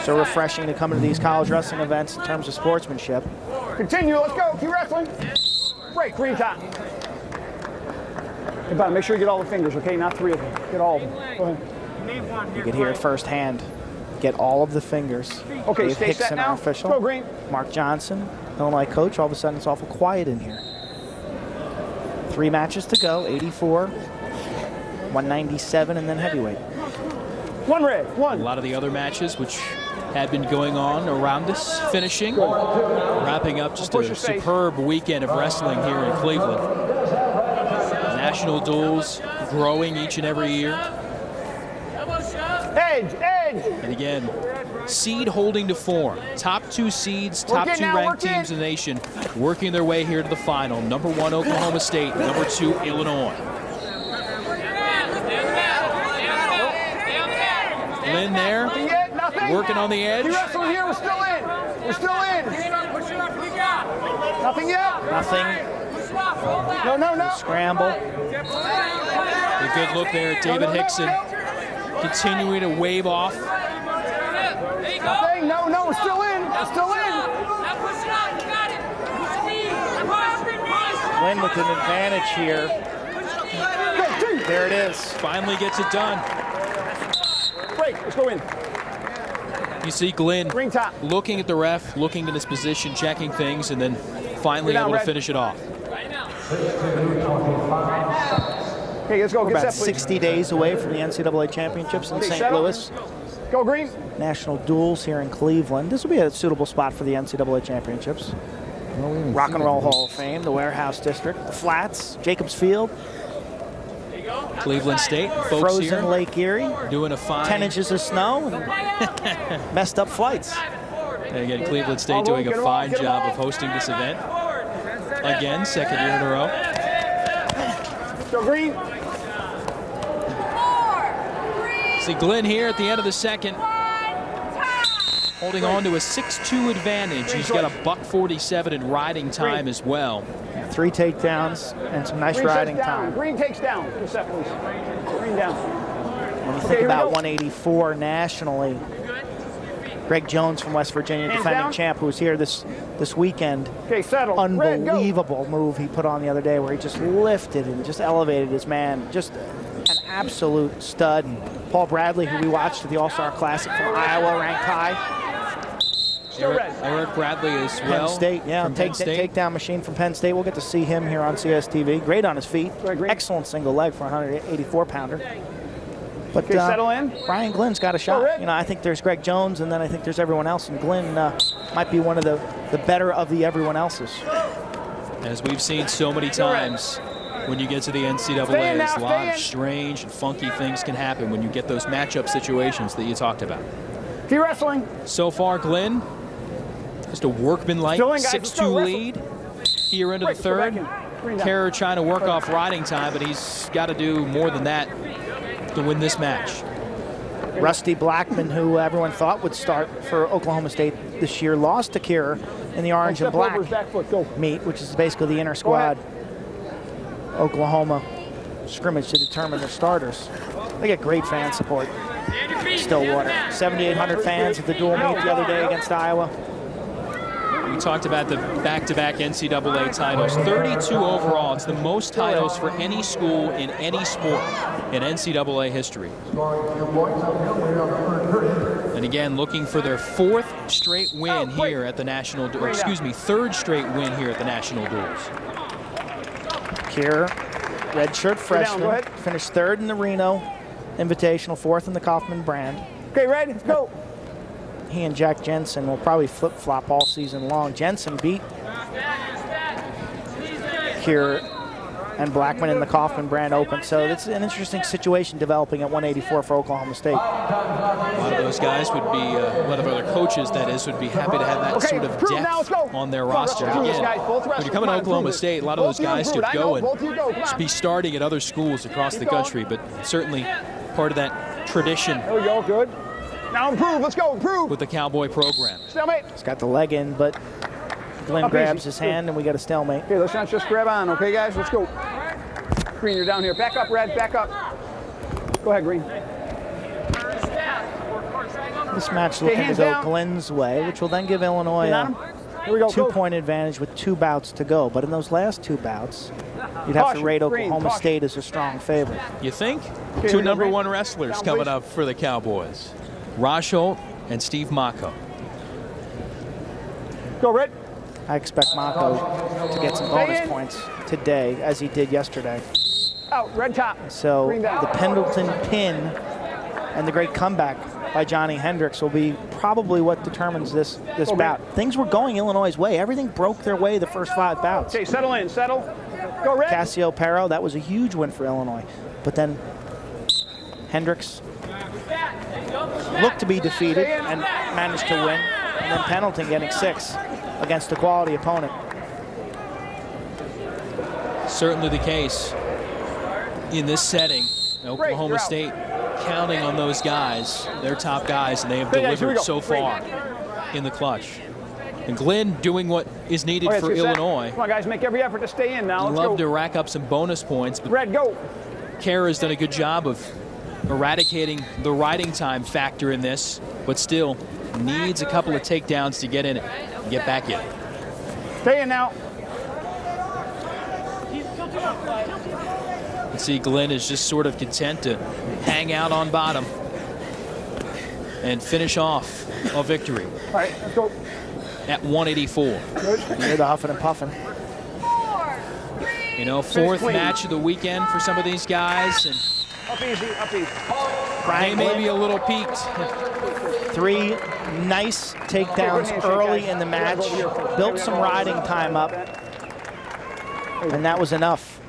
S2: So refreshing to come into these college wrestling events in terms of sportsmanship.
S3: Continue. Let's go. Keep wrestling. Break. Green top. Hey, buddy, make sure you get all the fingers, okay? Not 3 of them. Get all of them. Go ahead.
S2: You could hear it firsthand. Get all of the fingers.
S3: Okay,
S2: Dave
S3: stay
S2: Hickson,
S3: set now.
S2: our official.
S3: Go green.
S2: Mark Johnson, Illinois coach. All of a sudden, it's awful quiet in here. 3 matches to go. 84, 197, and then heavyweight.
S3: 1 red. 1.
S1: A lot of the other matches which had been going on around us finishing. Wrapping up just a superb weekend of wrestling here in Cleveland. National duels growing each and every year.
S3: Edge.
S1: And again, seed holding to form. Top 2 seeds, top 2 ranked teams in the nation working their way here to the final. Number 1, Oklahoma State. Number 2, Illinois. Glynn there, working on the edge.
S3: Keep wrestling here. We're still in. We're still in. Nothing yet.
S2: Nothing.
S3: No.
S2: Scramble.
S1: A good look there at David Hickson. Continuing to wave off.
S3: Nothing. No. We're still in. We're still in.
S2: Glynn with an advantage here. There it is.
S1: Finally gets it done.
S3: Break. Let's go in.
S1: You see Glynn looking at the ref, looking at his position, checking things, and then finally able to finish it off.
S3: Okay, let's go.
S2: We're about 60 days away from the NCAA championships in St. Louis.
S3: Go green.
S2: National duels here in Cleveland. This will be a suitable spot for the NCAA championships. Rock and Roll Hall of Fame, the Warehouse District, the Flats, Jacobs Field.
S1: Cleveland State, folks
S2: frozen
S1: here
S2: Lake Erie,
S1: doing a fine
S2: 10 inches of snow, and messed up flights.
S1: And again, Cleveland State doing a fine job of hosting this event. Again, second year in a row.
S3: Go green.
S1: See Glynn here at the end of the second, holding on to a 6-2 advantage. He's got a $1:47 in riding time as well.
S2: 3 takedowns and some nice riding time.
S3: Green takes down. 2 seconds. Green down.
S2: When you think about 184 nationally, Greg Jones from West Virginia, defending champ, who was here this weekend.
S3: Okay, settle.
S2: Unbelievable move he put on the other day where he just lifted and just elevated his man. Just an absolute stud. Paul Bradley, who we watched at the All-Star Classic from Iowa, ranked high.
S1: Eric Bradley as well.
S2: Penn State, yeah, takedown machine from Penn State. We'll get to see him here on CSTV. Great on his feet. Excellent single leg for a 184-pounder. But
S3: settle in.
S2: Brian Glynn's got a shot. You know, I think there's Greg Jones, and then I think there's everyone else. And Glynn might be one of the better of the everyone else's.
S1: As we've seen so many times, when you get to the NCAA, a lot of strange and funky things can happen when you get those matchup situations that you talked about.
S3: Keep wrestling.
S1: So far, Glynn, just a workmanlike 6-2 lead here into the third. Kehrer trying to work off riding time, but he's got to do more than that to win this match.
S2: Rusty Blackman, who everyone thought would start for Oklahoma State this year, lost to Kehrer in the orange and black meet, which is basically the inter-squad Oklahoma scrimmage to determine their starters. They get great fan support. Stillwater, 7,800 fans at the dual meet the other day against Iowa.
S1: We talked about the back-to-back NCAA titles, 32 overall. It's the most titles for any school in any sport in NCAA history. And again, looking for their third straight win here at the National Duels.
S2: Kehrer, redshirt freshman, finished third in the Reno Invitational, fourth in the Kaufman Brand.
S3: Okay, ready? Let's go.
S2: He and Jack Jensen will probably flip-flop all season long. Jensen beat Kehrer and Blackman in the Kaufman Brand Open. So it's an interesting situation developing at 184 for Oklahoma State.
S1: A lot of those guys would be, a lot of other coaches, that is, would be happy to have that sort of depth on their roster. Again, when you come to Oklahoma State, a lot of those guys could go and be starting at other schools across the country, but certainly part of that tradition.
S3: There we go, good. Now improve, let's go, improve.
S1: With the Cowboy program.
S3: Stalemate.
S2: He's got the leg in, but Glynn grabs his hand and we got a stalemate.
S3: Okay, let's not just grab on, okay guys, let's go. Green, you're down here. Back up, Red, back up. Go ahead, Green.
S2: This match looking to go Glynn's way, which will then give Illinois a 2-point advantage with 2 bouts to go. But in those last 2 bouts, you'd have to rate Oklahoma State as a strong favorite.
S1: You think? 2 #1 wrestlers coming up for the Cowboys. Rosholt and Steve Mocco.
S3: Go, Red.
S2: I expect Mocco to get some bonus points today, as he did yesterday.
S3: Out, red top.
S2: So the Pendleton pin and the great comeback by Johnny Hendricks will be probably what determines this bout. Things were going Illinois' way. Everything broke their way the first 5 bouts.
S3: Okay, settle in, settle. Go, Red.
S2: Cassio Pero, that was a huge win for Illinois. But then Hendricks looked to be defeated and managed to win. And then Pendleton getting 6 against a quality opponent.
S1: Certainly the case in this setting. Oklahoma State counting on those guys, their top guys, and they have delivered so far in the clutch. And Glynn doing what is needed for Illinois.
S3: Come on, guys, make every effort to stay in now. Let's
S1: love
S3: go.
S1: to rack up some bonus points. But
S3: Red, go.
S1: Kehrer has done a good job of eradicating the riding time factor in this, but still needs a couple of takedowns to get in it and get back in.
S3: Stay in now.
S1: You see Glynn is just sort of content to hang out on bottom. and finish off a victory.
S3: All right, let's go.
S1: At 184.
S2: You're the huffing and puffing.
S1: You know, fourth match of the weekend for some of these guys. And
S3: up easy, up easy.
S1: they may be a little peaked.
S2: 3 nice takedowns early in the match. Built some riding time up. And that was enough.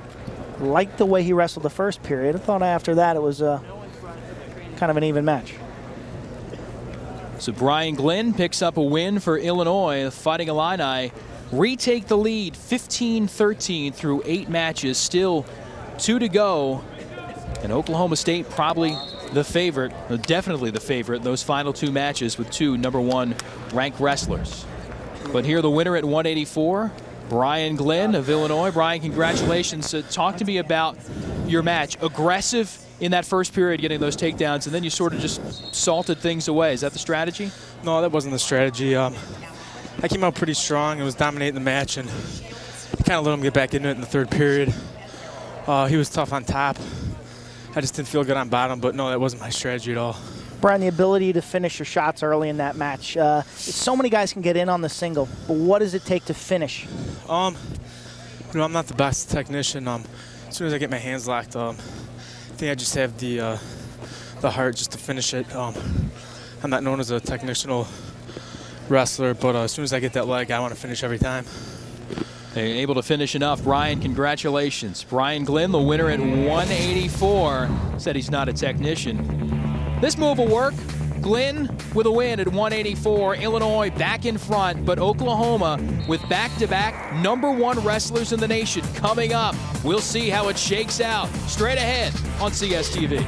S2: Liked the way he wrestled the first period. I thought after that it was kind of an even match.
S1: So Brian Glynn picks up a win for Illinois. The Fighting Illini retake the lead 15-13 through 8 matches. Still 2 to go. And Oklahoma State probably the favorite, definitely the favorite, those final 2 matches with 2 #1 ranked wrestlers. But here the winner at 184, Brian Glynn of Illinois. Brian, congratulations. Talk to me about your match. Aggressive in that first period, getting those takedowns, and then you sort of just salted things away. Is that the strategy?
S5: No, that wasn't the strategy. I came out pretty strong and was dominating the match, and kind of let him get back into it in the third period. He was tough on top. I just didn't feel good on bottom, but no, that wasn't my strategy at all.
S2: Brian, the ability to finish your shots early in that match. So many guys can get in on the single, but what does it take to finish?
S5: You know, I'm not the best technician. As soon as I get my hands locked, I think I just have the heart just to finish it. I'm not known as a technical wrestler, but as soon as I get that leg, I want to finish every time.
S1: They're able to finish enough. Brian, congratulations. Brian Glynn, the winner at 184, said he's not a technician. This move will work. Glynn with a win at 184. Illinois back in front, but Oklahoma with back-to-back #1 wrestlers in the nation coming up. We'll see how it shakes out. Straight ahead on CSTV.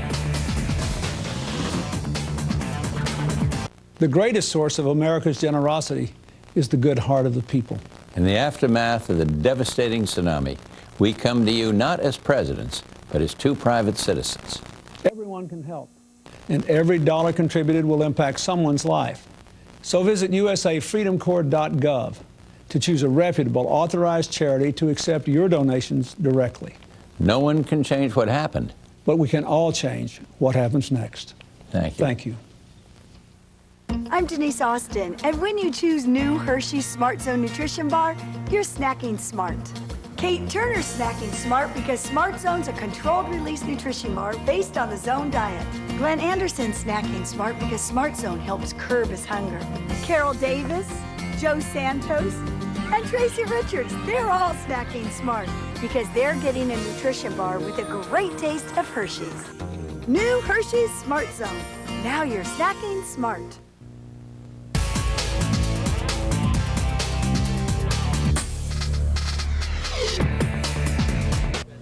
S8: The greatest source of America's generosity is the good heart of the people.
S17: In the aftermath of the devastating tsunami, we come to you not as presidents, but as 2 private citizens.
S8: Everyone can help, and every dollar contributed will impact someone's life. So visit usafreedomcorps.gov to choose a reputable, authorized charity to accept your donations directly.
S17: No one can change what happened,
S8: but we can all change what happens next.
S17: Thank you.
S8: Thank you.
S13: I'm Denise Austin, and when you choose new Hershey's Smart Zone Nutrition Bar, you're snacking smart. Kate Turner's snacking smart because Smart Zone's a controlled release nutrition bar based on the Zone diet. Glenn Anderson's snacking smart because Smart Zone helps curb his hunger. Carol Davis, Joe Santos, and Tracy Richards, they're all snacking smart because they're getting a nutrition bar with a great taste of Hershey's. New Hershey's Smart Zone. Now you're snacking smart.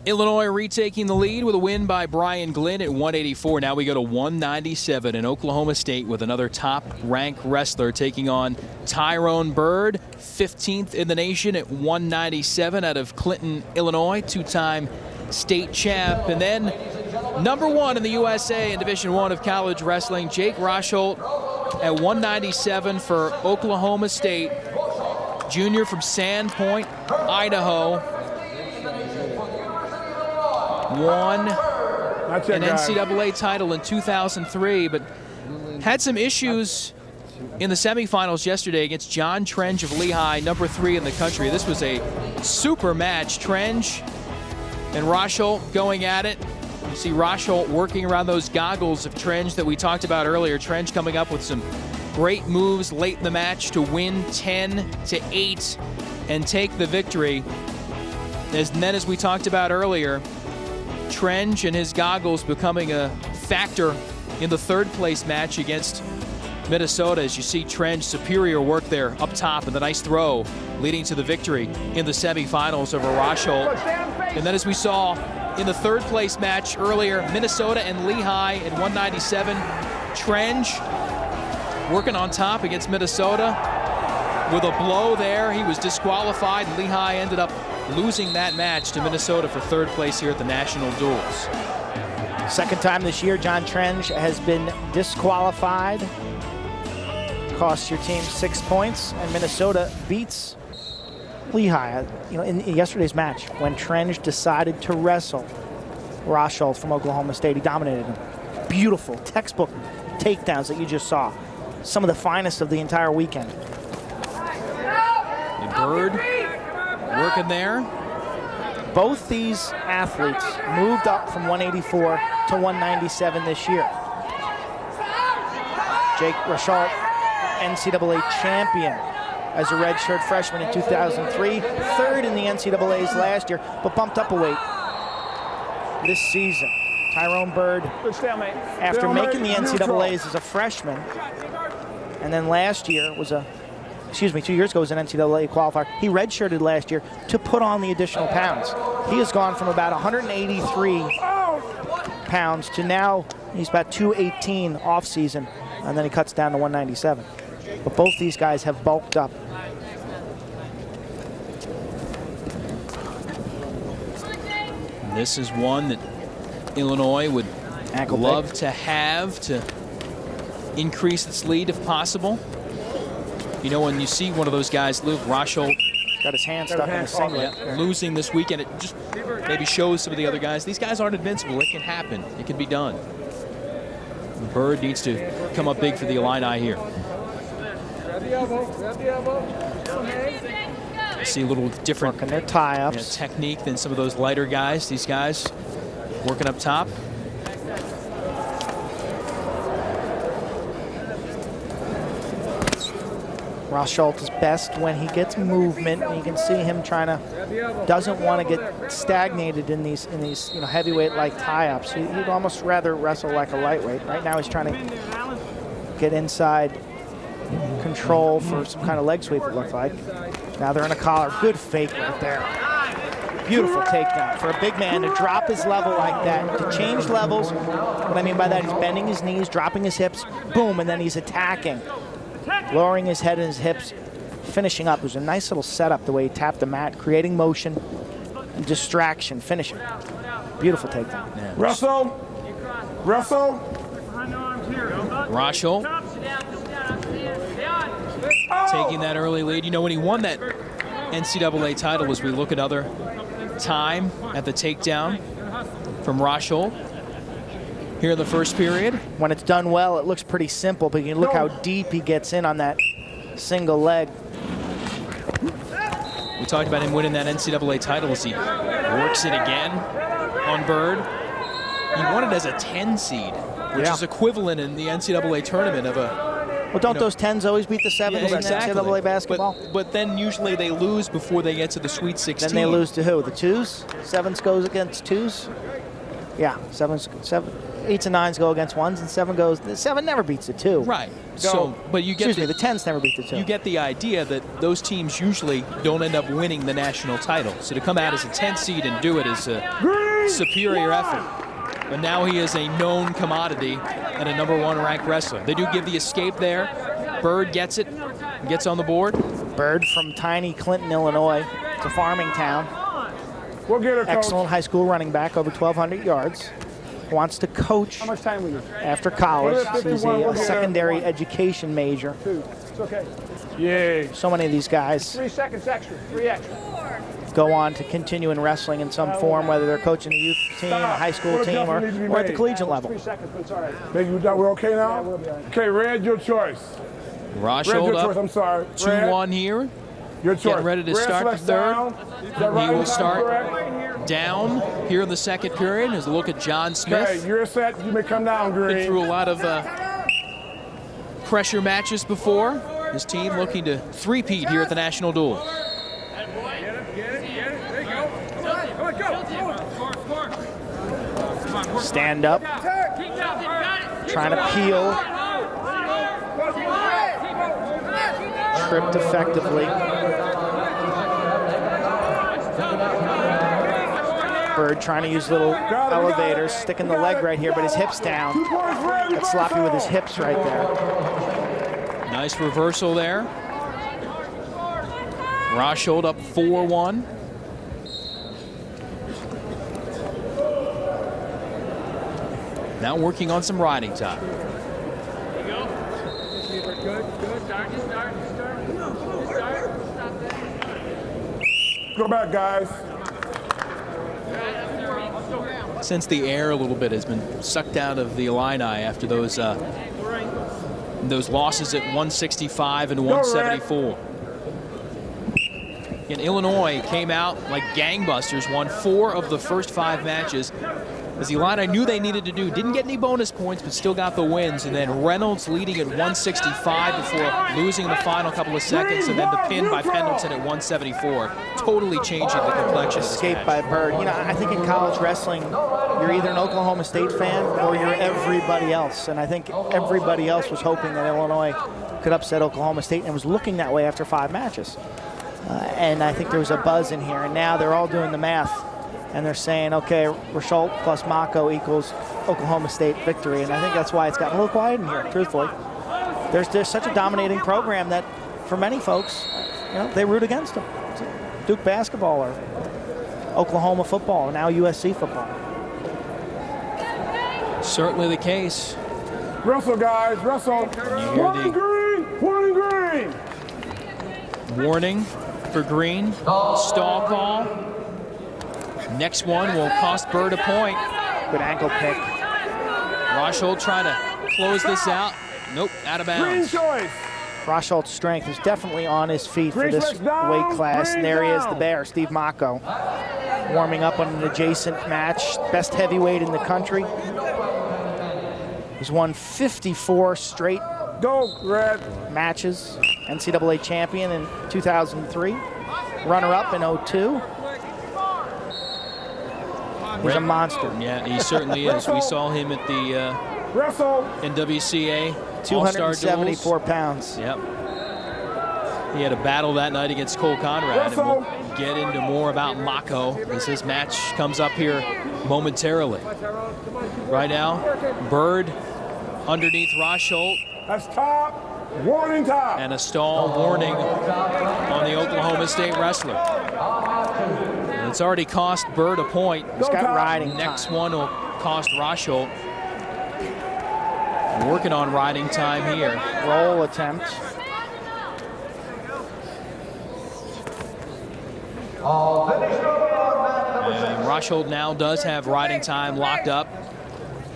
S1: Illinois retaking the lead with a win by Brian Glynn at 184. Now we go to 197 in Oklahoma State with another top-ranked wrestler taking on Tyrone Byrd, 15th in the nation at 197 out of Clinton, Illinois, 2-time state champ. And then #1 in the USA in Division I of college wrestling, Jake Rosholt at 197 for Oklahoma State. Junior from Sandpoint, Idaho. Won an NCAA title in 2003, but had some issues in the semifinals yesterday against John Trench of Lehigh, #3 in the country. This was a super match. Trench and Rosholt going at it. You see Rosholt working around those goggles of Trench that we talked about earlier. Trench coming up with some great moves late in the match to win 10-8 and take the victory. And then, as we talked about earlier, Trench and his goggles becoming a factor in the third place match against Minnesota. As you see Trench, superior work there up top and the nice throw leading to the victory in the semifinals over Rosholt. And then, as we saw in the third place match earlier, Minnesota and Lehigh at 197. Trench working on top against Minnesota with a blow there. He was disqualified, and Lehigh ended up losing that match to Minnesota for third place here at the National Duels.
S2: Second time this year, John Trench has been disqualified. Costs your team 6 points, and Minnesota beats Lehigh. You know, in yesterday's match, when Trench decided to wrestle Rosholt from Oklahoma State, he dominated him. Beautiful, textbook takedowns that you just saw. Some of the finest of the entire weekend.
S1: And Byrd working there.
S2: Both these athletes moved up from 184 to 197 this year. Jake Rosholt, NCAA champion as a redshirt freshman in 2003, third in the NCAAs last year, but bumped up a weight this season. Tyrone Byrd, after making the NCAAs as a freshman, and then last year was 2 years ago was an NCAA qualifier. He redshirted last year to put on the additional pounds. He has gone from about 183 pounds to now he's about 218 off season, and then he cuts down to 197. But both these guys have bulked up.
S1: This is one that Illinois would love to have to increase its lead if possible. You know, when you see one of those guys, Luke Rosholt,
S2: got his hand stuck in the singlet.
S1: Losing this weekend, it just maybe shows some of the other guys. These guys aren't invincible. It can happen. It can be done. Byrd needs to come up big for the Illini here.
S11: Grab the elbow. Grab the elbow.
S1: See a little different
S2: working their tie-ups
S1: technique than some of those lighter guys. These guys working up top.
S2: Rosholt is best when he gets movement, and you can see him trying to, doesn't want to get stagnated in these heavyweight like tie-ups. He'd almost rather wrestle like a lightweight. Right now he's trying to get inside control for some kind of leg sweep, it looks like. Now they're in a collar. Good fake right there. Beautiful takedown for a big man to drop his level like that, to change levels. What I mean by that is bending his knees, dropping his hips, boom, and then he's attacking. Lowering his head and his hips, finishing up. It was a nice little setup the way he tapped the mat, creating motion and distraction, finishing. Beautiful takedown.
S1: Yeah.
S11: Russell.
S1: Rosholt taking that early lead. You know, when he won that NCAA title, as we look at other time at the takedown from Rosholt here in the first period.
S2: When it's done well, it looks pretty simple, but you look how deep he gets in on that single leg.
S1: We talked about him winning that NCAA title as he works it again on Byrd. He won it as a 10 seed, which is equivalent in the NCAA tournament of a...
S2: Well, don't those 10s always beat the 7s in NCAA basketball?
S1: But then usually they lose before they get to the Sweet 16.
S2: Then they lose to who? The 2s? 7s goes against 2s? Yeah, 8s and 9s go against 1s, and 7 goes... The 7 never beats the 2.
S1: Right. So, but you get
S2: the 10s never beat the 2.
S1: You get the idea that those teams usually don't end up winning the national title. So to come out as a 10 seed and do it is a superior effort. But now he is a known commodity and a #1 ranked wrestler. They do give the escape there. Byrd gets it, gets on the board.
S2: Byrd from tiny Clinton, Illinois to farming town.
S11: We'll get her, Coach.
S2: Excellent high school running back, over 1,200 yards. Wants to coach after college. He's a secondary education major.
S11: It's okay. Yay.
S2: So many of these guys
S11: 3 seconds extra. 3 extra.
S2: go on to continue in wrestling in some form, whether they're coaching a youth team, a high school team, or at the collegiate level.
S11: 3 seconds, but it's all right. We're okay now? Okay, Red, your choice.
S1: Rosholt up.
S11: I'm sorry.
S1: 2-1 here.
S11: Your choice.
S1: Getting ready to start the third. He will start down here in the second period. As a look at John Smith.
S11: Okay, you're set. You may come down, Green.
S1: Been through a lot of pressure matches before. His team looking to three-peat here at the National Duel.
S2: Stand up. Trying to peel. Tripped effectively. Byrd trying to use little elevators, sticking the leg right here, but his hips down. Got sloppy with his hips right there.
S1: Nice reversal there. Rosholt up 4-1. Now working on some riding time.
S11: Go back, guys.
S1: Since the air a little bit has been sucked out of the Illini after those And those losses at 165 and 174. And Illinois came out like gangbusters, won 4 of the first 5 matches. As the Illini knew they needed to do. Didn't get any bonus points, but still got the wins. And then Reynolds leading at 165 before losing the final couple of seconds. And then the pin by Pendleton at 174. Totally changing the complexion of this
S2: Escape
S1: match.
S2: by Byrd. You know, I think in college wrestling, you're either an Oklahoma State fan or you're everybody else. And I think everybody else was hoping that Illinois could upset Oklahoma State and was looking that way after 5 matches. And I think there was a buzz in here. And now they're all doing the math. And they're saying, okay, Rosholt plus Mocco equals Oklahoma State victory. And I think that's why it's gotten a little quiet in here, truthfully. There's such a dominating program that for many folks, you know, they root against them. Duke basketball or Oklahoma football, or now USC football.
S1: Certainly the case.
S3: Wrestle, guys, wrestle.
S1: Warning
S3: green, warning green.
S1: Warning for green. Stall call. Next one will cost Byrd a point.
S2: Good ankle pick.
S1: Rosholt trying to close this out. Nope, out of bounds.
S2: Rosholt's strength is definitely on his feet for this weight class. And there he is, the bear, Steve Mocco, warming up on an adjacent match. Best heavyweight in the country. He's won 54 straight matches. NCAA champion in 2003. Runner-up in 02. He's a monster.
S1: Yeah, he certainly is. We saw him at the NWCA All-Star
S2: 274 pounds.
S1: Yep. He had a battle that night against Cole Conrad, and we'll get into more about Mocco as his match comes up here momentarily. Right now, Byrd underneath Rosholt.
S3: That's top. Warning top.
S1: And a stall warning on the Oklahoma State wrestler. And it's already cost Byrd a point.
S2: He's got riding
S1: Next
S2: time.
S1: one will cost Rosholt. Working on riding time here.
S2: Roll attempt.
S1: And Rosholt now does have riding time locked up.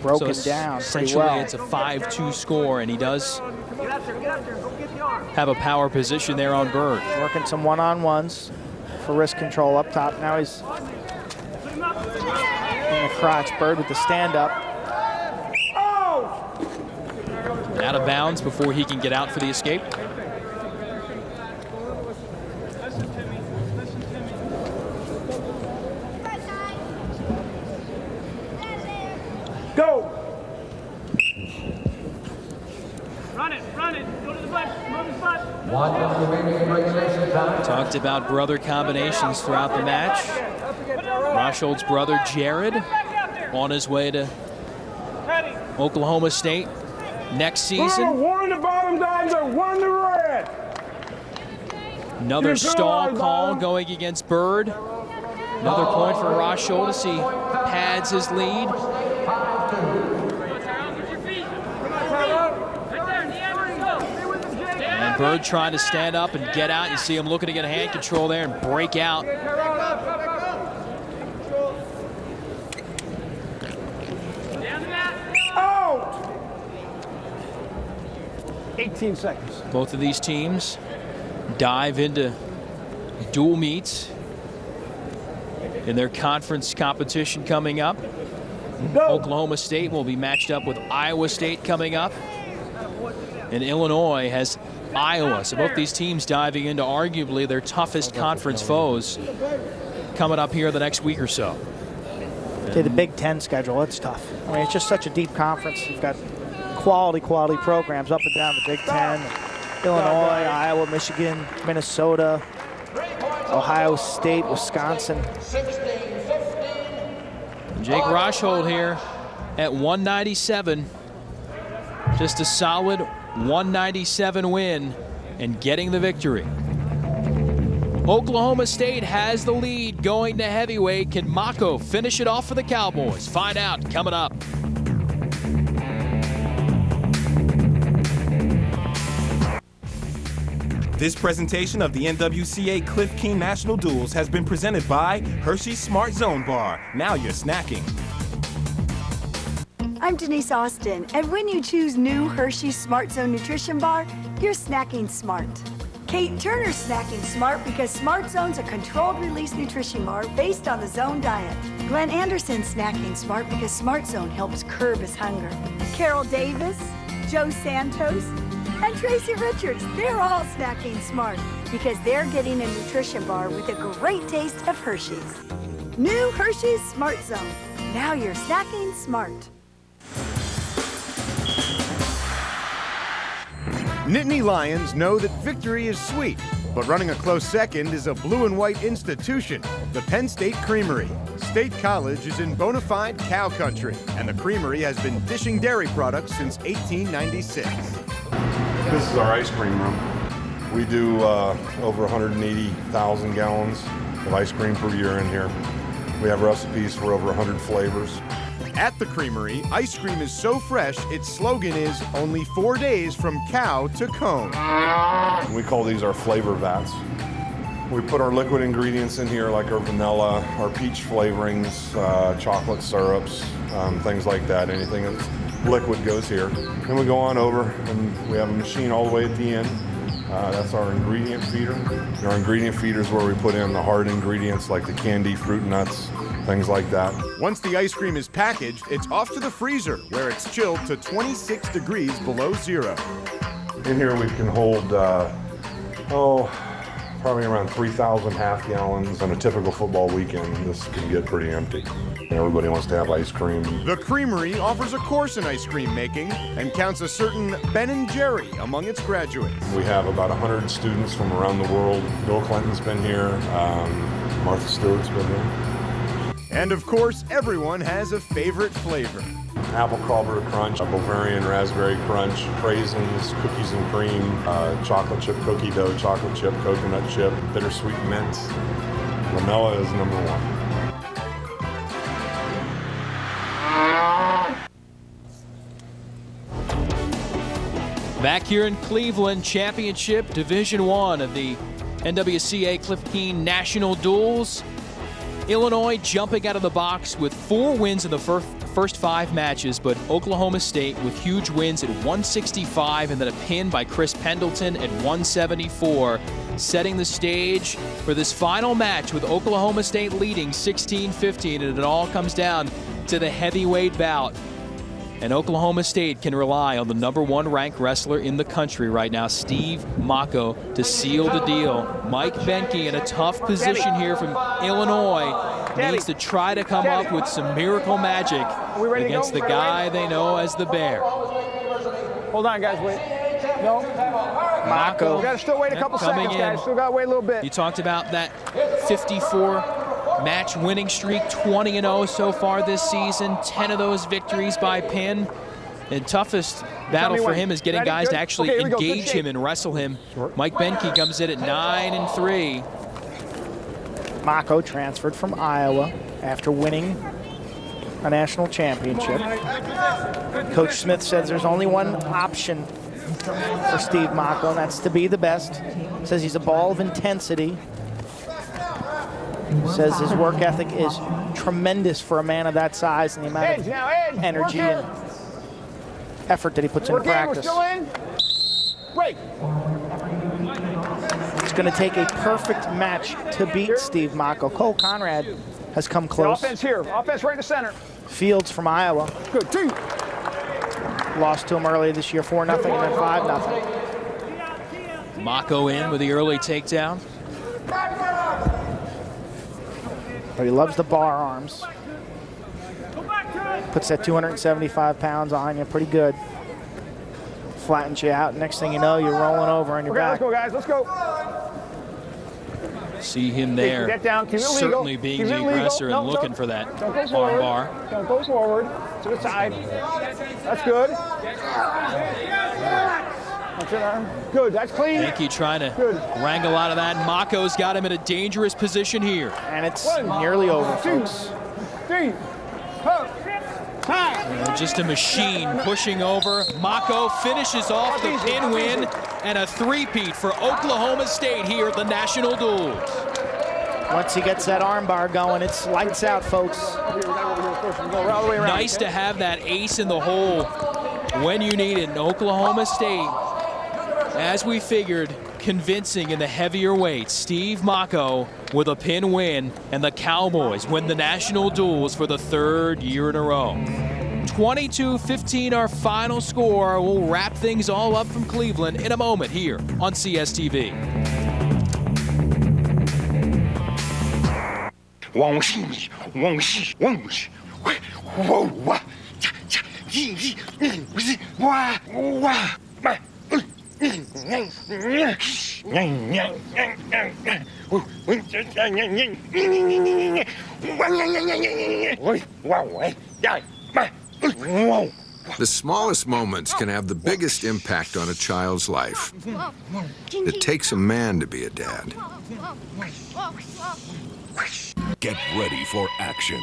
S2: Broken
S1: so
S2: down pretty
S1: essentially
S2: well.
S1: It's a 5-2 score, and he does have a power position there on Byrd.
S2: Working some one-on-ones for wrist control up top. Now he's in the crotch. Byrd with the stand-up.
S1: Out of bounds before he can get out for the escape.
S3: Go!
S10: Run it, go to the butt, move his butt.
S1: Talked about brother combinations throughout the match. Rosholt's brother Jared on his way to Oklahoma State next season.
S3: One the bottom diver, one the red.
S1: Another stall call going against Byrd. Another point for Rosholt as he pads his lead. And Byrd trying to stand up and get out. You see him looking to get hand control there and break out.
S3: Out! 18 seconds.
S1: Both of these teams dive into dual meets in their conference competition coming up. Oklahoma State will be matched up with Iowa State coming up. And Illinois has Iowa. So both these teams diving into arguably their toughest conference foes coming up here the next week or so.
S2: The Big Ten schedule, it's tough. I mean, it's just such a deep conference. You've got quality programs up and down the Big Ten. Illinois, Iowa, Michigan, Minnesota, Ohio State, Wisconsin.
S1: Jake Rosholt here at 197. Just a solid 197 win and getting the victory. Oklahoma State has the lead going to heavyweight. Can Mocco finish it off for the Cowboys? Find out coming up.
S20: This presentation of the NWCA Cliff King National Duels has been presented by Hershey's Smart Zone Bar. Now you're snacking.
S13: I'm Denise Austin, and when you choose new Hershey's Smart Zone Nutrition Bar, you're snacking smart. Kate Turner's snacking smart because Smart Zone's a controlled release nutrition bar based on the Zone diet. Glenn Anderson's snacking smart because Smart Zone helps curb his hunger. Carol Davis, Joe Santos, and Tracy Richards, they're all snacking smart because they're getting a nutrition bar with a great taste of Hershey's. New Hershey's Smart Zone. Now you're snacking smart.
S4: Nittany Lions know that victory is sweet, but running a close second is a blue and white institution, the Penn State Creamery. State College is in bona fide cow country, and the creamery has been dishing dairy products since 1896.
S18: This is our ice cream room. We do over 180,000 gallons of ice cream per year in here. We have recipes for over 100 flavors.
S4: At the creamery, ice cream is so fresh, its slogan is only 4 days from cow to cone.
S18: We call these our flavor vats. We put our liquid ingredients in here like our vanilla, our peach flavorings, chocolate syrups, things like that. Anything that's liquid goes here. Then we go on over and we have a machine all the way at the end. That's our ingredient feeder. And our ingredient feeder is where we put in the hard ingredients like the candy, fruit nuts, things like that.
S4: Once the ice cream is packaged, it's off to the freezer, where it's chilled to 26 degrees below zero.
S18: In here we can hold, probably around 3,000 half gallons. On a typical football weekend, this can get pretty empty. Everybody wants to have ice cream.
S4: The Creamery offers a course in ice cream making and counts a certain Ben & Jerry among its graduates.
S18: We have about 100 students from around the world. Bill Clinton's been here. Martha Stewart's been here.
S4: And of course, everyone has a favorite flavor.
S18: Apple Crawford Crunch, Bavarian Raspberry Crunch, raisins, cookies and cream, chocolate chip cookie dough, chocolate chip, coconut chip, bittersweet mint. Vanilla is number one.
S1: Back here in Cleveland, championship Division I of the NWCA Cliff Keen National Duels. Illinois jumping out of the box with 4 wins in the first 5 matches, but Oklahoma State with huge wins at 165 and then a pin by Chris Pendleton at 174, setting the stage for this final match with Oklahoma State leading 16-15, and it all comes down to the heavyweight bout. And Oklahoma State can rely on the #1 ranked wrestler in the country right now, Steve Mocco, to seal the deal. Mike Behnke in a tough position here from Illinois needs to try to come up with some miracle magic against the guy they know as the Bear.
S3: Hold on, guys, wait. No.
S1: Mocco.
S3: We got to still wait a couple seconds, guys. Still got to wait a little bit.
S1: You talked about that 54 match winning streak, 20-0 so far this season, 10 of those victories by pin. The toughest battle for him is getting guys to actually engage him and wrestle him. Mike Behnke comes in at 9-3.
S2: Mocco transferred from Iowa after winning a national championship. Coach Smith says there's only one option for Steve Mocco, and that's to be the best. Says he's a ball of intensity. Says his work ethic is tremendous for a man of that size and the amount of energy and effort that he puts into practice.
S3: Break.
S2: It's going to take a perfect match to beat Steve Mocco. Cole Conrad has come close.
S3: Offense here. Offense right to center.
S2: Fields from Iowa.
S3: Good.
S2: Lost to him earlier this year, 4-0 and then 5-0.
S1: Mocco in with the early takedown.
S2: But he loves the bar arms. Puts that 275 pounds on you pretty good. Flattens you out. Next thing you know, you're rolling over on your back.
S3: Let's go, guys. Let's go.
S1: See him there, certainly being the aggressor and looking for that arm bar.
S3: Don't go forward. To the side. That's good. Good, that's clean.
S1: Behnke trying to wrangle out of that. Mocco's got him in a dangerous position here.
S2: And it's nearly over, folks.
S3: 3,
S1: just a machine pushing over. Mocco finishes off the pin win and a three-peat for Oklahoma State here at the National Duels.
S2: Once he gets that arm bar going, it's lights out, folks.
S1: Nice to have that ace in the hole when you need it. In Oklahoma State, as we figured, convincing in the heavier weights. Steve Mocco with a pin win, and the Cowboys win the national duels for the 3rd year in a row. 22-15 our final score. We'll wrap things all up from Cleveland in a moment here on CSTV.
S9: The smallest moments can have the biggest impact on a child's life. It takes a man to be a dad.
S19: Get ready for action.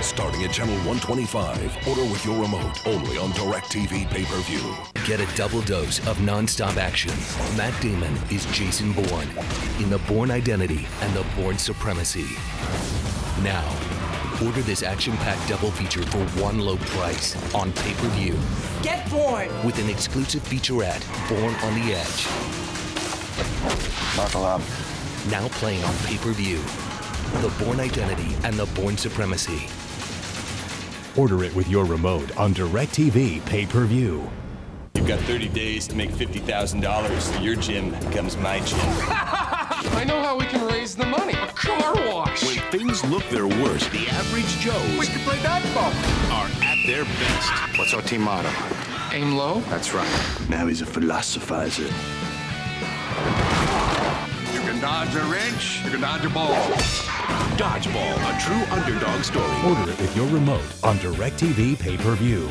S19: Starting at channel 125. Order with your remote only on DirecTV pay-per-view.
S21: Get a double dose of non-stop action. Matt Damon is Jason Bourne in The Bourne Identity and The Bourne Supremacy. Now, order this action-packed double feature for one low price on pay-per-view.
S6: Get Bourne!
S21: With an exclusive featurette, Bourne on the Edge.
S22: Buckle up.
S21: Now playing on pay-per-view. The Bourne Identity and The Bourne Supremacy.
S19: Order it with your remote on DirecTV pay-per-view.
S23: You've got 30 days to make $50,000 so your gym becomes my gym.
S11: I know how we can raise the money. A car wash.
S12: When things look their worst, the average Joes
S11: We can play dodgeball.
S12: are at their best.
S22: What's our team motto?
S11: Aim low.
S22: That's right.
S23: Now he's a philosophizer.
S12: You can dodge a wrench, you can dodge a ball. Dodgeball, a true underdog story.
S19: Order it with your remote on DirecTV pay-per-view.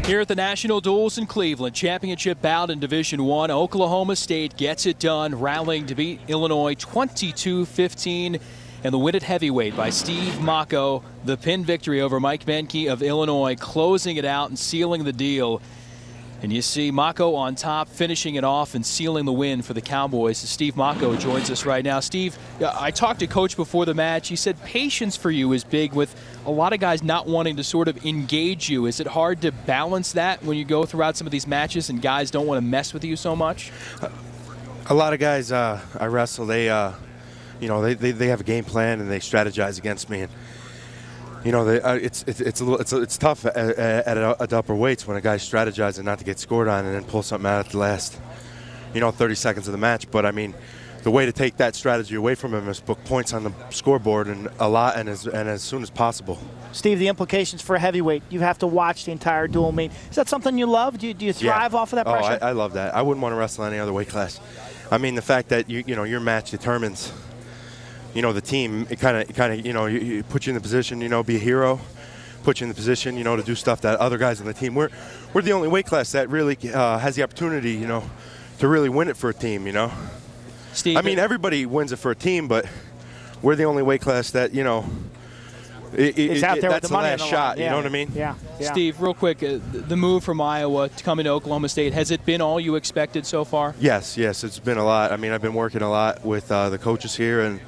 S1: Here at the National Duels in Cleveland, championship bout in Division I, Oklahoma State gets it done, rallying to beat Illinois 22-15. And the win at heavyweight by Steve Mocco, the pin victory over Mike Behnke of Illinois, closing it out and sealing the deal. And you see Mocco on top, finishing it off and sealing the win for the Cowboys. Steve Mocco joins us right now. Steve, I talked to Coach before the match. He said patience for you is big, with a lot of guys not wanting to sort of engage you. Is it hard to balance that when you go throughout some of these matches and guys don't want to mess with you so much?
S24: A lot of guys I wrestle, they have a game plan and they strategize against me. And it's tough at upper weights when a guy's strategizing not to get scored on and then pull something out at the last 30 seconds of the match. But I mean, the way to take that strategy away from him is book points on the scoreboard and as soon as possible.
S2: Steve, the implications for a heavyweight, you have to watch the entire duel meet. Is that something you love? Do you thrive off of that pressure?
S24: I love that. I wouldn't want to wrestle any other weight class. I mean, the fact that your match determines the team, it kind of you put you in the position, be a hero, put you in the position, to do stuff that other guys on the team. We're the only weight class that really has the opportunity, to really win it for a team,
S1: Steve,
S24: I mean, everybody wins it for a team, but we're the only weight class that,
S2: it's out there
S24: that's
S2: with the money
S24: last
S2: on the
S24: shot,
S2: line.
S24: you know what I mean?
S2: Yeah.
S1: Steve, real quick, the move from Iowa to come into Oklahoma State, has it been all you expected so far?
S24: Yes, it's been a lot. I mean, I've been working a lot with the coaches here, and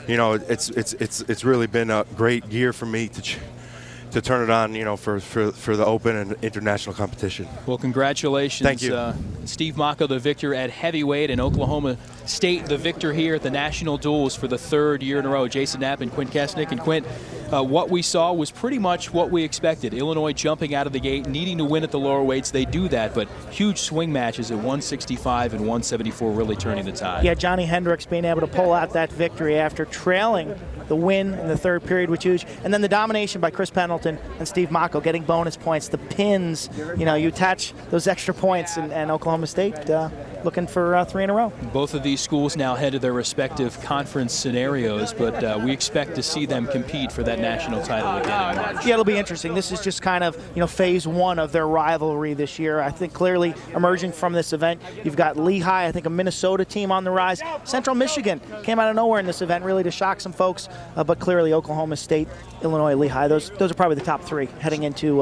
S24: it's really been a great year for me to turn it on, for the open and international competition.
S1: Well, congratulations.
S24: Thank you.
S1: Steve Mocco, the victor at heavyweight, and Oklahoma State, the victor here at the National Duels for the 3rd year in a row. Jason Knapp and Quint Kesnick. And Quint, what we saw was pretty much what we expected. Illinois jumping out of the gate, needing to win at the lower weights. They do that, but huge swing matches at 165 and 174 really turning the tide.
S2: Yeah, Johnny Hendricks being able to pull out that victory after trailing the win in the third period was huge. And then the domination by Chris Pendleton and Steve Mocco getting bonus points. The pins, you know, you attach those extra points, and Oklahoma State looking for 3 in a row.
S1: Both of these schools now head to their respective conference scenarios, but we expect to see them compete for that national title again in March.
S2: Yeah, it'll be interesting. This is just kind of, you know, phase one of their rivalry this year. I think clearly emerging from this event, you've got Lehigh, I think a Minnesota team on the rise. Central Michigan came out of nowhere in this event really to shock some folks, but clearly Oklahoma State, Illinois, Lehigh, those are probably the top 3 heading into